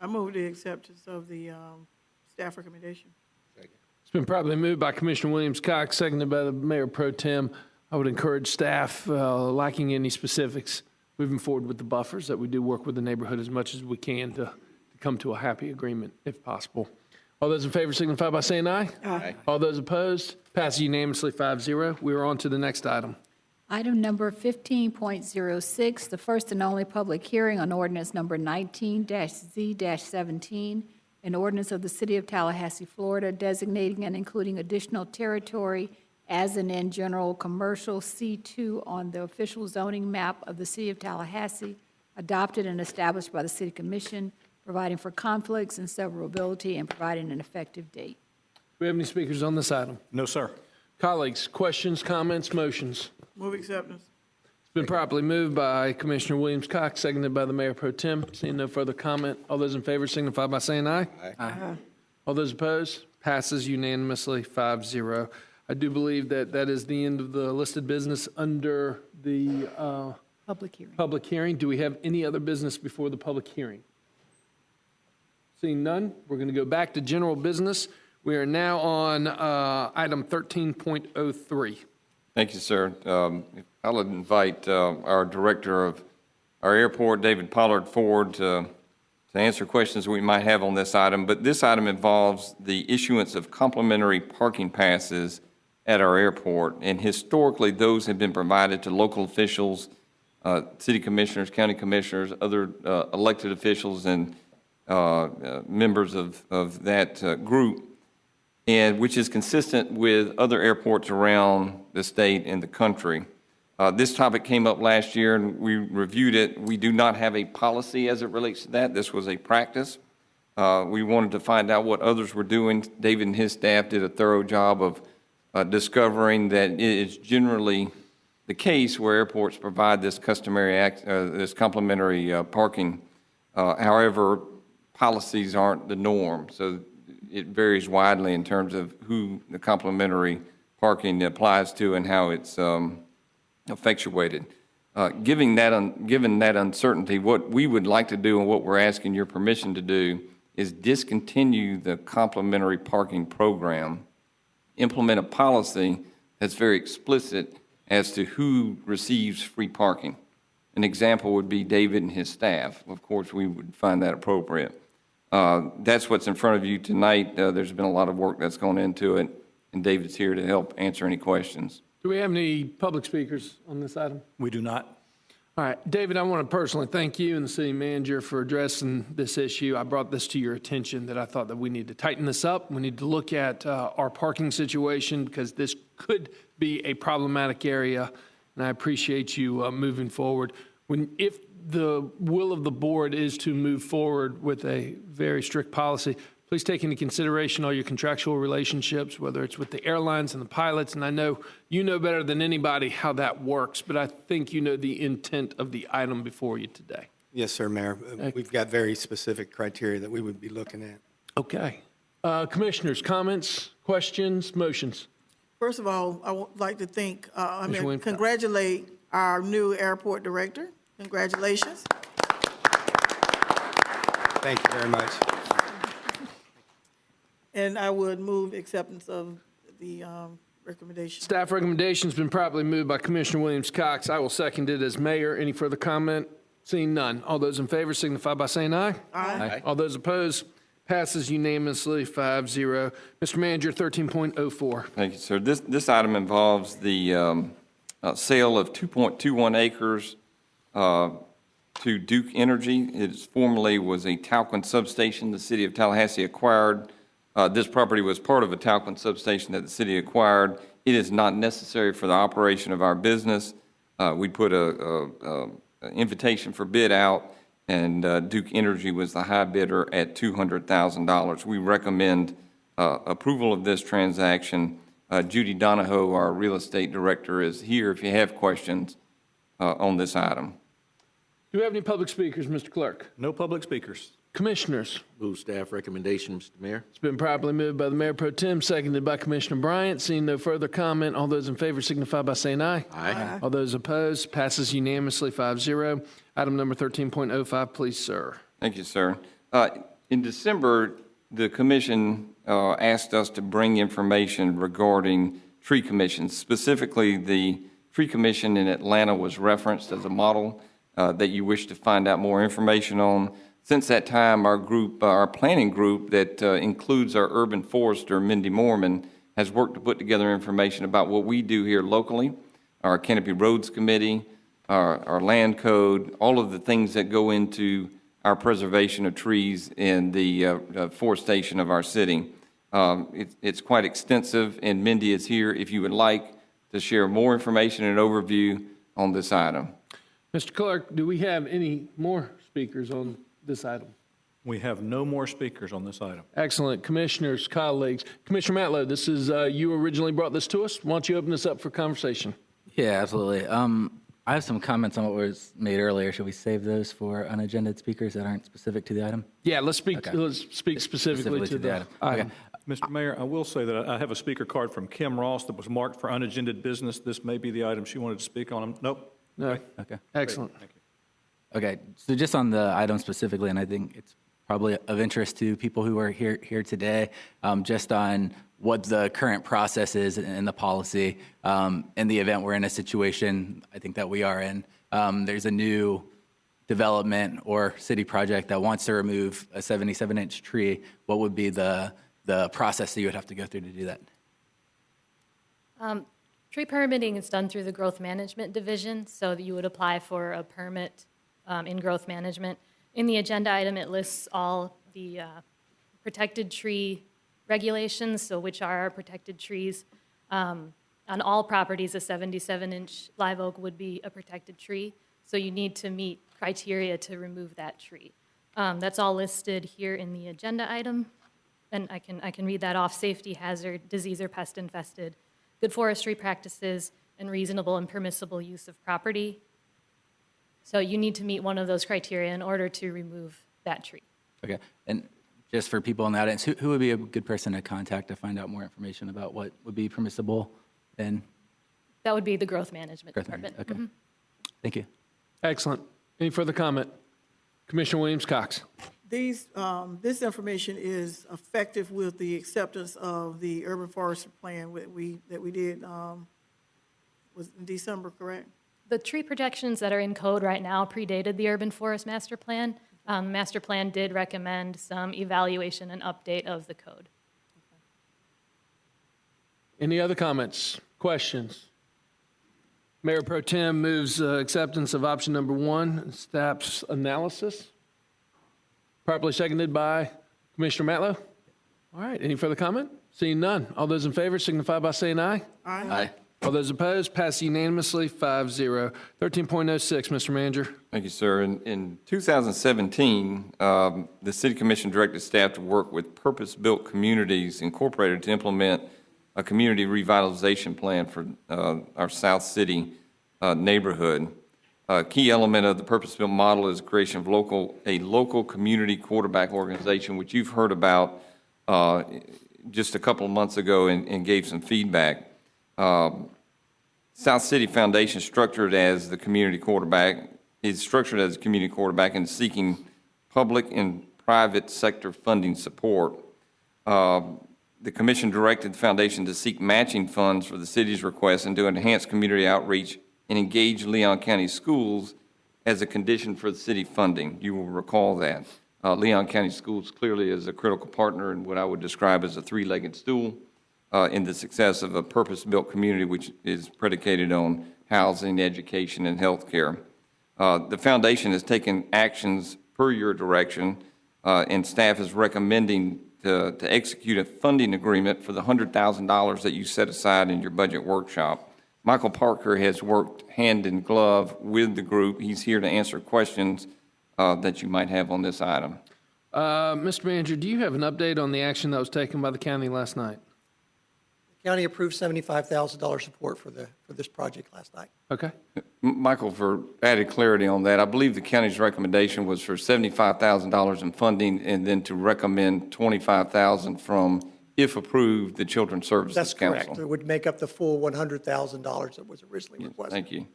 Speaker 8: I move the acceptance of the staff recommendation.
Speaker 1: It's been properly moved by Commissioner Williams-Cox, seconded by the Mayor Pro Tem. I would encourage staff, lacking any specifics, moving forward with the buffers, that we do work with the neighborhood as much as we can to come to a happy agreement, if possible. All those in favor signify by saying aye.
Speaker 19: Aye.
Speaker 1: All those opposed, passes unanimously 5-0. We are on to the next item.
Speaker 16: Item number 15.06, the first and only public hearing on ordinance number 19-Z-17, an ordinance of the City of Tallahassee, Florida, designating and including additional territory as an in general commercial C2 on the official zoning map of the City of Tallahassee, adopted and established by the City Commission, providing for conflicts and severability, and providing an effective date.
Speaker 1: Do we have any speakers on this item?
Speaker 6: No, sir.
Speaker 1: Colleagues, questions, comments, motions?
Speaker 8: Move acceptance.
Speaker 1: It's been properly moved by Commissioner Williams-Cox, seconded by the Mayor Pro Tem. Seeing no further comment, all those in favor signify by saying aye.
Speaker 19: Aye.
Speaker 1: All those opposed, passes unanimously 5-0. I do believe that that is the end of the listed business under the public hearing. Do we have any other business before the public hearing? Seeing none, we're going to go back to general business. We are now on item 13.03.
Speaker 23: Thank you, sir. I'll invite our director of our airport, David Pollard, forward to answer questions we might have on this item. But this item involves the issuance of complimentary parking passes at our airport. And historically, those have been provided to local officials, city commissioners, county commissioners, other elected officials, and members of that group, and which is consistent with other airports around the state and the country. This topic came up last year, and we reviewed it. We do not have a policy as it relates to that. This was a practice. We wanted to find out what others were doing. David and his staff did a thorough job of discovering that it is generally the case where airports provide this this complimentary parking. However, policies aren't the norm, so it varies widely in terms of who the complimentary parking applies to and how it's effectuated. Given that uncertainty, what we would like to do and what we're asking your permission to do is discontinue the complimentary parking program, implement a policy that's very explicit as to who receives free parking. An example would be David and his staff. Of course, we would find that appropriate. That's what's in front of you tonight. There's been a lot of work that's gone into it, and David's here to help answer any questions.
Speaker 1: Do we have any public speakers on this item?
Speaker 6: We do not.
Speaker 1: All right, David, I want to personally thank you and the city manager for addressing this issue. I brought this to your attention that I thought that we need to tighten this up. We need to look at our parking situation because this could be a problematic area, and I appreciate you moving forward. If the will of the board is to move forward with a very strict policy, please take into consideration all your contractual relationships, whether it's with the airlines and the pilots. And I know you know better than anybody how that works, but I think you know the intent of the item before you today.
Speaker 10: Yes, sir, Mayor. We've got very specific criteria that we would be looking at.
Speaker 1: Okay. Commissioners, comments, questions, motions?
Speaker 8: First of all, I would like to
Speaker 1: Williams-Cox.
Speaker 8: congratulate our new airport director. Congratulations.
Speaker 10: Thank you very much.
Speaker 8: And I would move acceptance of the recommendation.
Speaker 1: Staff recommendation's been properly moved by Commissioner Williams-Cox. I will second it as mayor. Any further comment? Seeing none. All those in favor signify by saying aye.
Speaker 8: Aye.
Speaker 1: All those opposed, passes unanimously 5-0. Mr. Manager, 13.04.
Speaker 23: Thank you, sir. This item involves the sale of 2.21 acres to Duke Energy. It formerly was a Talcon substation the city of Tallahassee acquired. This property was part of a Talcon substation that the city acquired. It is not necessary for the operation of our business. We put an invitation for bid out, and Duke Energy was the high bidder at $200,000. We recommend approval of this transaction. Judy Donahoe, our real estate director, is here if you have questions on this item.
Speaker 1: Do we have any public speakers, Mr. Clerk?
Speaker 6: No public speakers.
Speaker 1: Commissioners?
Speaker 11: Move staff recommendation, Mr. Mayor.
Speaker 1: It's been properly moved by the Mayor Pro Tem, seconded by Commissioner Bryant. Seeing no further comment, all those in favor signify by saying aye.
Speaker 11: Aye.
Speaker 1: All those opposed, passes unanimously 5-0. Item number 13.05, please, sir.
Speaker 23: Thank you, sir. In December, the commission asked us to bring information regarding tree commissions. Specifically, the tree commission in Atlanta was referenced as a model that you wish to find out more information on. Since that time, our planning group that includes our urban forester, Mindy Moorman, has worked to put together information about what we do here locally, our Canopy Roads Committee, our land code, all of the things that go into our preservation of trees and the forestation of our city. It's quite extensive, and Mindy is here if you would like to share more information and overview on this item.
Speaker 1: Mr. Clerk, do we have any more speakers on this item?
Speaker 6: We have no more speakers on this item.
Speaker 1: Excellent. Commissioners, colleagues. Commissioner Matlow, this is, you originally brought this to us. Why don't you open this up for conversation?
Speaker 13: Yeah, absolutely. I have some comments on what was made earlier. Should we save those for unagended speakers that aren't specific to the item?
Speaker 1: Yeah, let's speak,
Speaker 13: Okay.
Speaker 1: let's speak specifically to the item.
Speaker 6: Okay. Mr. Mayor, I will say that I have a speaker card from Kim Ross that was marked for unagended business. This may be the item she wanted to speak on. Nope.
Speaker 1: No.
Speaker 13: Okay.
Speaker 1: Excellent.
Speaker 6: Thank you.
Speaker 13: Okay, so just on the item specifically, and I think it's probably of interest to people who are here today, just on what the current process is and the policy. In the event we're in a situation, I think that we are in, there's a new development or city project that wants to remove a 77-inch tree. What would be the process that you would have to go through to do that?
Speaker 15: Tree permitting is done through the Growth Management Division, so that you would apply for a permit in growth management. In the agenda item, it lists all the protected tree regulations, so which are our protected trees. On all properties, a 77-inch live oak would be a protected tree, so you need to meet criteria to remove that tree. That's all listed here in the agenda item, and I can read that off: safety, hazard, disease or pest infested, good forestry practices, and reasonable and permissible use of property. So you need to meet one of those criteria in order to remove that tree.
Speaker 13: Okay, and just for people in the audience, who would be a good person to contact to find out more information about what would be permissible? And
Speaker 15: That would be the Growth Management
Speaker 13: Growth
Speaker 15: Department.
Speaker 13: Management, okay. Thank you.
Speaker 1: Excellent. Any further comment? Commissioner Williams-Cox.
Speaker 8: This information is effective with the acceptance of the urban forestry plan that we did, was in December, correct?
Speaker 15: The tree protections that are in code right now predated the Urban Forest Master Plan. Master Plan did recommend some evaluation and update of the code.
Speaker 1: Any other comments, questions? Mayor Pro Tem moves acceptance of option number 1, staff's analysis. Properly seconded by Commissioner Matlow. All right, any further comment? Seeing none. All those in favor signify by saying aye.
Speaker 8: Aye.
Speaker 1: All those opposed, pass unanimously, 5-0. 13.06, Mr. Manager.
Speaker 23: Thank you, sir. In 2017, the City Commission directed staff to work with Purpose-Built Communities Incorporated to implement a community revitalization plan for our South City neighborhood. A key element of the purpose-built model is the creation of a local community quarterback organization, which you've heard about just a couple of months ago and gave some feedback. South City Foundation is structured as the community quarterback, and seeking public and private sector funding support. The commission directed the foundation to seek matching funds for the city's request and to enhance community outreach and engage Leon County schools as a condition for the city funding. You will recall that. Leon County Schools clearly is a critical partner in what I would describe as a three-legged stool in the success of a purpose-built community which is predicated on housing, education, and health care. The foundation has taken actions per your direction, and staff is recommending to execute a funding agreement for the $100,000 that you set aside in your budget workshop. Michael Parker has worked hand in glove with the group. He's here to answer questions that you might have on this item.
Speaker 1: Mr. Manager, do you have an update on the action that was taken by the county last night?
Speaker 20: The county approved $75,000 support for this project last night.
Speaker 1: Okay.
Speaker 23: Michael, for added clarity on that, I believe the county's recommendation was for $75,000 in funding and then to recommend $25,000 from, if approved, the Children's Services Council.
Speaker 20: That's correct. It would make up the full $100,000 that was originally requested.
Speaker 23: Thank you.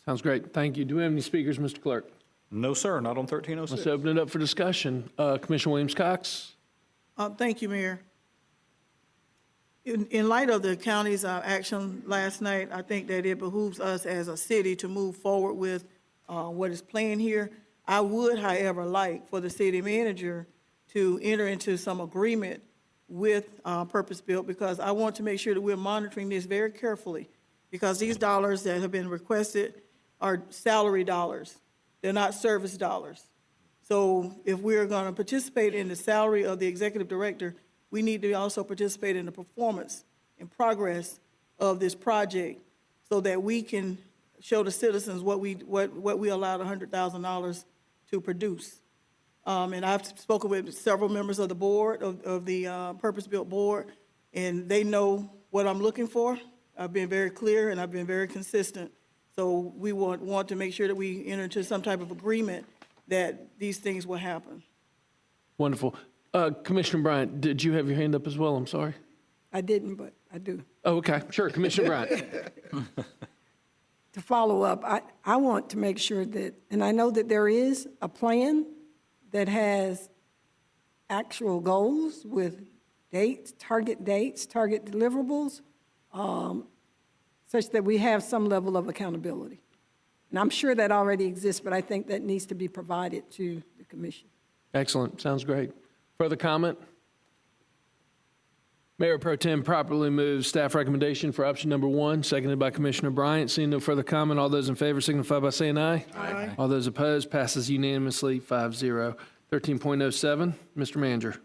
Speaker 1: Sounds great. Thank you. Do we have any speakers, Mr. Clerk?
Speaker 6: No, sir, not on 1306.
Speaker 1: Let's open it up for discussion. Commissioner Williams-Cox.
Speaker 8: Thank you, Mayor. In light of the county's action last night, I think that it behooves us as a city to move forward with what is planned here. I would, however, like for the city manager to enter into some agreement with Purpose Built, because I want to make sure that we're monitoring this very carefully, because these dollars that have been requested are salary dollars. They're not service dollars. So if we're going to participate in the salary of the executive director, we need to also participate in the performance and progress of this project so that we can show the citizens what we allowed $100,000 to produce. And I've spoken with several members of the board, of the Purpose-Built board, and they know what I'm looking for. I've been very clear and I've been very consistent. So we want to make sure that we enter into some type of agreement that these things will happen.
Speaker 1: Wonderful. Commissioner Bryant, did you have your hand up as well? I'm sorry.
Speaker 19: I didn't, but I do.
Speaker 1: Oh, okay. Sure. Commissioner Bryant.
Speaker 19: To follow up, I want to make sure that, and I know that there is a plan that has actual goals with dates, target deliverables, such that we have some level of accountability. And I'm sure that already exists, but I think that needs to be provided to the commission.
Speaker 1: Excellent. Sounds great. Further comment? Mayor Pro Tem properly moves staff recommendation for option number 1, seconded by Commissioner Bryant. Seeing no further comment, all those in favor signify by saying aye.
Speaker 8: Aye.
Speaker 1: All those opposed, passes unanimously 5-0. 13.07, Mr. Manager.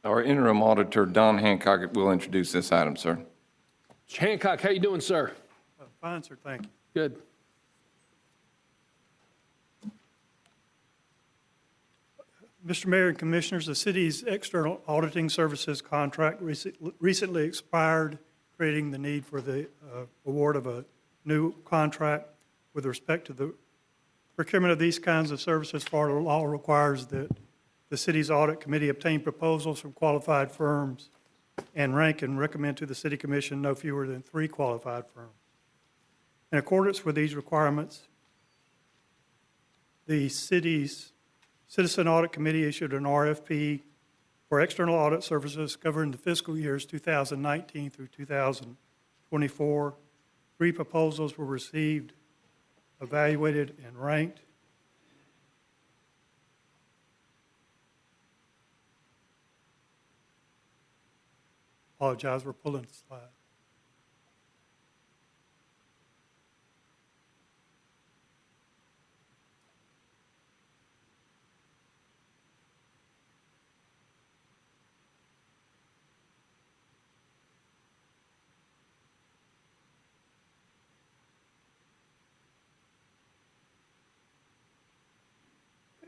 Speaker 23: Our interim auditor, Don Hancock, will introduce this item, sir.
Speaker 1: Mr. Hancock, how you doing, sir?
Speaker 3: Fine, sir, thank you.
Speaker 1: Good.
Speaker 3: Mr. Mayor and Commissioners, the city's external auditing services contract recently expired, creating the need for the award of a new contract. With respect to the procurement of these kinds of services, Florida law requires that the city's audit committee obtain proposals from qualified firms and rank and recommend to the city commission no fewer than 3 qualified firms. In accordance with these requirements, the city's Citizen Audit Committee issued an RFP for external audit services covering the fiscal years 2019 through 2024. 3 proposals were received, evaluated, and ranked. Apologize, we're pulling the slide.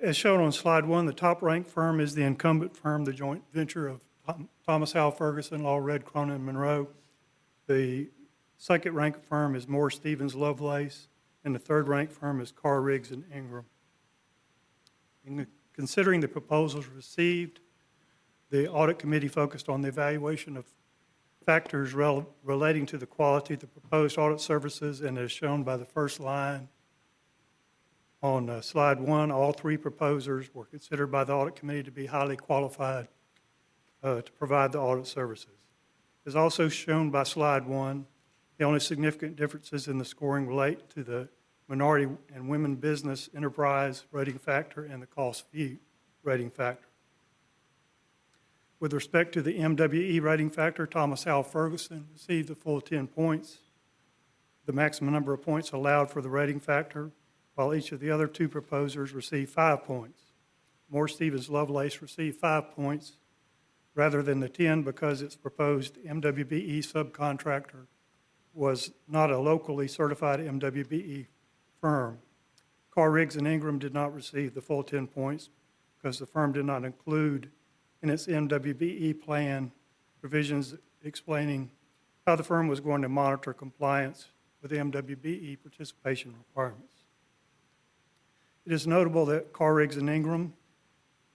Speaker 3: As shown on slide 1, the top-ranked firm is the incumbent firm, the joint venture of Thomas Howell Ferguson, Law Red, Cronin, and Monroe. The second-ranked firm is Moore Stevens Lovelace, and the third-ranked firm is Carr Riggs and Ingram. In considering the proposals received, the audit committee focused on the evaluation of factors relating to the quality of the proposed audit services, and as shown by the first line on slide 1, all 3 proposers were considered by the audit committee to be highly qualified to provide the audit services. As also shown by slide 1, the only significant differences in the scoring relate to the minority and women business enterprise rating factor and the cost fee rating factor. With respect to the MWE rating factor, Thomas Howell Ferguson received the full 10 points. The maximum number of points allowed for the rating factor, while each of the other 2 proposers received 5 points. Moore Stevens Lovelace received 5 points rather than the 10 because its proposed MWBE subcontractor was not a locally certified MWBE firm. Carr Riggs and Ingram did not receive the full 10 points because the firm did not include in its MWBE plan provisions explaining how the firm was going to monitor compliance with the MWBE participation requirements. It is notable that Carr Riggs and Ingram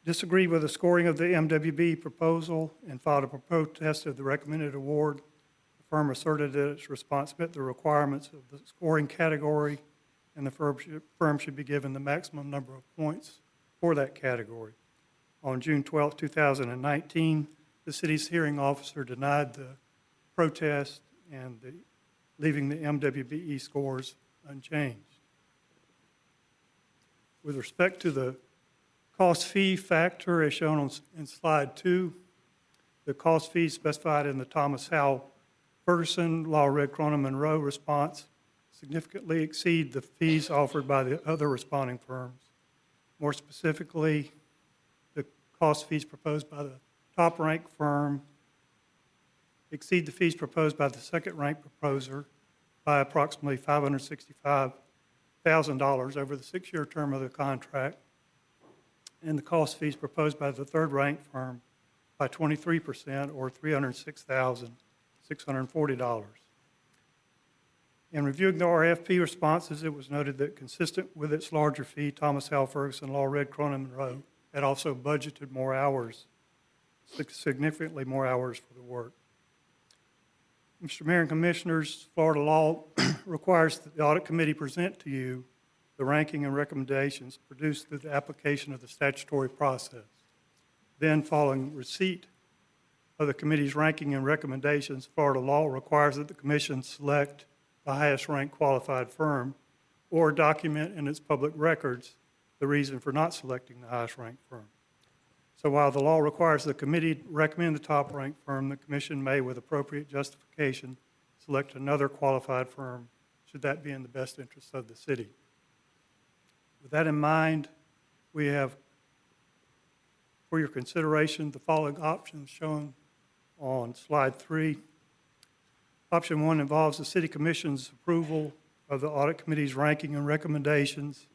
Speaker 3: disagreed with the scoring of the MWB proposal and filed a protest of the recommended award. The firm asserted that its response met the requirements of the scoring category, and the firm should be given the maximum number of points for that category. On June 12, 2019, the city's hearing officer denied the protest and leaving the MWBE scores unchanged. With respect to the cost fee factor, as shown in slide 2, the cost fees specified in the Thomas Howell Ferguson, Law Red, Cronin, Monroe response significantly exceed the fees offered by the other responding firms. More specifically, the cost fees proposed by the top-ranked firm exceed the fees proposed by the second-ranked proposer by approximately $565,000 over the 6-year term of the contract, and the cost fees proposed by the third-ranked firm by 23%, or $306,640. In reviewing the RFP responses, it was noted that consistent with its larger fee, Thomas Howell Ferguson, Law Red, Cronin, Monroe had also budgeted more hours, significantly more hours for the work. Mr. Mayor and Commissioners, Florida law requires that the audit committee present to you the ranking and recommendations produced through the application of the statutory process. Then, following receipt of the committee's ranking and recommendations, Florida law requires that the commission select the highest ranked qualified firm or document in its public records the reason for not selecting the highest ranked firm. So while the law requires the committee to recommend the top-ranked firm, the commission may, with appropriate justification, select another qualified firm, should that be in the best interest of the city. With that in mind, we have for your consideration the following options shown on slide 3. Option 1 involves the City Commission's approval of the Audit Committee's ranking and recommendations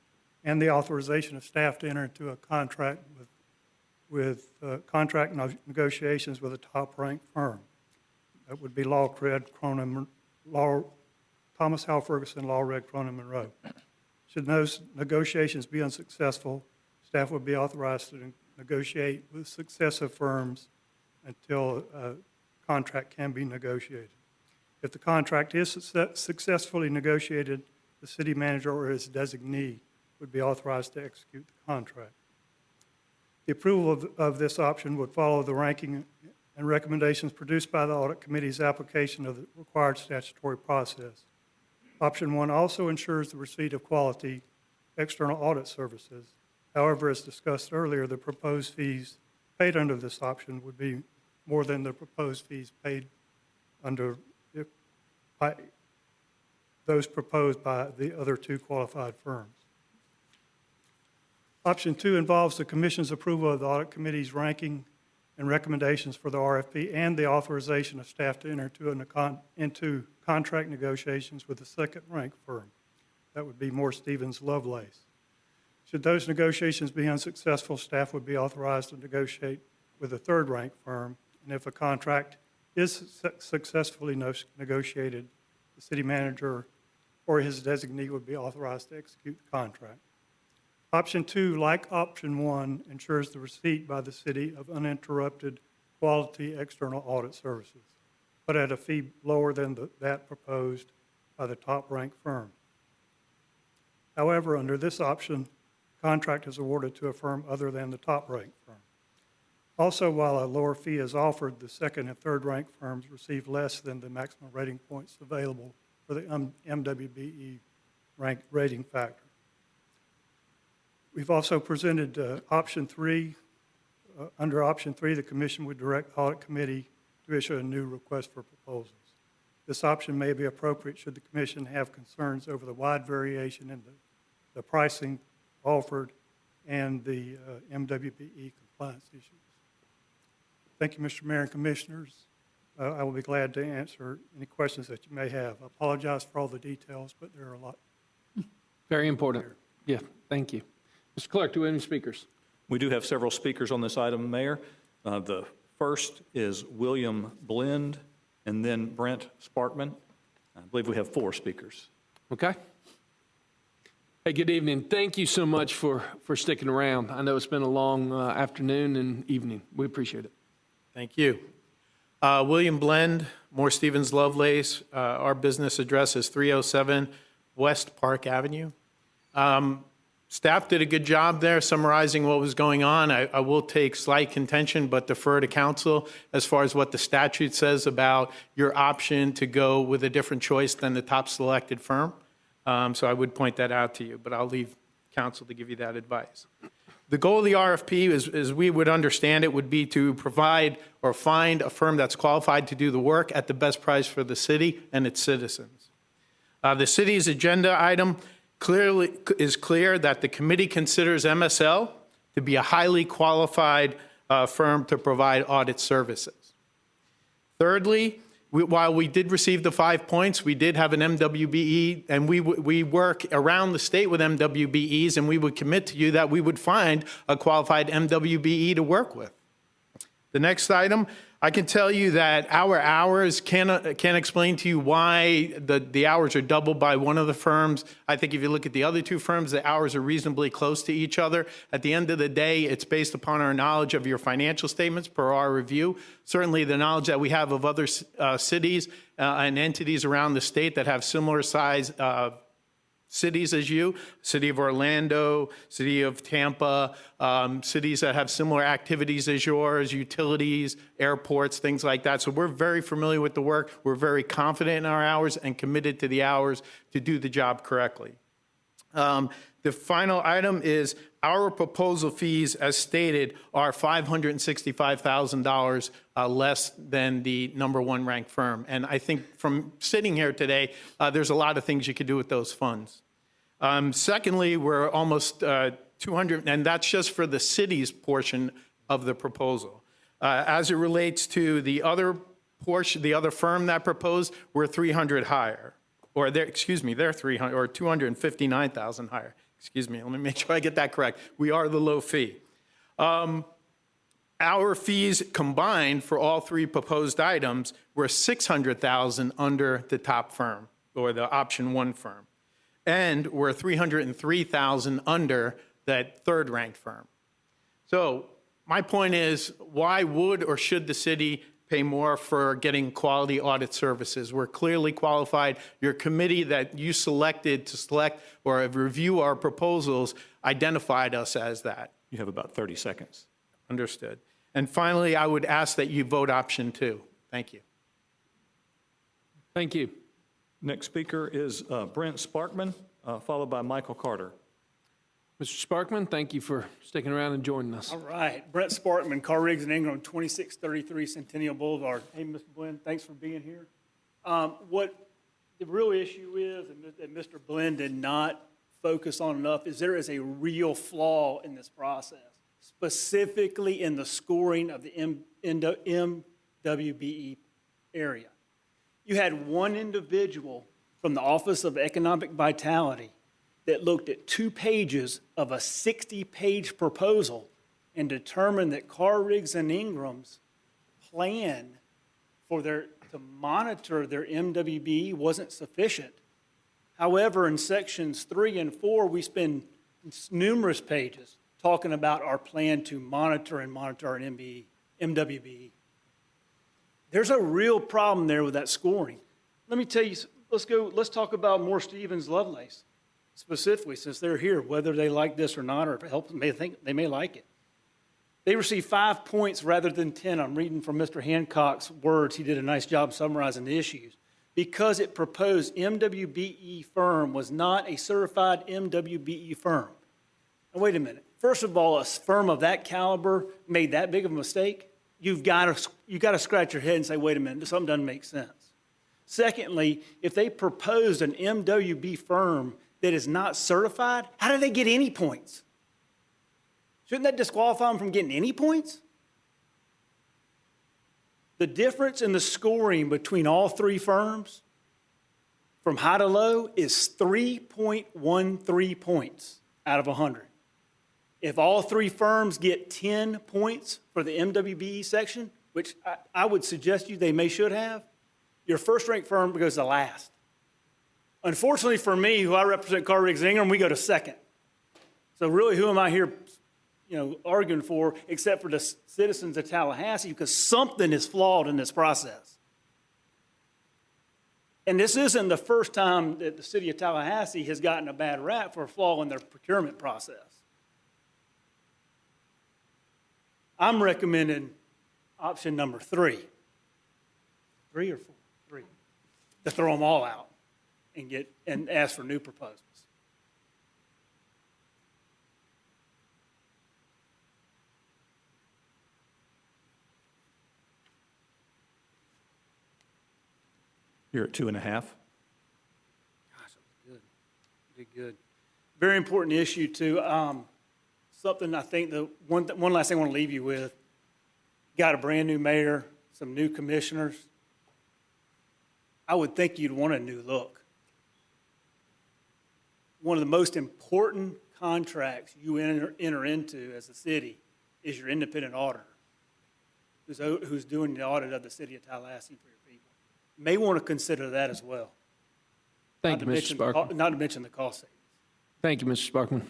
Speaker 3: and the authorization of staff to enter into a contract with contract negotiations with a top-ranked firm. That would be Thomas Howell Ferguson, Law Red Cronin Monroe. Should those negotiations be unsuccessful, staff would be authorized to negotiate with successive firms until a contract can be negotiated. If the contract is successfully negotiated, the city manager or his designee would be authorized to execute the contract. The approval of this option would follow the ranking and recommendations produced by the Audit Committee's application of the required statutory process. Option 1 also ensures the receipt of quality external audit services. However, as discussed earlier, the proposed fees paid under this option would be more than the proposed fees paid under by those proposed by the other two qualified firms. Option 2 involves the Commission's approval of the Audit Committee's ranking and recommendations for the RFP and the authorization of staff to enter into contract negotiations with the second-ranked firm. That would be Moore Stevens Lovelace. Should those negotiations be unsuccessful, staff would be authorized to negotiate with a third-ranked firm, and if a contract is successfully negotiated, the city manager or his designee would be authorized to execute the contract. Option 2, like Option 1, ensures the receipt by the city of uninterrupted quality external audit services, but at a fee lower than that proposed by the top-ranked firm. However, under this option, contract is awarded to a firm other than the top-ranked firm. Also, while a lower fee is offered, the second and third-ranked firms receive less than the maximum rating points available for the MWBE rating factor. We've also presented Option 3. Under Option 3, the Commission would direct the Audit Committee to issue a new request for proposals. This option may be appropriate should the Commission have concerns over the wide variation in the pricing offered and the MWBE compliance issues. Thank you, Mr. Mayor and Commissioners. I will be glad to answer any questions that you may have. I apologize for all the details, but there are a lot.
Speaker 1: Very important. Yeah, thank you. Mr. Clerk, do we have any speakers?
Speaker 6: We do have several speakers on this item, Mayor. The first is William Blend, and then Brent Sparkman. I believe we have 4 speakers.
Speaker 1: Okay. Hey, good evening. Thank you so much for sticking around. I know it's been a long afternoon and evening. We appreciate it.
Speaker 12: Thank you. William Blend, Moore Stevens Lovelace. Our business address is 307 West Park Avenue. Staff did a good job there summarizing what was going on. I will take slight contention, but defer to council as far as what the statute says about your option to go with a different choice than the top selected firm. So I would point that out to you, but I'll leave council to give you that advice. The goal of the RFP, as we would understand it, would be to provide or find a firm that's qualified to do the work at the best price for the city and its citizens. The city's agenda item is clear that the committee considers MSL to be a highly qualified firm to provide audit services. Thirdly, while we did receive the 5 points, we did have an MWBE, and we work around the state with MWBEs, and we would commit to you that we would find a qualified MWBE to work with. The next item, I can tell you that our hours can't explain to you why the hours are doubled by one of the firms. I think if you look at the other 2 firms, the hours are reasonably close to each other. At the end of the day, it's based upon our knowledge of your financial statements per our review. Certainly the knowledge that we have of other cities and entities around the state that have similar size cities as you, City of Orlando, City of Tampa, cities that have similar activities as yours, utilities, airports, things like that. So we're very familiar with the work. We're very confident in our hours and committed to the hours to do the job correctly. The final item is Our proposal fees, as stated, are $565,000 less than the number one ranked firm. And I think from sitting here today, there's a lot of things you could do with those funds. Secondly, we're almost 200, and that's just for the city's portion of the proposal. As it relates to the other portion, the other firm that proposed, we're 300 higher, or they're 300 or 259,000 higher. Excuse me, let me make sure I get that correct. We are the low fee. Our fees combined for all three proposed items were $600,000 under the top firm, or the option one firm, and we're $303,000 under that third-ranked firm. So my point is, why would or should the city pay more for getting quality audit services? We're clearly qualified. Your committee that you selected to select or review our proposals identified us as that.
Speaker 6: You have about 30 seconds.
Speaker 12: Understood. And finally, I would ask that you vote option 2. Thank you.
Speaker 1: Thank you.
Speaker 6: Next speaker is Brent Sparkman, followed by Michael Carter.
Speaker 1: Mr. Sparkman, thank you for sticking around and joining us.
Speaker 17: All right. Brett Sparkman, Car Riggs and Ingram, 2633 Centennial Boulevard. Hey, Mr. Blend, thanks for being here. What the real issue is, and that Mr. Blend did not focus on enough, is there is a real flaw in this process, specifically in the scoring of the MWBE area. You had one individual from the Office of Economic Vitality that looked at 2 pages of a 60-page proposal and determined that Car Riggs and Ingram's plan for to monitor their MWBE wasn't sufficient. However, in sections 3 and 4, we spend numerous pages talking about our plan to monitor our MWBE. There's a real problem there with that scoring. Let me tell you, let's talk about Moore Stevens Lovelace. Specifically, since they're here, whether they like this or not, or if it helps them, they may like it. They received 5 points rather than 10. I'm reading from Mr. Hancock's words. He did a nice job summarizing the issues. Because it proposed MWBE firm was not a certified MWBE firm. Now, wait a minute. First of all, a firm of that caliber made that big of a mistake? You've got to scratch your head and say, wait a minute, something doesn't make sense. Secondly, if they proposed an MWB firm that is not certified, how do they get any points? Shouldn't that disqualify them from getting any points? The difference in the scoring between all 3 firms from high to low is 3.13 points out of 100. If all 3 firms get 10 points for the MWBE section, which I would suggest they should have, your first-ranked firm goes to last. Unfortunately for me, who I represent, Car Riggs and Ingram, we go to second. So really, who am I here, arguing for, except for the citizens of Tallahassee, because something is flawed in this process. And this isn't the first time that the city of Tallahassee has gotten a bad rap for a flaw in their procurement process. I'm recommending option number 3. 3 or 4? 3. To throw them all out and ask for new proposals.
Speaker 6: You're at 2.5.
Speaker 17: Gosh, that was good. Good. Very important issue too. Something I think one last thing I want to leave you with. Got a brand new mayor, some new commissioners. I would think you'd want a new look. One of the most important contracts you enter into as a city is your independent auditor, who's doing the audit of the city of Tallahassee for your people. You may want to consider that as well.
Speaker 1: Thank you, Mr. Sparkman.
Speaker 17: Not to mention the cost savings.
Speaker 1: Thank you, Mr. Sparkman.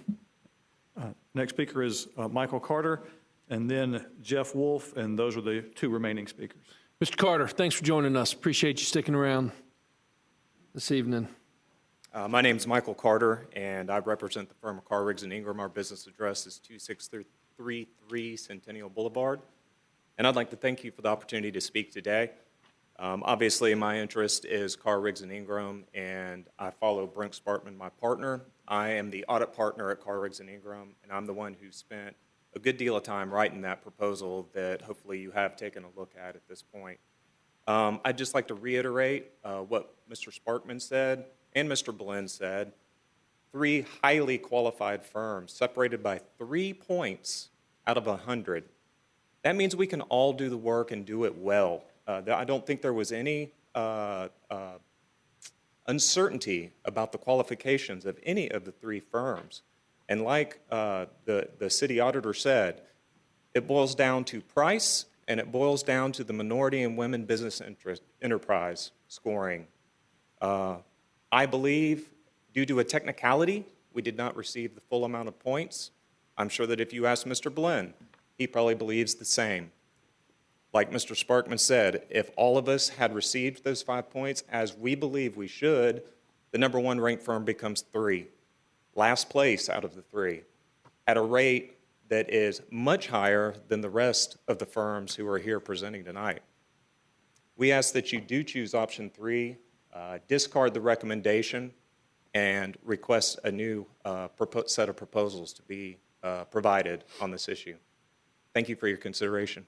Speaker 6: Next speaker is Michael Carter, and then Jeff Wolf, and those are the 2 remaining speakers.
Speaker 1: Mr. Carter, thanks for joining us. Appreciate you sticking around this evening.
Speaker 18: My name is Michael Carter, and I represent the firm of Car Riggs and Ingram. Our business address is 2633 Centennial Boulevard. And I'd like to thank you for the opportunity to speak today. Obviously, my interest is Carr, Riggs, and Ingram, and I follow Brent Spartman, my partner. I am the audit partner at Carr, Riggs, and Ingram, and I'm the one who spent a good deal of time writing that proposal that hopefully you have taken a look at this point. I'd just like to reiterate what Mr. Sparkman said and Mr. Blend said. 3 highly qualified firms separated by 3 points out of 100. That means we can all do the work and do it well. I don't think there was any uncertainty about the qualifications of any of the 3 firms. And like the city auditor said, it boils down to price and it boils down to the minority and women business enterprise scoring. I believe due to a technicality, we did not receive the full amount of points. I'm sure that if you ask Mr. Blend, he probably believes the same. Like Mr. Sparkman said, if all of us had received those 5 points, as we believe we should, the number 1 ranked firm becomes 3. Last place out of the 3, at a rate that is much higher than the rest of the firms who are here presenting tonight. We ask that you do choose option 3, discard the recommendation, and request a new set of proposals to be provided on this issue. Thank you for your consideration.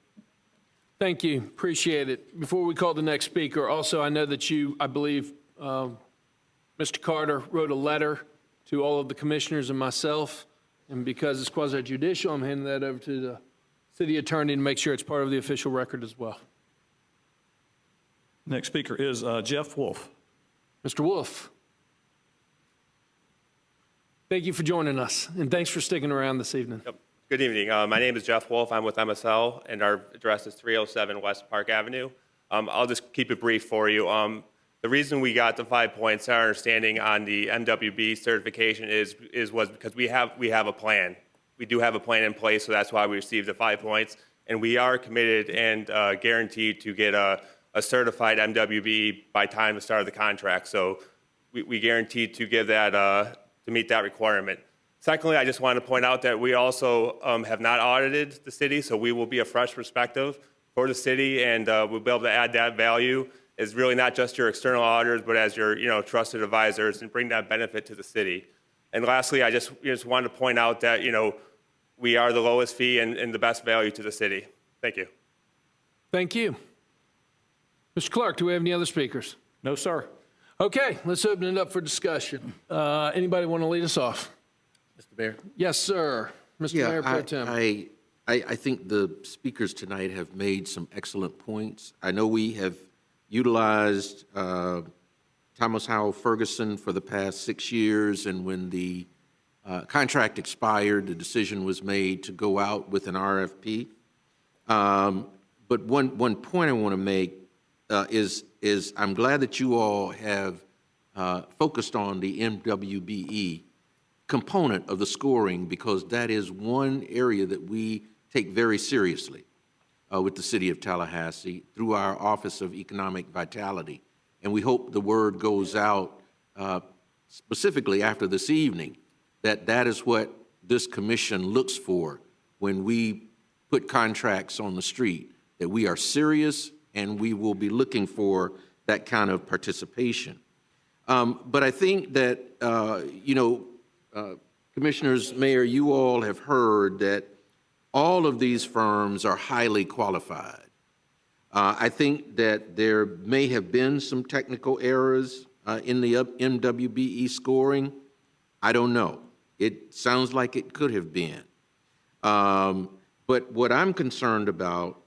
Speaker 1: Thank you. Appreciate it. Before we call the next speaker, also, I know that you, I believe, Mr. Carter wrote a letter to all of the commissioners and myself, and because it's quasi-judicial, I'm handing that over to the city attorney to make sure it's part of the official record as well.
Speaker 6: Next speaker is Jeff Wolf.
Speaker 1: Mr. Wolf. Thank you for joining us, and thanks for sticking around this evening.
Speaker 2: Yep. Good evening. My name is Jeff Wolf. I'm with MSL, and our address is 307 West Park Avenue. I'll just keep it brief for you. The reason we got the 5 points, our understanding on the MWB certification was because we have a plan. We do have a plan in place, so that's why we received the 5 points. And we are committed and guaranteed to get a certified MWB by time to start of the contract. So we guaranteed to give that to meet that requirement. Secondly, I just wanted to point out that we also have not audited the city, so we will be a fresh perspective for the city, and we'll be able to add that value as really not just your external auditors, but as your trusted advisors, and bring that benefit to the city. And lastly, I just wanted to point out that we are the lowest fee and the best value to the city. Thank you.
Speaker 1: Thank you. Mr. Clark, do we have any other speakers?
Speaker 6: No, sir.
Speaker 1: Okay, let's open it up for discussion. Anybody want to lead us off?
Speaker 11: Mr. Mayor?
Speaker 1: Yes, sir. Mr. Mayor Pro Tem.
Speaker 11: I think the speakers tonight have made some excellent points. I know we have utilized Thomas Howell Ferguson for the past 6 years, and when the contract expired, the decision was made to go out with an RFP. But one point I want to make is I'm glad that you all have focused on the MWBE component of the scoring, because that is one area that we take very seriously with the City of Tallahassee through our Office of Economic Vitality. And we hope the word goes out specifically after this evening that that is what this commission looks for when we put contracts on the street, that we are serious and we will be looking for that kind of participation. But I think that, Commissioners, Mayor, you all have heard that all of these firms are highly qualified. I think that there may have been some technical errors in the MWBE scoring. I don't know. It sounds like it could have been. But what I'm concerned about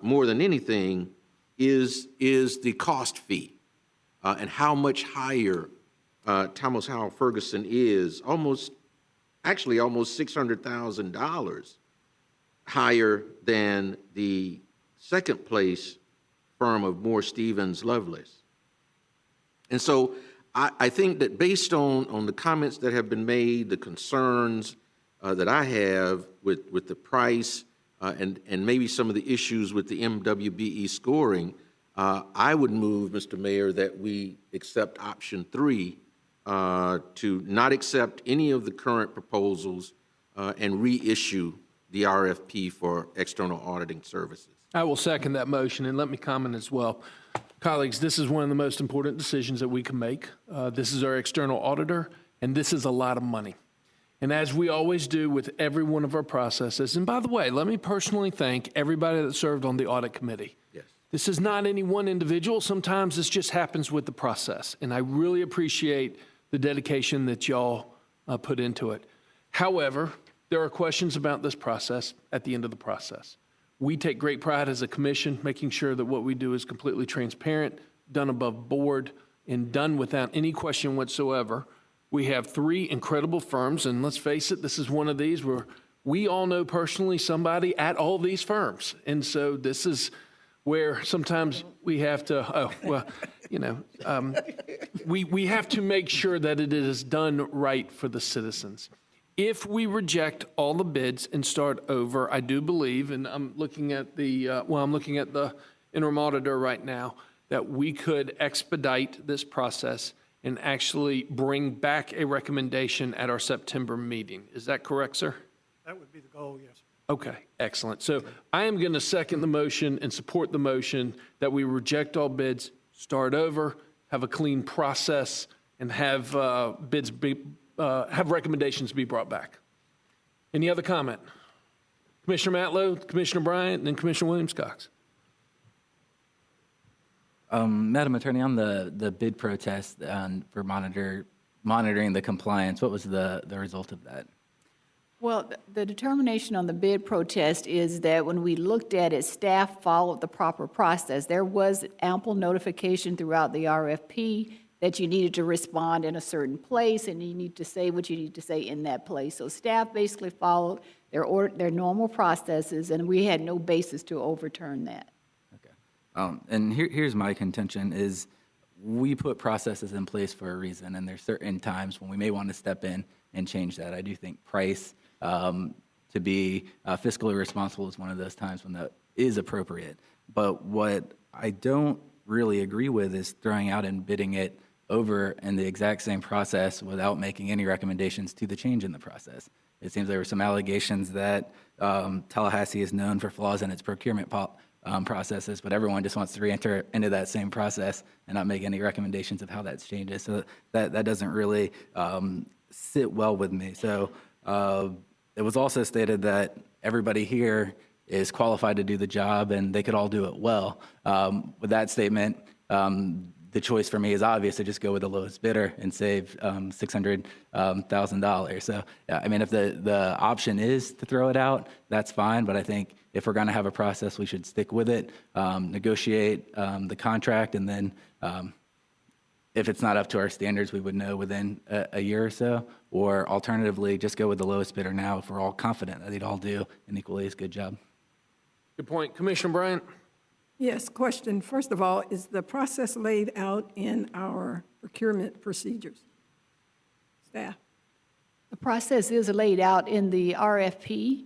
Speaker 11: more than anything is the cost fee and how much higher Thomas Howell Ferguson is, almost $600,000 higher than the second place firm of Moore Stevens Lovelace. And so I think that based on the comments that have been made, the concerns that I have with the price and maybe some of the issues with the MWBE scoring, I would move, Mr. Mayor, that we accept option 3 to not accept any of the current proposals and reissue the RFP for external auditing services.
Speaker 1: I will second that motion, and let me comment as well. Colleagues, this is one of the most important decisions that we can make. This is our external auditor, and this is a lot of money. And as we always do with every one of our processes, and by the way, let me personally thank everybody that served on the audit committee.
Speaker 11: Yes.
Speaker 1: This is not any one individual. Sometimes this just happens with the process. And I really appreciate the dedication that y'all put into it. However, there are questions about this process at the end of the process. We take great pride as a commission making sure that what we do is completely transparent, done above board, and done without any question whatsoever. We have 3 incredible firms, and let's face it, this is one of these where we all know personally somebody at all these firms. And so this is where sometimes we have to, we have to make sure that it is done right for the citizens. If we reject all the bids and start over, I do believe, and I'm looking at the interim auditor right now, that we could expedite this process and actually bring back a recommendation at our September meeting. Is that correct, sir?
Speaker 3: That would be the goal, yes.
Speaker 1: Okay, excellent. So I am going to second the motion and support the motion that we reject all bids, start over, have a clean process, and have have recommendations be brought back. Any other comment? Commissioner Matlow, Commissioner Bryant, and then Commissioner Williams-Cox.
Speaker 13: Madam Attorney, on the bid protest for monitoring the compliance, what was the result of that?
Speaker 16: Well, the determination on the bid protest is that when we looked at it, staff followed the proper process. There was ample notification throughout the RFP that you needed to respond in a certain place, and you need to say what you need to say in that place. So staff basically followed their normal processes, and we had no basis to overturn that.
Speaker 13: And here's my contention is we put processes in place for a reason, and there's certain times when we may want to step in and change that. I do think price to be fiscally responsible is one of those times when that is appropriate. But what I don't really agree with is throwing out and bidding it over in the exact same process without making any recommendations to the change in the process. It seems there were some allegations that Tallahassee is known for flaws in its procurement processes, but everyone just wants to re-enter into that same process and not make any recommendations of how that changes. So that doesn't really sit well with me. So it was also stated that everybody here is qualified to do the job and they could all do it well. With that statement, the choice for me is obvious to just go with the lowest bidder and save $600,000. So, I mean, if the option is to throw it out, that's fine. But I think if we're going to have a process, we should stick with it, negotiate the contract, and then if it's not up to our standards, we would know within a year or so. Or alternatively, just go with the lowest bidder now if we're all confident that they'd all do an equally as good job.
Speaker 1: Good point. Commissioner Bryant?
Speaker 19: Yes, question. First of all, is the process laid out in our procurement procedures? Staff?
Speaker 16: The process is laid out in the RFP,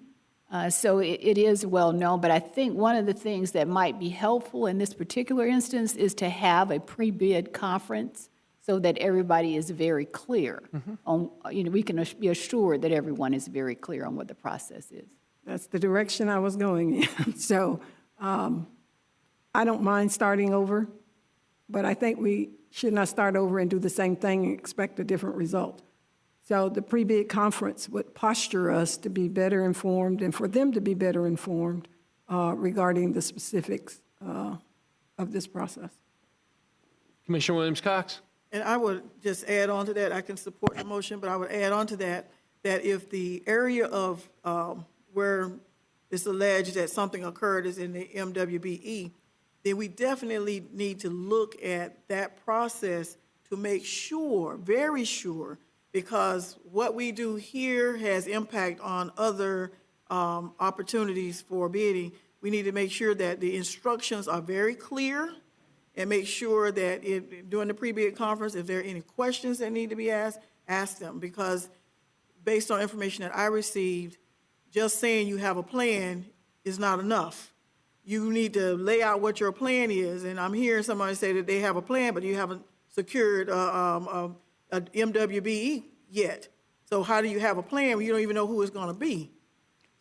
Speaker 16: so it is well known, but I think one of the things that might be helpful in this particular instance is to have a pre-bid conference so that everybody is very clear on, we can be assured that everyone is very clear on what the process is.
Speaker 19: That's the direction I was going in. So I don't mind starting over, but I think we should not start over and do the same thing and expect a different result. So the pre-bid conference would posture us to be better informed and for them to be better informed regarding the specifics of this process.
Speaker 1: Commissioner Williams-Cox?
Speaker 8: And I would just add on to that, I can support the motion, but I would add on to that, that if the area of where it's alleged that something occurred is in the MWBE, then we definitely need to look at that process to make sure, very sure, because what we do here has impact on other opportunities for bidding. We need to make sure that the instructions are very clear and make sure that during the pre-bid conference, if there are any questions that need to be asked, ask them, because based on information that I received, just saying you have a plan is not enough. You need to lay out what your plan is, and I'm hearing somebody say that they have a plan, but you haven't secured a MWBE yet. So how do you have a plan when you don't even know who it's going to be?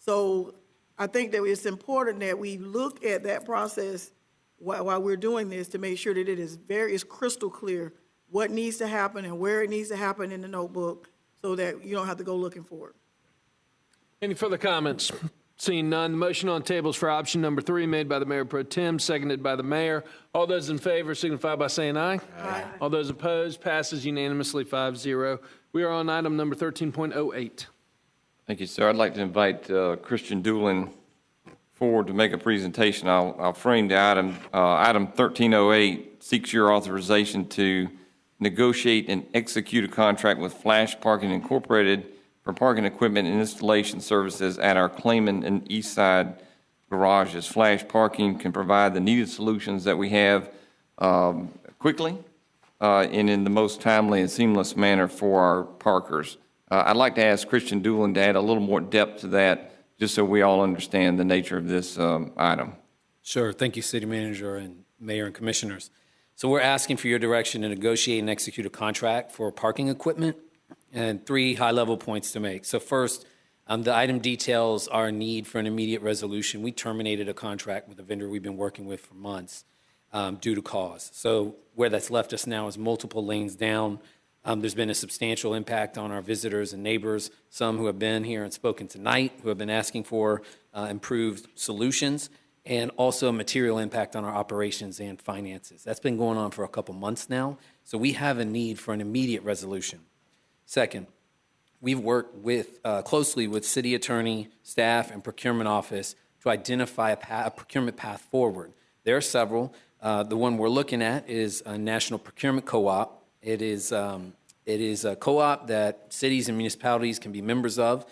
Speaker 8: So I think that it's important that we look at that process while we're doing this, to make sure that it's crystal clear what needs to happen and where it needs to happen in the notebook, so that you don't have to go looking for it.
Speaker 1: Any further comments? Seeing none, the motion on tables for option number 3 made by the Mayor Pro Tem, seconded by the Mayor. All those in favor signify by saying aye. Aye. All those opposed, passes unanimously 5-0. We are on item number 13.08.
Speaker 23: Thank you, sir. I'd like to invite Christian Doolin forward to make a presentation. I'll frame the item. Item 1308 seeks your authorization to negotiate and execute a contract with Flash Parking Incorporated for parking equipment and installation services at our Clayman and Eastside garages. Flash Parking can provide the needed solutions that we have quickly and in the most timely and seamless manner for our parkers. I'd like to ask Christian Doolin to add a little more depth to that, just so we all understand the nature of this item.
Speaker 7: Sure. Thank you, City Manager and Mayor and Commissioners. So we're asking for your direction to negotiate and execute a contract for parking equipment, and 3 high-level points to make. So first, the item details our need for an immediate resolution. We terminated a contract with a vendor we've been working with for months due to cause. So where that's left us now is multiple lanes down. There's been a substantial impact on our visitors and neighbors, some who have been here and spoken tonight, who have been asking for improved solutions, and also a material impact on our operations and finances. That's been going on for a couple months now, so we have a need for an immediate resolution. Second, we've worked closely with City Attorney, staff, and Procurement Office to identify a procurement path forward. There are several. The one we're looking at is a National Procurement Co-op. It is a co-op that cities and municipalities can be members of.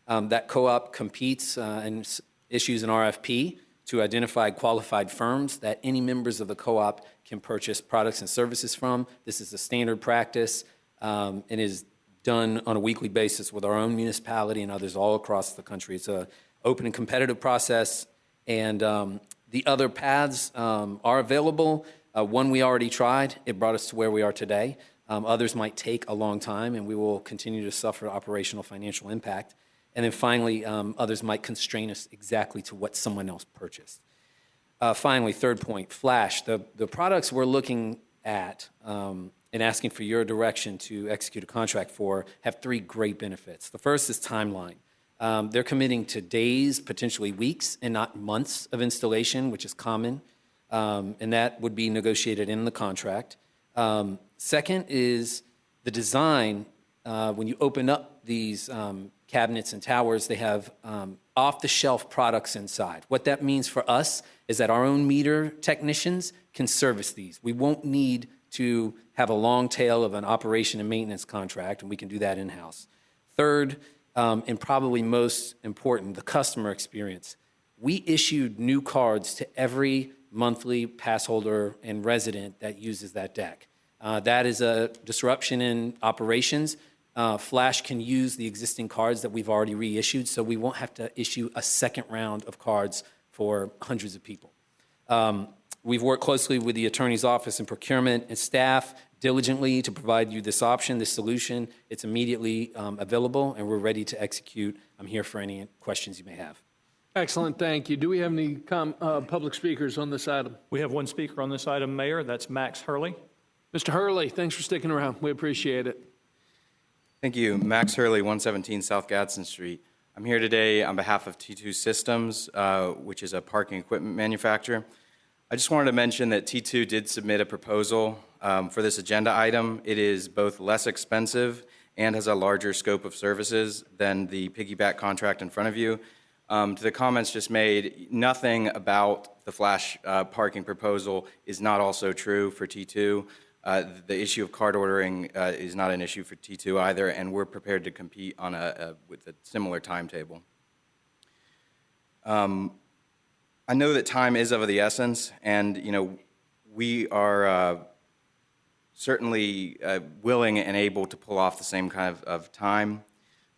Speaker 7: That co-op competes and issues an RFP to identify qualified firms that any members of the co-op can purchase products and services from. This is a standard practice and is done on a weekly basis with our own municipality and others all across the country. It's an open and competitive process, and the other paths are available. One we already tried. It brought us to where we are today. Others might take a long time, and we will continue to suffer operational financial impact. And then finally, others might constrain us exactly to what someone else purchased. Finally, third point, Flash. The products we're looking at and asking for your direction to execute a contract for have 3 great benefits. The first is timeline. They're committing to days, potentially weeks, and not months of installation, which is common, and that would be negotiated in the contract. Second is the design. When you open up these cabinets and towers, they have off-the-shelf products inside. What that means for us is that our own meter technicians can service these. We won't need to have a long tail of an operation and maintenance contract, and we can do that in-house. Third, and probably most important, the customer experience. We issued new cards to every monthly pass holder and resident that uses that deck. That is a disruption in operations. Flash can use the existing cards that we've already reissued, so we won't have to issue a second round of cards for hundreds of people. We've worked closely with the Attorney's Office and Procurement and staff diligently to provide you this option, this solution. It's immediately available, and we're ready to execute. I'm here for any questions you may have.
Speaker 1: Excellent, thank you. Do we have any public speakers on this item?
Speaker 6: We have one speaker on this item, Mayor. That's Max Hurley.
Speaker 1: Mr. Hurley, thanks for sticking around. We appreciate it.
Speaker 9: Thank you. Max Hurley, 117 South Gadsden Street. I'm here today on behalf of T2 Systems, which is a parking equipment manufacturer. I just wanted to mention that T2 did submit a proposal for this agenda item. It is both less expensive and has a larger scope of services than the piggyback contract in front of you. To the comments just made, nothing about the Flash parking proposal is not also true for T2. The issue of card ordering is not an issue for T2 either, and we're prepared to compete on with a similar timetable. I know that time is of the essence, and we are certainly willing and able to pull off the same kind of time.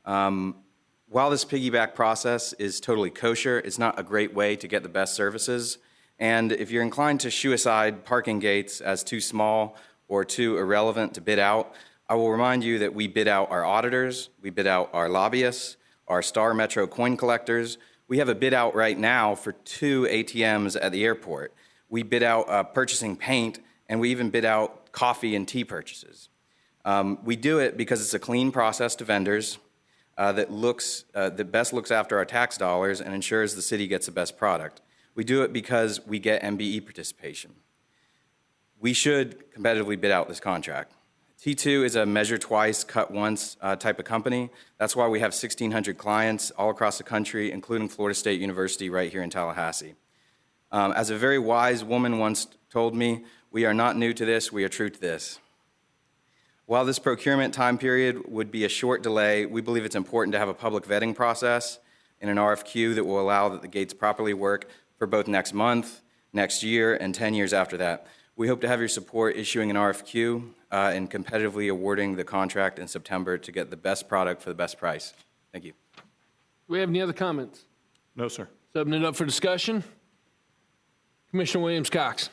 Speaker 9: While this piggyback process is totally kosher, it's not a great way to get the best services. And if you're inclined to shoo aside parking gates as too small or too irrelevant to bid out, I will remind you that we bid out our auditors, we bid out our lobbyists, our Star Metro coin collectors. We have a bid out right now for 2 ATMs at the airport. We bid out purchasing paint, and we even bid out coffee and tea purchases. We do it because it's a clean process to vendors that best looks after our tax dollars and ensures the city gets the best product. We do it because we get MBE participation. We should competitively bid out this contract. T2 is a measure twice, cut once type of company. That's why we have 1,600 clients all across the country, including Florida State University right here in Tallahassee. As a very wise woman once told me, we are not new to this, we are true to this. While this procurement time period would be a short delay, we believe it's important to have a public vetting process and an RFQ that will allow that the gates properly work for both next month, next year, and 10 years after that. We hope to have your support issuing an RFQ and competitively awarding the contract in September to get the best product for the best price. Thank you.
Speaker 1: Do we have any other comments?
Speaker 6: No, sir.
Speaker 1: Let's open it up for discussion. Commissioner Williams-Cox.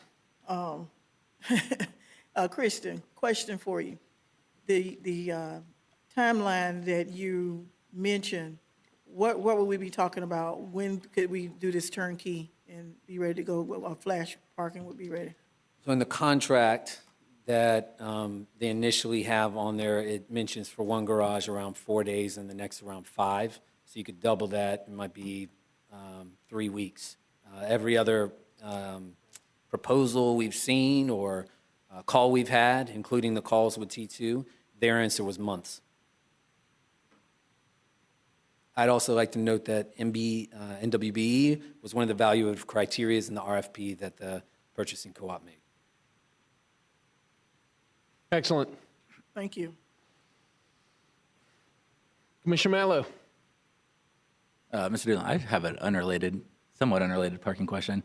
Speaker 8: Christian, question for you. The timeline that you mentioned, what would we be talking about? When could we do this turnkey and be ready to go? Our flash parking would be ready?
Speaker 7: So in the contract that they initially have on there, it mentions for one garage around 4 days and the next around 5. So you could double that. It might be 3 weeks. Every other proposal we've seen or call we've had, including the calls with T2, their answer was months. I'd also like to note that NWBE was one of the evaluative criteria in the RFP that the purchasing co-op made.
Speaker 1: Excellent.
Speaker 8: Thank you.
Speaker 1: Commissioner Mallow.
Speaker 13: Mr. Dillon, I have an somewhat unrelated parking question.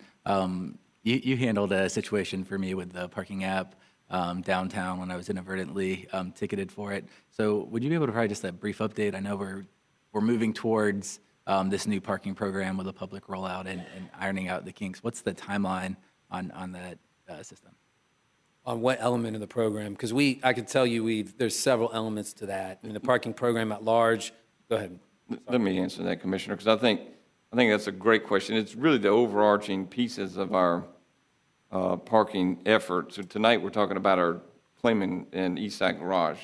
Speaker 13: You handled a situation for me with the parking app downtown when I was inadvertently ticketed for it. So would you be able to provide just a brief update? I know we're moving towards this new parking program with a public rollout and ironing out the kinks. What's the timeline on that system?
Speaker 7: On what element of the program? Because I could tell you there's several elements to that. I mean, the parking program at large. Go ahead.
Speaker 23: Let me answer that, Commissioner, because I think that's a great question. It's really the overarching pieces of our parking effort. So tonight we're talking about our Clayman and Eastside Garage.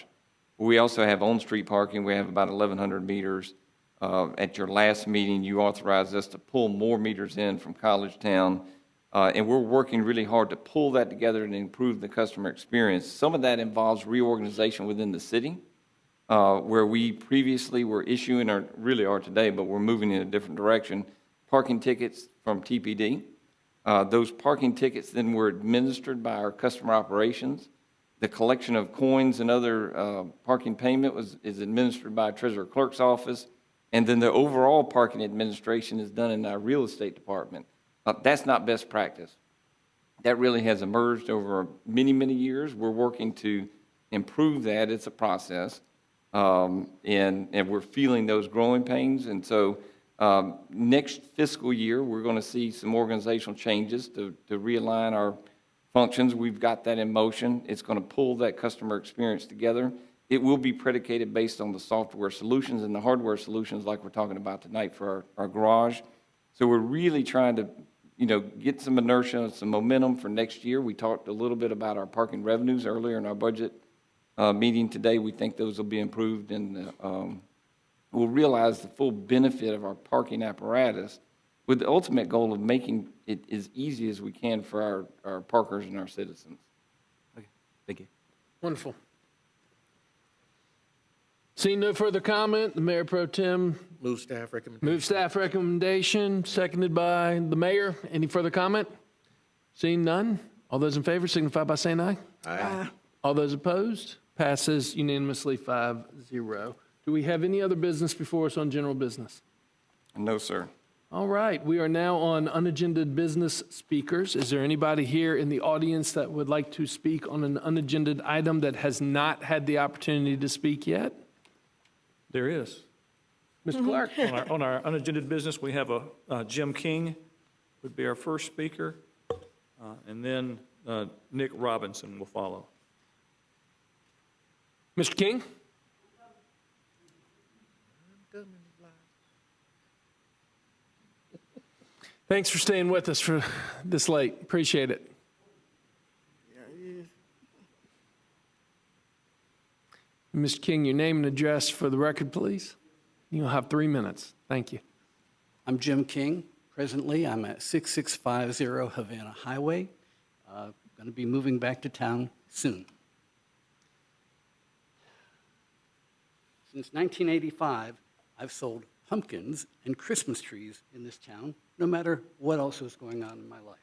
Speaker 23: We also have on-street parking. We have about 1,100 meters. At your last meeting, you authorized us to pull more meters in from College Town, and we're working really hard to pull that together and improve the customer experience. Some of that involves reorganization within the city, where we previously were issuing, or really are today, but we're moving in a different direction, parking tickets from TPD. Those parking tickets then were administered by our customer operations. The collection of coins and other parking payment is administered by our treasurer clerk's office. And then the overall parking administration is done in our real estate department. That's not best practice. That really has emerged over many, many years. We're working to improve that. It's a process. And we're feeling those growing pains. And so next fiscal year, we're going to see some organizational changes to realign our functions. We've got that in motion. It's going to pull that customer experience together. It will be predicated based on the software solutions and the hardware solutions like we're talking about tonight for our garage. So we're really trying to, get some inertia, some momentum for next year. We talked a little bit about our parking revenues earlier in our budget meeting today. We think those will be improved, and we'll realize the full benefit of our parking apparatus with the ultimate goal of making it as easy as we can for our parkers and our citizens.
Speaker 13: Okay, thank you.
Speaker 1: Wonderful. Seeing no further comment, the Mayor Pro Tem.
Speaker 10: Move staff recommendation.
Speaker 1: Move staff recommendation, seconded by the mayor. Any further comment? Seeing none, all those in favor signify by saying aye.
Speaker 10: Aye.
Speaker 1: All those opposed, passes unanimously 5-0. Do we have any other business before us on general business?
Speaker 23: No, sir.
Speaker 1: All right, we are now on unagendaed business speakers. Is there anybody here in the audience that would like to speak on an unagendaed item that has not had the opportunity to speak yet?
Speaker 6: There is.
Speaker 1: Mr. Clark.
Speaker 6: On our unagendaed business, we have Jim King would be our first speaker, and then Nick Robinson will follow.
Speaker 1: Mr. King? Thanks for staying with us for this late. Appreciate it. Mr. King, your name and address for the record, please. You'll have 3 minutes. Thank you.
Speaker 14: I'm Jim King. Presently, I'm at 6650 Havana Highway. Going to be moving back to town soon. Since 1985, I've sold pumpkins and Christmas trees in this town, no matter what else was going on in my life.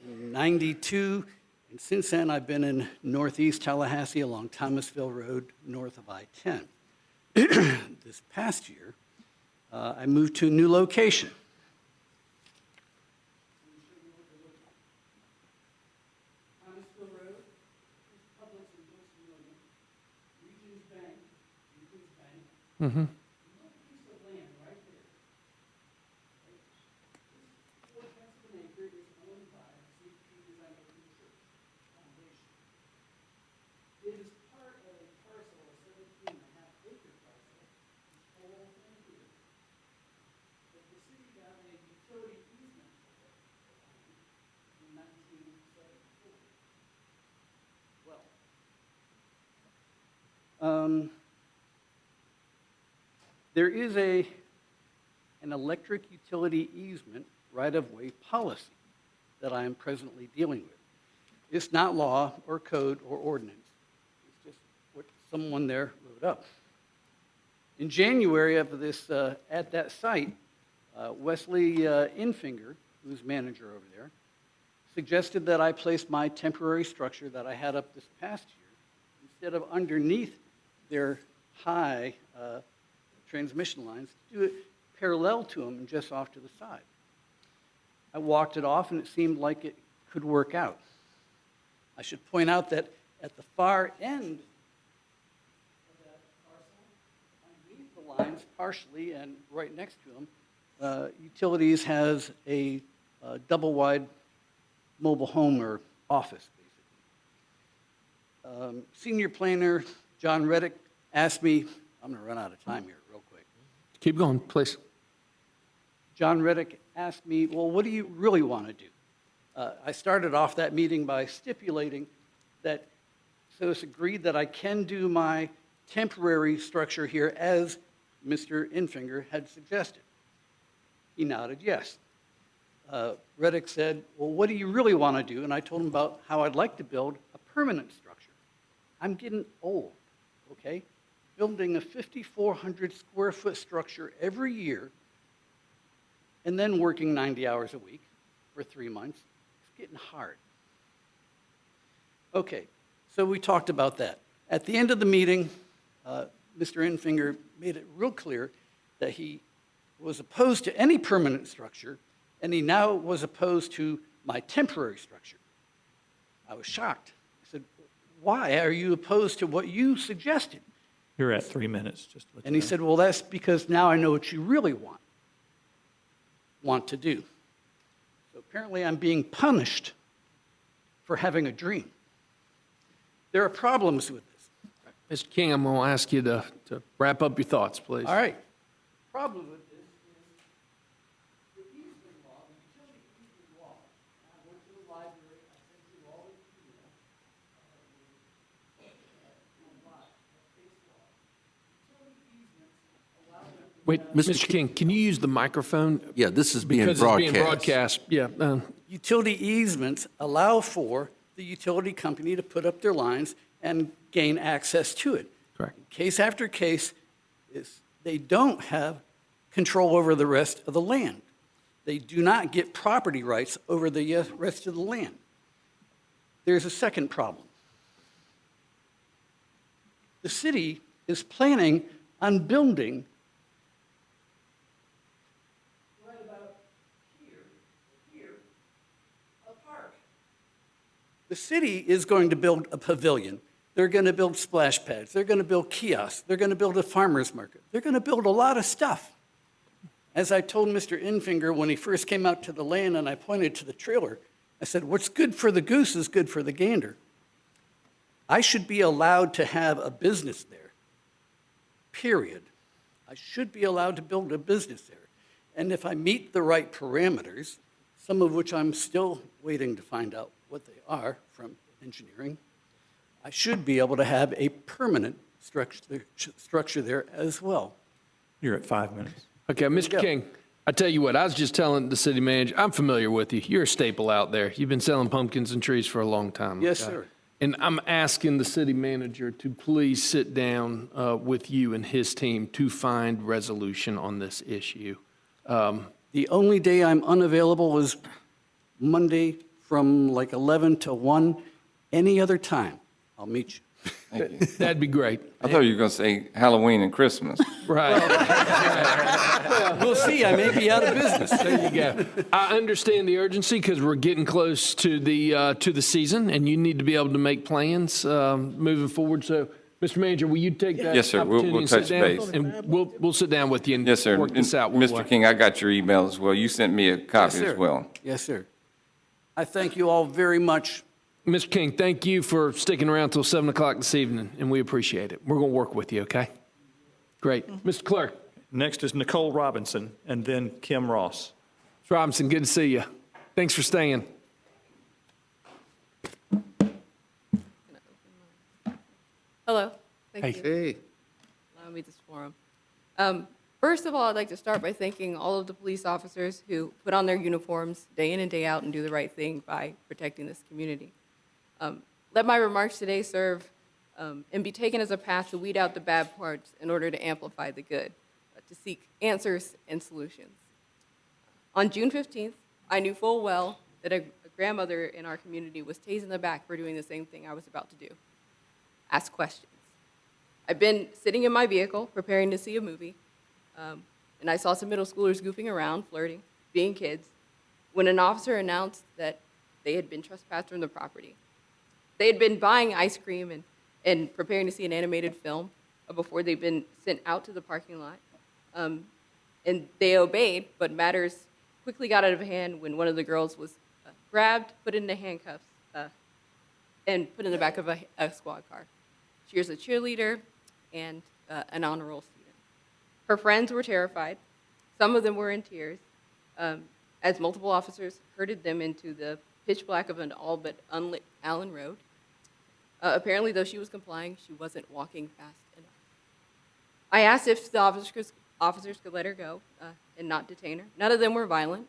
Speaker 14: In 92, and since then, I've been in northeast Tallahassee along Thomasville Road, north of I-10. This past year, I moved to a new location.
Speaker 1: Mm-hmm.
Speaker 14: There is an electric utility easement right-of-way policy that I am presently dealing with. It's not law or code or ordinance. It's just what someone there wrote up. In January of this, at that site, Wesley Infinger, who's manager over there, suggested that I place my temporary structure that I had up this past year instead of underneath their high transmission lines, to do it parallel to them and just off to the side. I walked it off and it seemed like it could work out. I should point out that at the far end of that parcel, underneath the lines partially and right next to them, Utilities has a double-wide mobile home or office, basically. Senior planner John Reddick asked me, I'm going to run out of time here real quick.
Speaker 1: Keep going, please.
Speaker 14: John Reddick asked me, well, what do you really want to do? I started off that meeting by stipulating that, so it's agreed that I can do my temporary structure here as Mr. Infinger had suggested. He nodded yes. Reddick said, well, what do you really want to do? And I told him about how I'd like to build a permanent structure. I'm getting old, okay? Building a 5,400 square foot structure every year and then working 90 hours a week for 3 months, it's getting hard. Okay, so we talked about that. At the end of the meeting, Mr. Infinger made it real clear that he was opposed to any permanent structure, and he now was opposed to my temporary structure. I was shocked. I said, why are you opposed to what you suggested?
Speaker 6: You're at 3 minutes, just to let
Speaker 14: And
Speaker 6: you
Speaker 14: he
Speaker 6: know.
Speaker 14: said, well, that's because now I know what you really want to do. So apparently I'm being punished for having a dream. There are problems with this.
Speaker 1: Mr. King, I'm going to ask you to wrap up your thoughts, please.
Speaker 14: All right. Problem with this is the easement law, the utility easement law. I went to the library, I sent you all the
Speaker 1: Wait, Mr. King, can you use the microphone?
Speaker 11: Yeah, this is being
Speaker 1: Because
Speaker 11: broadcast.
Speaker 1: it's being broadcast. Yeah.
Speaker 14: Utility easements allow for the utility company to put up their lines and gain access to it.
Speaker 1: Correct.
Speaker 14: Case after case, they don't have control over the rest of the land. They do not get property rights over the rest of the land. There's a second problem. The city is planning on building right about here, a park. The city is going to build a pavilion. They're going to build splash pads. They're going to build kiosks. They're going to build a farmer's market. They're going to build a lot of stuff. As I told Mr. Infinger when he first came out to the land and I pointed to the trailer, I said, what's good for the goose is good for the gander. I should be allowed to have a business there, period. I should be allowed to build a business there. And if I meet the right parameters, some of which I'm still waiting to find out what they are from engineering, I should be able to have a permanent structure there as well.
Speaker 6: You're at 5 minutes.
Speaker 1: Okay, Mr. King, I tell you what, I was just telling the city manager, I'm familiar with you. You're a staple out there. You've been selling pumpkins and trees for a long time.
Speaker 14: Yes,
Speaker 1: okay?
Speaker 14: sir.
Speaker 1: And I'm asking the city manager to please sit down with you and his team to find resolution on this issue.
Speaker 14: The only day I'm unavailable is Monday from like 11 to 1. Any other time, I'll meet you.
Speaker 23: Thank you.
Speaker 1: That'd be great.
Speaker 23: I thought you were going to say Halloween and Christmas.
Speaker 1: Right.
Speaker 14: We'll see. I may be out of business.
Speaker 1: There you go. I understand the urgency because we're getting close to the season, and you need to be able to make plans moving forward. So, Mr. Manager, will you take that
Speaker 23: Yes, sir.
Speaker 1: opportunity
Speaker 23: We'll
Speaker 1: and sit
Speaker 23: touch
Speaker 1: down?
Speaker 23: base.
Speaker 1: And we'll sit down with you and
Speaker 23: Yes, sir.
Speaker 1: work this out.
Speaker 23: Mr. King, I got your email as well. You sent me a copy
Speaker 14: Yes,
Speaker 23: as
Speaker 14: sir.
Speaker 23: well.
Speaker 14: Yes, sir. I thank you all very much.
Speaker 1: Mr. King, thank you for sticking around till 7 o'clock this evening, and we appreciate it. We're going to work with you, okay? Great. Mr. Clerk.
Speaker 6: Next is Nicole Robinson, and then Kim Ross.
Speaker 1: Ms. Robinson, good to see you. Thanks for staying.
Speaker 4: Hello. Thank you.
Speaker 11: Hey.
Speaker 4: Allow me this forum. First of all, I'd like to start by thanking all of the police officers who put on their uniforms day in and day out and do the right thing by protecting this community. Let my remarks today serve and be taken as a path to weed out the bad parts in order to amplify the good, to seek answers and solutions. On June 15th, I knew full well that a grandmother in our community was tased in the back for doing the same thing I was about to do, ask questions. I've been sitting in my vehicle preparing to see a movie, and I saw some middle schoolers goofing around, flirting, being kids, when an officer announced that they had been trespassed from the property. They had been buying ice cream and preparing to see an animated film before they'd been sent out to the parking lot. And they obeyed, but matters quickly got out of hand when one of the girls was grabbed, put into handcuffs, and put in the back of a squad car. She was a cheerleader and an honor roll student. Her friends were terrified. Some of them were in tears as multiple officers herded them into the pitch black of an all but unlit Allen Road. Apparently, though she was complying, she wasn't walking fast enough. I asked if the officers could let her go and not detain her. None of them were violent.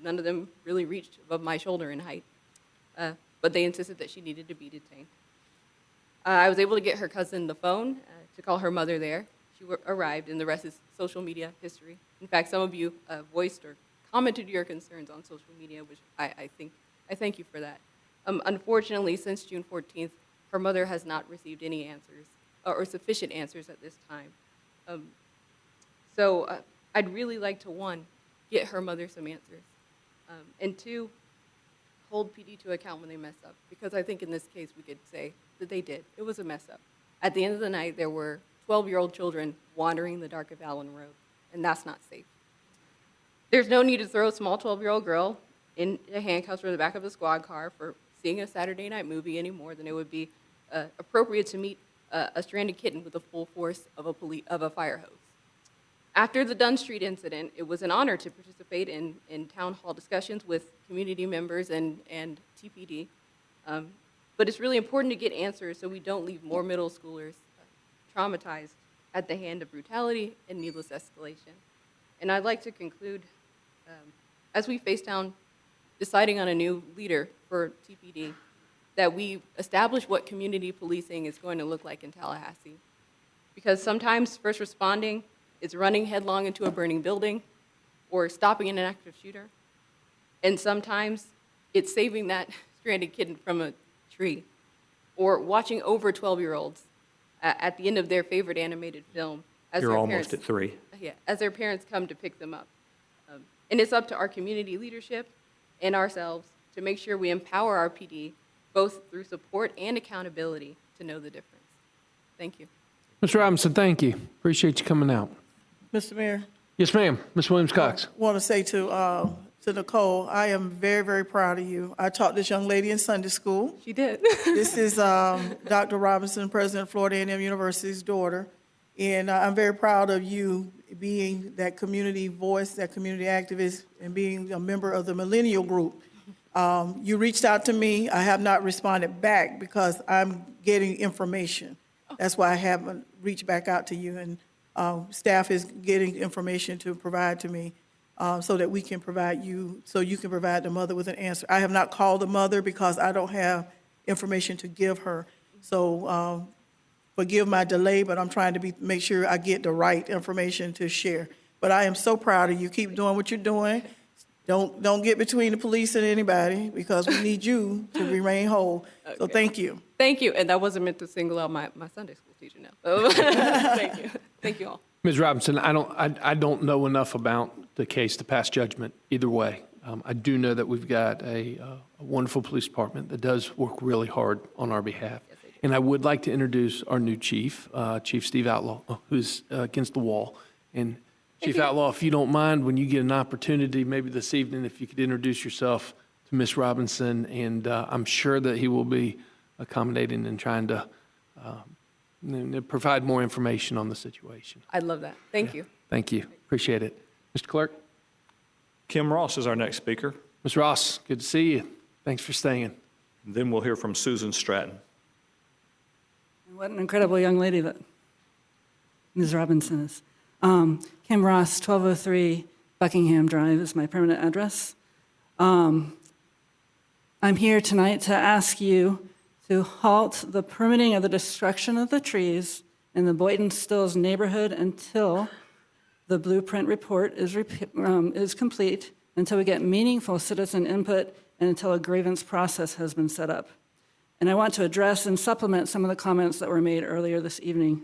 Speaker 4: None of them really reached above my shoulder in height. But they insisted that she needed to be detained. I was able to get her cousin the phone to call her mother there. She arrived, and the rest is social media history. In fact, some of you voiced or commented your concerns on social media, which I thank you for that. Unfortunately, since June 14th, her mother has not received any answers or sufficient answers at this time. So I'd really like to, one, get her mother some answers, and two, hold PD to account when they mess up, because I think in this case we could say that they did. It was a mess up. At the end of the night, there were 12-year-old children wandering the dark of Allen Road, and that's not safe. There's no need to throw a small 12-year-old girl in handcuffs or the back of a squad car for seeing a Saturday night movie any more than it would be appropriate to meet a stranded kitten with the full force of a fire hose. After the Dunn Street incident, it was an honor to participate in town hall discussions with community members and TPD. But it's really important to get answers so we don't leave more middle schoolers traumatized at the hand of brutality and needless escalation. And I'd like to conclude, as we face down deciding on a new leader for TPD, that we establish what community policing is going to look like in Tallahassee. Because sometimes first responding is running headlong into a burning building or stopping an active shooter. And sometimes it's saving that stranded kitten from a tree or watching over 12-year-olds at the end of their favorite animated film.
Speaker 6: You're almost at 3.
Speaker 4: Yeah, as their parents come to pick them up. And it's up to our community leadership and ourselves to make sure we empower our PD, both through support and accountability, to know the difference. Thank you.
Speaker 1: Ms. Robinson, thank you. Appreciate you coming out.
Speaker 8: Mr. Mayor,
Speaker 1: Yes, ma'am. Ms. Williams-Cox.
Speaker 8: I want to say to Nicole, I am very, very proud of you. I taught this young lady in Sunday school.
Speaker 4: She did.
Speaker 8: This is Dr. Robinson, President of Florida A&M University's daughter. And I'm very proud of you being that community voice, that community activist, and being a member of the millennial group. You reached out to me. I have not responded back because I'm getting information. That's why I haven't reached back out to you. And staff is getting information to provide to me so that we can provide you, so you can provide the mother with an answer. I have not called the mother because I don't have information to give her. So forgive my delay, but I'm trying to make sure I get the right information to share. But I am so proud of you. Keep doing what you're doing. Don't get between the police and anybody, because we need you to remain whole. Okay. So thank you.
Speaker 4: Thank you. And that wasn't meant to single out my Sunday school teacher now. Thank you. Thank you all.
Speaker 1: Ms. Robinson, I don't know enough about the case to pass judgment either way. I do know that we've got a wonderful police department that does work really hard on our behalf. Yes, and I would like to introduce our new chief, Chief Steve Outlaw, who's against the wall. And Chief Outlaw, if you don't mind, when you get an opportunity, maybe this evening, if you could introduce yourself to Ms. Robinson, and I'm sure that he will be accommodating and trying to provide more information on the situation.
Speaker 4: I'd love that. Thank you.
Speaker 1: Thank you. Appreciate it. Mr. Clerk?
Speaker 6: Kim Ross is our next speaker.
Speaker 1: Ms. Ross, good to see you. Thanks for staying.
Speaker 6: And then we'll hear from Susan Stratton.
Speaker 5: What an incredible young lady that Ms. Robinson is. Kim Ross, 1203 Buckingham Drive is my permanent address. I'm here tonight to ask you to halt the permitting of the destruction of the trees in the Boynton Stills neighborhood until the blueprint report is complete, until we get meaningful citizen input, and until a grievance process has been set up. And I want to address and supplement some of the comments that were made earlier this evening.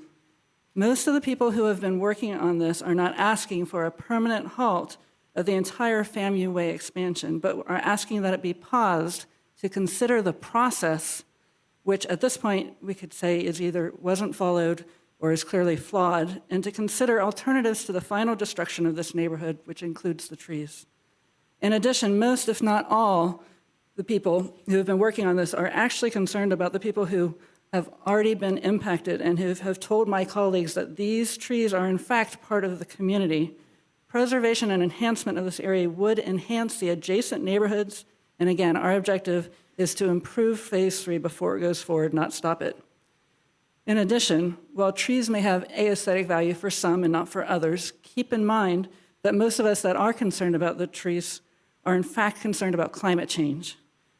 Speaker 5: Most of the people who have been working on this are not asking for a permanent halt of the entire FAMU Way expansion, but are asking that it be paused to consider the process, which at this point we could say is either wasn't followed or is clearly flawed, and to consider alternatives to the final destruction of this neighborhood, which includes the trees. In addition, most, if not all, the people who have been working on this are actually concerned about the people who have already been impacted and who have told my colleagues that these trees are in fact part of the community. Preservation and enhancement of this area would enhance the adjacent neighborhoods, and again, our objective is to improve Phase 3 before it goes forward, not stop it. In addition, while trees may have aesthetic value for some and not for others, keep in mind that most of us that are concerned about the trees are in fact concerned about climate change,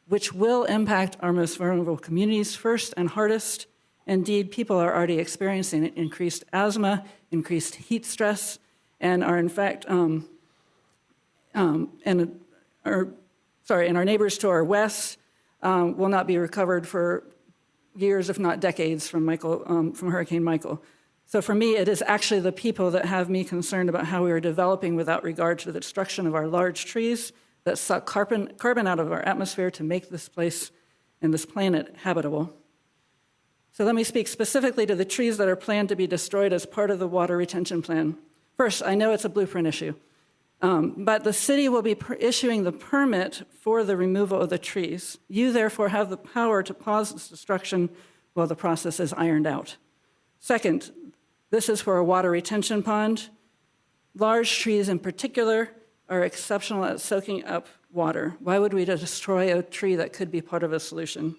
Speaker 5: which will impact our most vulnerable communities first and hardest. Indeed, people are already experiencing increased asthma, increased heat stress, and are in fact, and our neighbors to our west will not be recovered for years, if not decades, from Hurricane Michael. So for me, it is actually the people that have me concerned about how we are developing without regard to the destruction of our large trees that suck carbon out of our atmosphere to make this place and this planet habitable. So let me speak specifically to the trees that are planned to be destroyed as part of the water retention plan. First, I know it's a blueprint issue, but the city will be issuing the permit for the removal of the trees. You therefore have the power to pause this destruction while the process is ironed out. Second, this is for a water retention pond. Large trees in particular are exceptional at soaking up water. Why would we destroy a tree that could be part of a solution?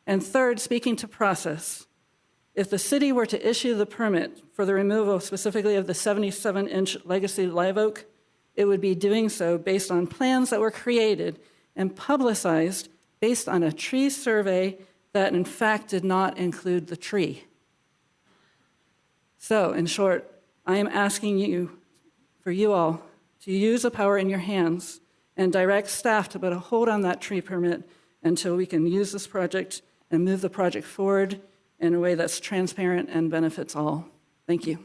Speaker 5: And third, speaking to process, if the city were to issue the permit for the removal specifically of the 77-inch legacy live oak, it would be doing so based on plans that were created and publicized based on a tree survey that in fact did not include the tree. So, in short, I am asking you, for you all, to use the power in your hands and direct staff to put a hold on that tree permit until we can use this project and move the project forward in a way that's transparent and benefits all. Thank you.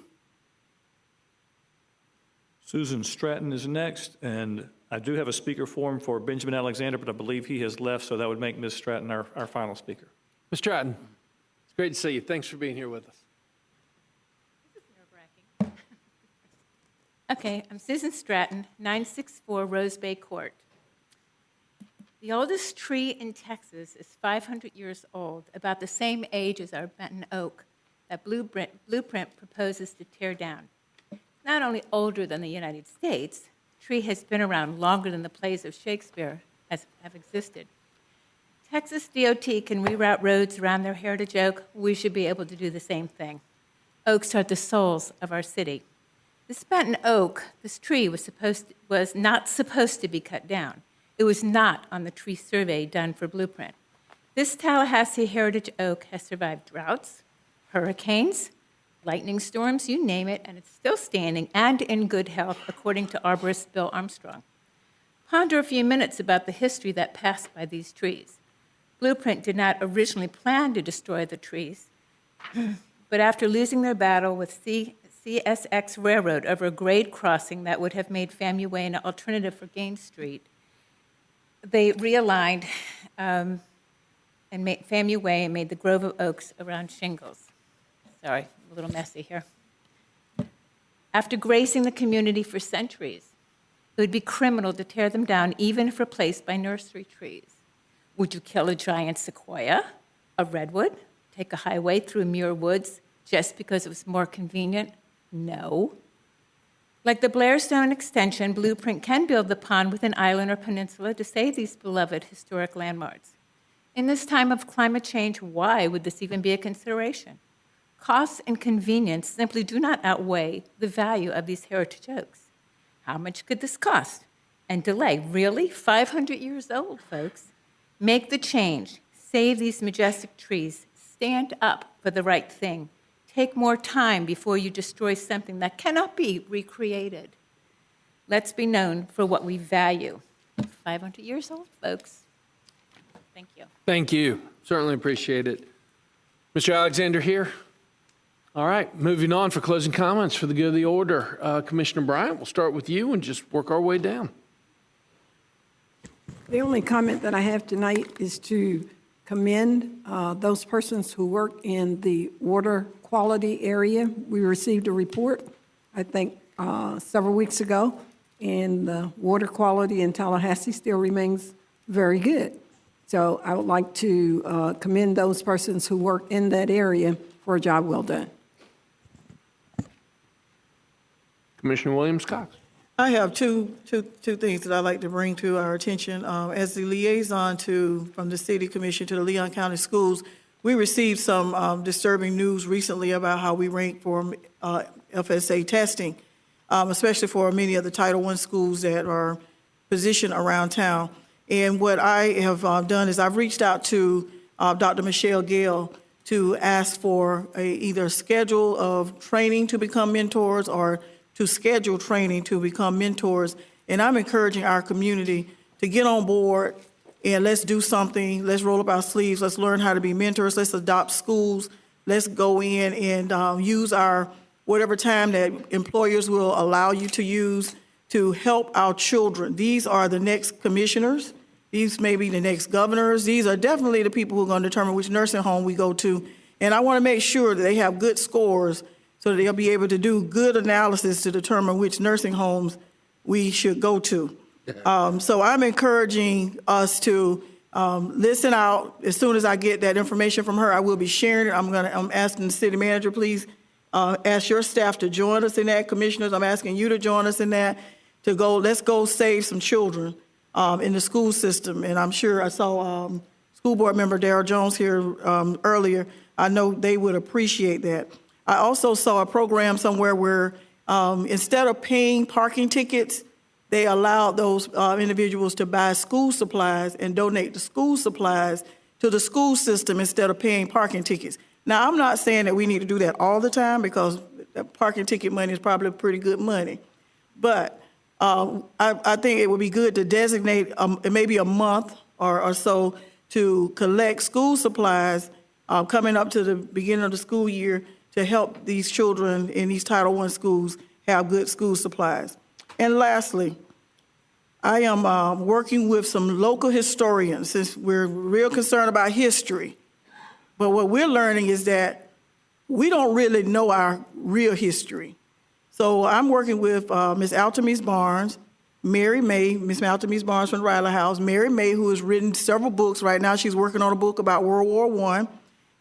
Speaker 6: Susan Stratton is next, and I do have a speaker form for Benjamin Alexander, but I believe he has left, so that would make Ms. Stratton our final speaker.
Speaker 1: Ms. Stratton, it's great to see you. Thanks for being here with us.
Speaker 21: Okay, I'm Susan Stratton, 964 Rose Bay Court. The oldest tree in Texas is 500 years old, about the same age as our Benton oak that Blueprint proposes to tear down. It's not only older than the United States, the tree has been around longer than the plays of Shakespeare have existed. Texas DOT can reroute roads around their heritage oak. We should be able to do the same thing. Oaks are the souls of our city. This Benton oak, this tree was not supposed to be cut down. It was not on the tree survey done for Blueprint. This Tallahassee heritage oak has survived droughts, hurricanes, lightning storms, you name it, and it's still standing and in good health, according to arborist Bill Armstrong. Ponder a few minutes about the history that passed by these trees. Blueprint did not originally plan to destroy the trees, but after losing their battle with CSX Railroad over a grade crossing that would have made FAMU Way an alternative for Gaines Street, they realigned and made FAMU Way and made the grove of oaks around Shingles. Sorry, a little messy here. After gracing the community for centuries, it would be criminal to tear them down, even if replaced by nursery trees. Would you kill a giant sequoia, a redwood, take a highway through Muir Woods just because it was more convenient? No. Like the Blairstone extension, Blueprint can build the pond with an island or peninsula to save these beloved historic landmarks. In this time of climate change, why would this even be a consideration? Costs and convenience simply do not outweigh the value of these heritage oaks. How much could this cost? And delay, really? 500 years old, folks. Make the change. Save these majestic trees. Stand up for the right thing. Take more time before you destroy something that cannot be recreated. Let's be known for what we value. 500 years old, folks. Thank you.
Speaker 1: Thank you. Certainly appreciate it. Mr. Alexander here? All right, moving on for closing comments for the good of the order. Commissioner Bryant, we'll start with you and just work our way down.
Speaker 19: The only comment that I have tonight is to commend those persons who work in the water quality area. We received a report, I think, several weeks ago, and the water quality in Tallahassee still remains very good. So I would like to commend those persons who work in that area for a job well done.
Speaker 1: Commissioner Williams-Cox.
Speaker 8: I have two things that I'd like to bring to our attention. As the liaison from the City Commission to the Leon County Schools, we received some disturbing news recently about how we rank for FSA testing, especially for many of the Title I schools that are positioned around town. And what I have done is I've reached out to Dr. Michelle Gale to ask for either a schedule of training to become mentors or to schedule training to become mentors. And I'm encouraging our community to get on board and let's do something. Let's roll up our sleeves. Let's learn how to be mentors. Let's adopt schools. Let's go in and use our whatever time that employers will allow you to use to help our children. These are the next commissioners. These may be the next governors. These are definitely the people who are going to determine which nursing home we go to. And I want to make sure that they have good scores so that they'll be able to do good analysis to determine which nursing homes we should go to. So I'm encouraging us to listen out. As soon as I get that information from her, I will be sharing it. I'm asking the city manager, please ask your staff to join us in that. Commissioners, I'm asking you to join us in that, to go, let's go save some children in the school system. And I'm sure I saw school board member Darrell Jones here earlier. I know they would appreciate that. I also saw a program somewhere where instead of paying parking tickets, they allowed those individuals to buy school supplies and donate the school supplies to the school system instead of paying parking tickets. Now, I'm not saying that we need to do that all the time because that parking ticket money is probably pretty good money. But I think it would be good to designate maybe a month or so to collect school supplies coming up to the beginning of the school year to help these children in these Title I schools have good school supplies. And lastly, I am working with some local historians since we're real concerned about history. But what we're learning is that we don't really know our real history. So I'm working with Ms. Altamise Barnes, Mary May, Ms. Altamise Barnes from the Riley House, Mary May, who has written several books. Right now she's working on a book about World War I,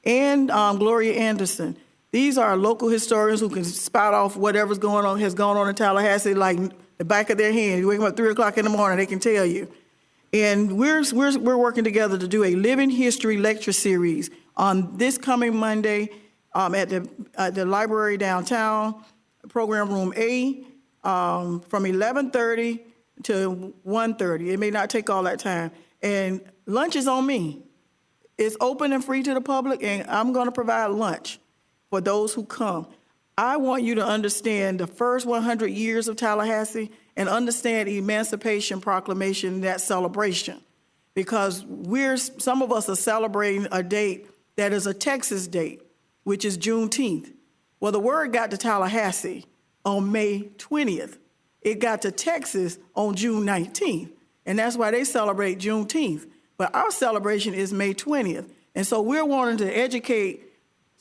Speaker 8: and Gloria Anderson. These are local historians who can spout off whatever's has gone on in Tallahassee like the back of their hand. You wake them up 3 o'clock in the morning, they can tell you. And we're working together to do a living history lecture series on this coming Monday at the library downtown, program room A, from 11:30 to 1:30. It may not take all that time. And lunch is on me. It's open and free to the public, and I'm going to provide lunch for those who come. I want you to understand the first 100 years of Tallahassee and understand Emancipation Proclamation, that celebration, because some of us are celebrating a date that is a Texas date, which is Juneteenth. Well, the word got to Tallahassee on May 20th. It got to Texas on June 19th, and that's why they celebrate Juneteenth. But our celebration is May 20th, and so we're wanting to educate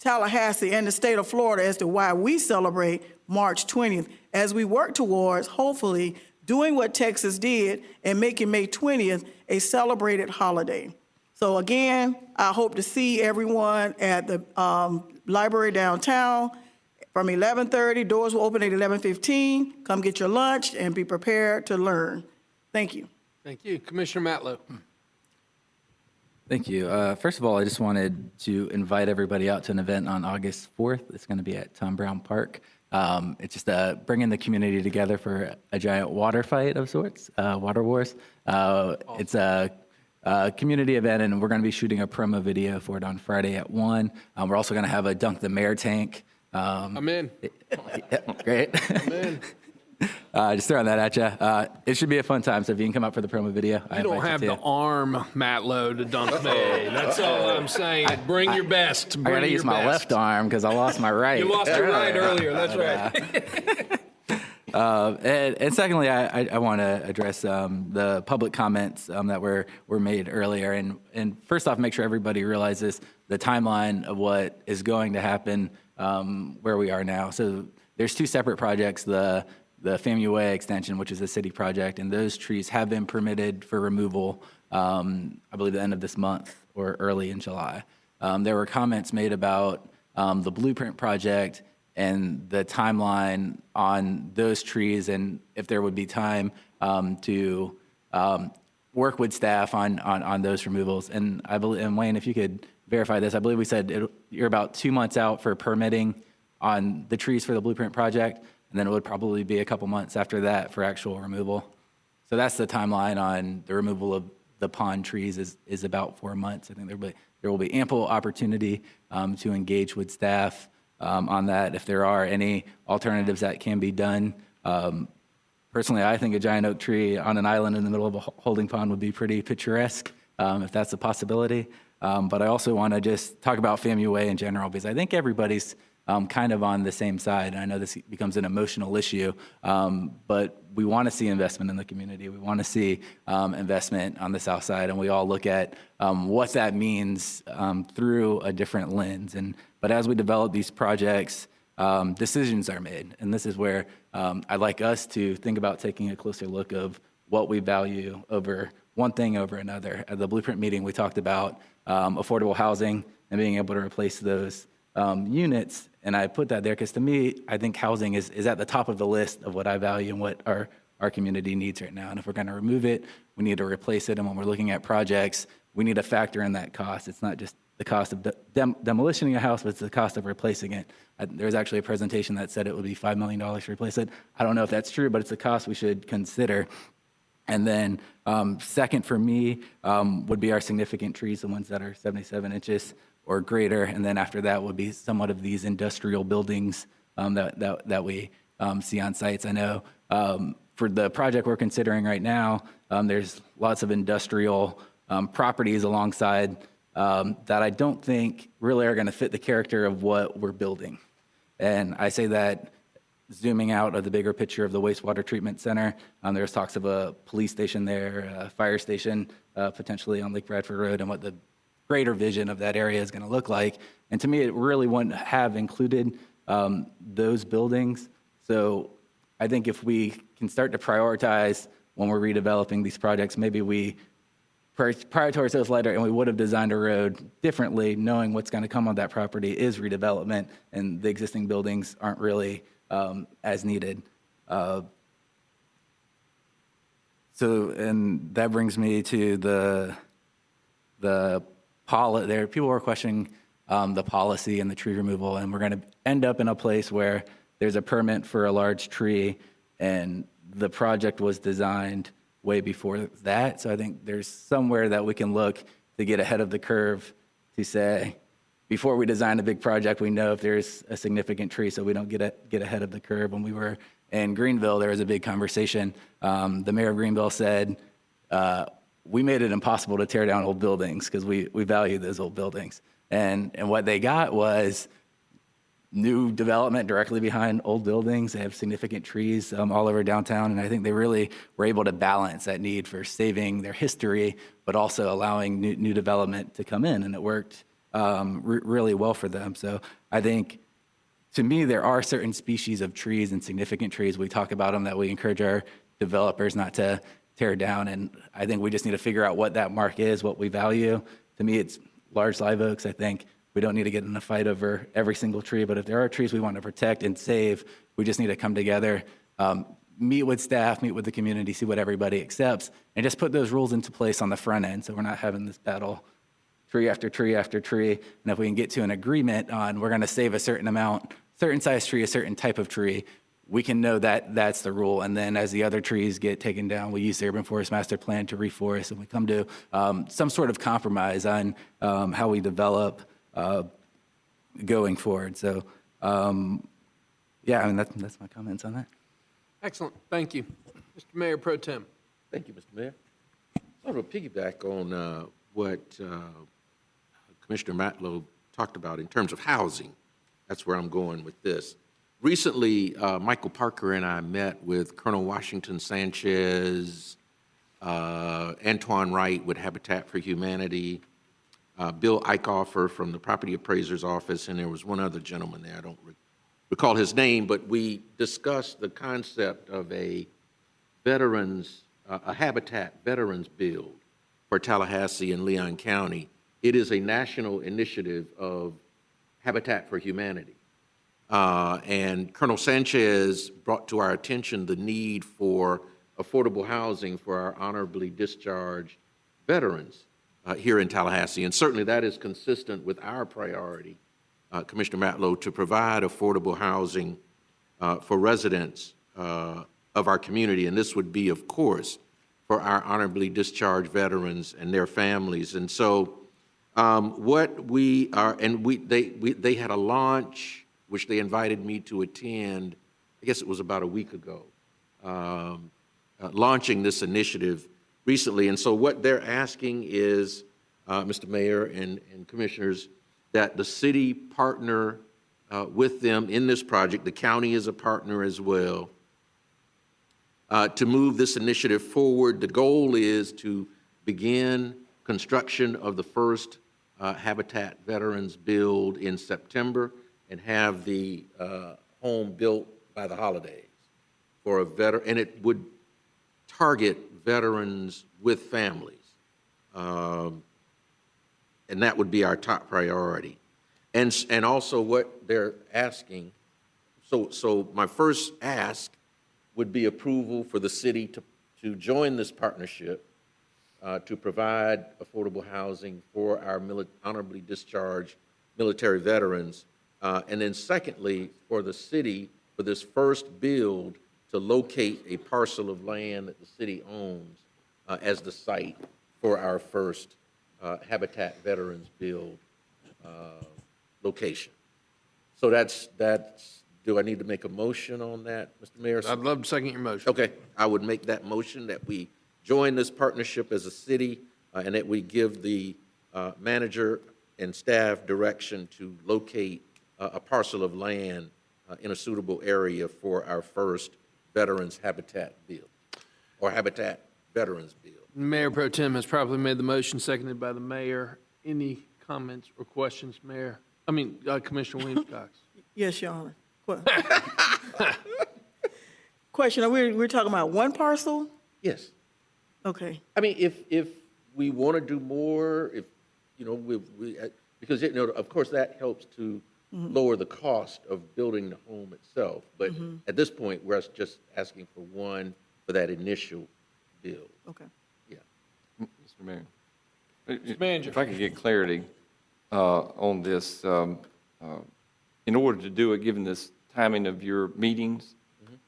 Speaker 8: Tallahassee and the state of Florida as to why we celebrate March 20th as we work towards, hopefully, doing what Texas did and making May 20th a celebrated holiday. So again, I hope to see everyone at the library downtown from 11:30. Doors will open at 11:15. Come get your lunch and be prepared to learn. Thank you.
Speaker 1: Thank you. Commissioner Matlow.
Speaker 13: Thank you. First of all, I just wanted to invite everybody out to an event on August 4th. It's going to be at Tom Brown Park. It's just bringing the community together for a giant water fight of sorts, water wars. It's a community event, and we're going to be shooting a promo video for it on Friday at 1. We're also going to have a Dunk the Mayor tank.
Speaker 1: I'm in.
Speaker 13: Great.
Speaker 1: I'm in.
Speaker 13: Just throwing that at you. It should be a fun time, so if you can come up for the promo video.
Speaker 1: You don't have the arm, Matlow, to dunk me. That's all I'm saying. Bring your best.
Speaker 13: I got to use my left arm because I lost my right.
Speaker 1: You lost your right earlier. That's right.
Speaker 13: And secondly, I want to address the public comments that were made earlier. And first off, make sure everybody realizes the timeline of what is going to happen where we are now. So there's 2 separate projects. The FAMU Way extension, which is a city project, and those trees have been permitted for removal, I believe the end of this month or early in July. There were comments made about the Blueprint project and the timeline on those trees and if there would be time to work with staff on those removals. And I believe, and Wayne, if you could verify this, I believe we said you're about 2 months out for permitting on the trees for the Blueprint project, and then it would probably be a couple months after that for actual removal. So that's the timeline on the removal of the pond trees is about 4 months. I think there will be ample opportunity to engage with staff on that if there are any alternatives that can be done. Personally, I think a giant oak tree on an island in the middle of a holding pond would be pretty picturesque if that's a possibility. But I also want to just talk about FAMU Way in general because I think everybody's kind of on the same side. I know this becomes an emotional issue, but we want to see investment in the community. We want to see investment on the south side, and we all look at what that means through a different lens. But as we develop these projects, decisions are made, and this is where I'd like us to think about taking a closer look of what we value over one thing over another. At the Blueprint meeting, we talked about affordable housing and being able to replace those units, and I put that there because to me, I think housing is at the top of the list of what I value and what our community needs right now. And if we're going to remove it, we need to replace it. And when we're looking at projects, we need to factor in that cost. It's not just the cost of demolishing a house, but it's the cost of replacing it. There was actually a presentation that said it would be $5 million to replace it. I don't know if that's true, but it's a cost we should consider. And then second for me would be our significant trees, the ones that are 77 inches or greater, and then after that would be somewhat of these industrial buildings that we see on sites. I know for the project we're considering right now, there's lots of industrial properties alongside that I don't think really are going to fit the character of what we're building. And I say that zooming out of the bigger picture of the wastewater treatment center, there's talks of a police station there, a fire station potentially on Lake Bradford Road, and what the greater vision of that area is going to look like. And to me, it really wouldn't have included those buildings. So I think if we can start to prioritize when we're redeveloping these projects, maybe we prior to our sales letter, and we would have designed a road differently, knowing what's going to come on that property is redevelopment, and the existing buildings aren't really as needed. And that brings me to people were questioning the policy and the tree removal, and we're going to end up in a place where there's a permit for a large tree, and the project was designed way before that. So I think there's somewhere that we can look to get ahead of the curve to say, before we design a big project, we know if there's a significant tree, so we don't get ahead of the curve. When we were in Greenville, there was a big conversation. The mayor of Greenville said, we made it impossible to tear down old buildings because we value those old buildings. And what they got was new development directly behind old buildings. They have significant trees all over downtown, and I think they really were able to balance that need for saving their history, but also allowing new development to come in, and it worked really well for them. So I think, to me, there are certain species of trees and significant trees. We talk about them that we encourage our developers not to tear down, and I think we just need to figure out what that mark is, what we value. To me, it's large live oaks. I think we don't need to get in a fight over every single tree, but if there are trees we want to protect and save, we just need to come together, meet with staff, meet with the community, see what everybody accepts, and just put those rules into place on the front end so we're not having this battle tree after tree after tree. And if we can get to an agreement on we're going to save a certain amount, certain size tree, a certain type of tree, we can know that that's the rule. And then as the other trees get taken down, we use the Urban Forest Master Plan to reforest, and we come to some sort of compromise on how we develop going forward. So, yeah, I mean, that's my comments on that.
Speaker 1: Excellent. Thank you. Mr. Mayor Pro Tem.
Speaker 11: Thank you, Mr. Mayor. I want to piggyback on what Commissioner Matlow talked about in terms of housing. That's where I'm going with this. Recently, Michael Parker and I met with Colonel Washington Sanchez, Antoine Wright with Habitat for Humanity, Bill Eichhofer from the Property Appraiser's Office, and there was one other gentleman there. I don't recall his name, but we discussed the concept of a Habitat Veterans Build for Tallahassee and Leon County. It is a national initiative of Habitat for Humanity. And Colonel Sanchez brought to our attention the need for affordable housing for our honorably discharged veterans here in Tallahassee. And certainly that is consistent with our priority, Commissioner Matlow, to provide affordable housing for residents of our community. And this would be, of course, for our honorably discharged veterans and their families. And so what we are, and they had a launch which they invited me to attend, I guess it was about a week ago, launching this initiative recently. And so what they're asking is, Mr. Mayor and Commissioners, that the city partner with them in this project. The county is a partner as well, to move this initiative forward. The goal is to begin construction of the first Habitat Veterans Build in September and have the home built by the holidays for a veteran, and it would target veterans with families. And that would be our top priority. And also what they're asking, so my first ask would be approval for the city to join this partnership to provide affordable housing for our honorably discharged military veterans. And then secondly, for the city, for this first build, to locate a parcel of land that the city owns as the site for our first Habitat Veterans Build location. So that's, do I need to make a motion on that, Mr. Mayor?
Speaker 1: I'd love to second your motion.
Speaker 11: Okay, I would make that motion that we join this partnership as a city and that we give the manager and staff direction to locate a parcel of land in a suitable area for our first Veterans Habitat Build, or Habitat Veterans Build.
Speaker 1: Mayor Pro Tem has probably made the motion, seconded by the mayor. Any comments or questions, Commissioner Williams-Cox?
Speaker 8: Yes, Your Honor. Question, we're talking about one parcel?
Speaker 11: Yes.
Speaker 8: Okay.
Speaker 11: I mean, if we want to do more, if, because, of course, that helps to lower the cost of building the home itself. But at this point, we're just asking for one for that initial build.
Speaker 8: Okay.
Speaker 11: Yeah.
Speaker 23: Mr. Mayor.
Speaker 1: Manager.
Speaker 23: If I could get clarity on this, in order to do it, given this timing of your meetings,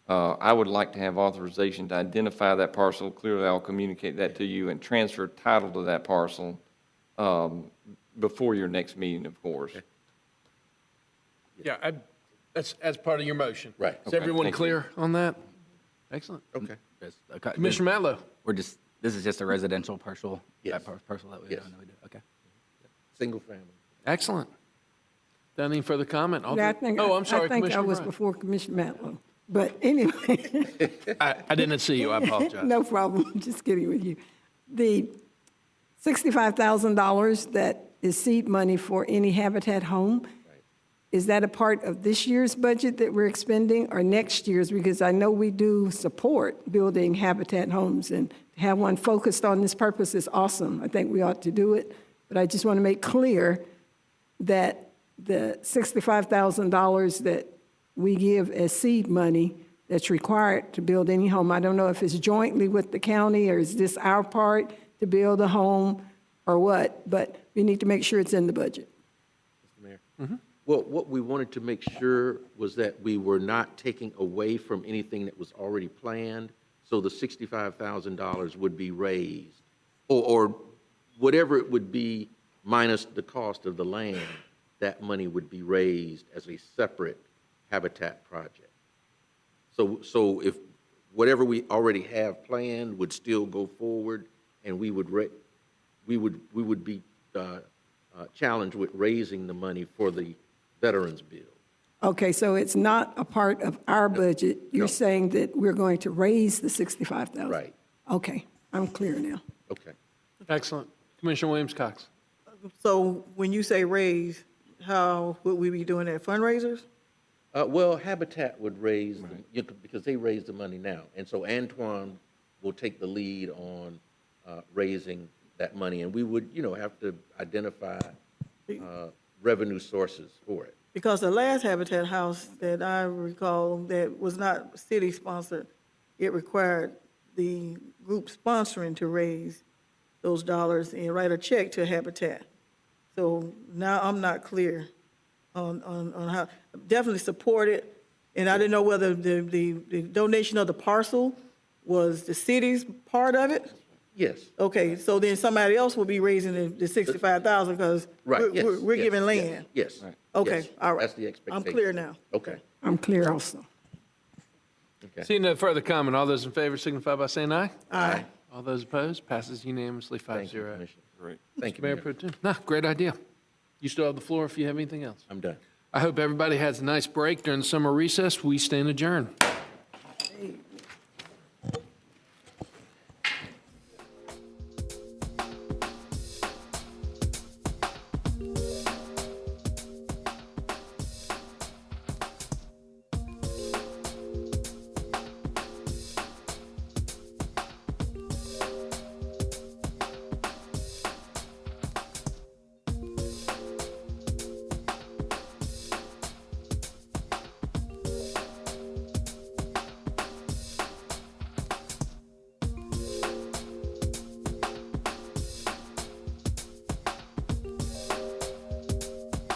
Speaker 23: I would like to have authorization to identify that parcel. Clearly, I'll communicate that to you and transfer title to that parcel before your next meeting, of course.
Speaker 1: Yeah, that's as part of your motion.
Speaker 11: Right.
Speaker 1: Is
Speaker 23: Okay,
Speaker 1: everyone
Speaker 23: thank you.
Speaker 1: clear on that? Excellent.
Speaker 11: Okay.
Speaker 1: Commissioner Matlow.
Speaker 13: This is just a residential parcel?
Speaker 11: Yes.
Speaker 13: Parcel that we
Speaker 11: Yes.
Speaker 13: don't know we do, okay.
Speaker 11: Single family.
Speaker 1: Excellent. Done any further comment?
Speaker 19: Yeah,
Speaker 1: I'm sorry,
Speaker 19: I think I
Speaker 1: Commissioner
Speaker 19: was
Speaker 1: Bryant.
Speaker 19: before Commissioner Matlow. But anyway.
Speaker 1: I didn't see you. I apologize.
Speaker 19: No problem. Just kidding with you. The $65,000 that is seed money for any Habitat home, is that a part of this year's budget that we're expending or next year's? Because I know we do support building Habitat homes, and to have one focused on this purpose is awesome. I think we ought to do it. But I just want to make clear that the $65,000 that we give as seed money that's required to build any home, I don't know if it's jointly with the county or is this our part to build a home or what, but we need to make sure it's in the budget.
Speaker 11: Mr. Mayor? Well, what we wanted to make sure was that we were not taking away from anything that was already planned, so the $65,000 would be raised, or whatever it would be minus the cost of the land, that money would be raised as a separate Habitat project. So if whatever we already have planned would still go forward, and we would be challenged with raising the money for the Veterans Bill.
Speaker 19: Okay, so it's not a part of our budget. You're saying that we're going to raise the $65,000?
Speaker 11: Right.
Speaker 19: Okay, I'm clear now.
Speaker 11: Okay.
Speaker 1: Excellent. Commissioner Williams-Cox.
Speaker 8: So when you say raise, how would we be doing that? Fundraisers?
Speaker 11: Well, Habitat would raise, because they raise the money now. And so Antoine will take the lead on raising that money. And we would, have to identify revenue sources for it.
Speaker 8: Because the last Habitat house that I recall that was not city-sponsored, it required the group sponsoring to raise those dollars and write a check to Habitat. So now I'm not clear on how, definitely support it. And I didn't know whether the donation of the parcel was the city's part of it?
Speaker 11: Yes.
Speaker 8: Okay, so then somebody else will be raising the 65,000 because we're giving land.
Speaker 11: Yes.
Speaker 8: Okay,
Speaker 11: Yes.
Speaker 8: all right.
Speaker 11: That's the expectation.
Speaker 8: I'm clear now.
Speaker 11: Okay.
Speaker 19: I'm clear also.
Speaker 11: Okay.
Speaker 1: Seeing no further comment, all those in favor signify by saying aye.
Speaker 8: Aye.
Speaker 1: All those opposed, passes unanimously 5-0.
Speaker 11: Thank you, Commissioner. Great. Thank you,
Speaker 1: Mayor
Speaker 11: Mayor.
Speaker 1: Pro Tem. No, great idea. You still have the floor if you have anything else.
Speaker 11: I'm done.
Speaker 1: I hope everybody has a nice break during the summer recess. We stand adjourned.
Speaker 8: Hey.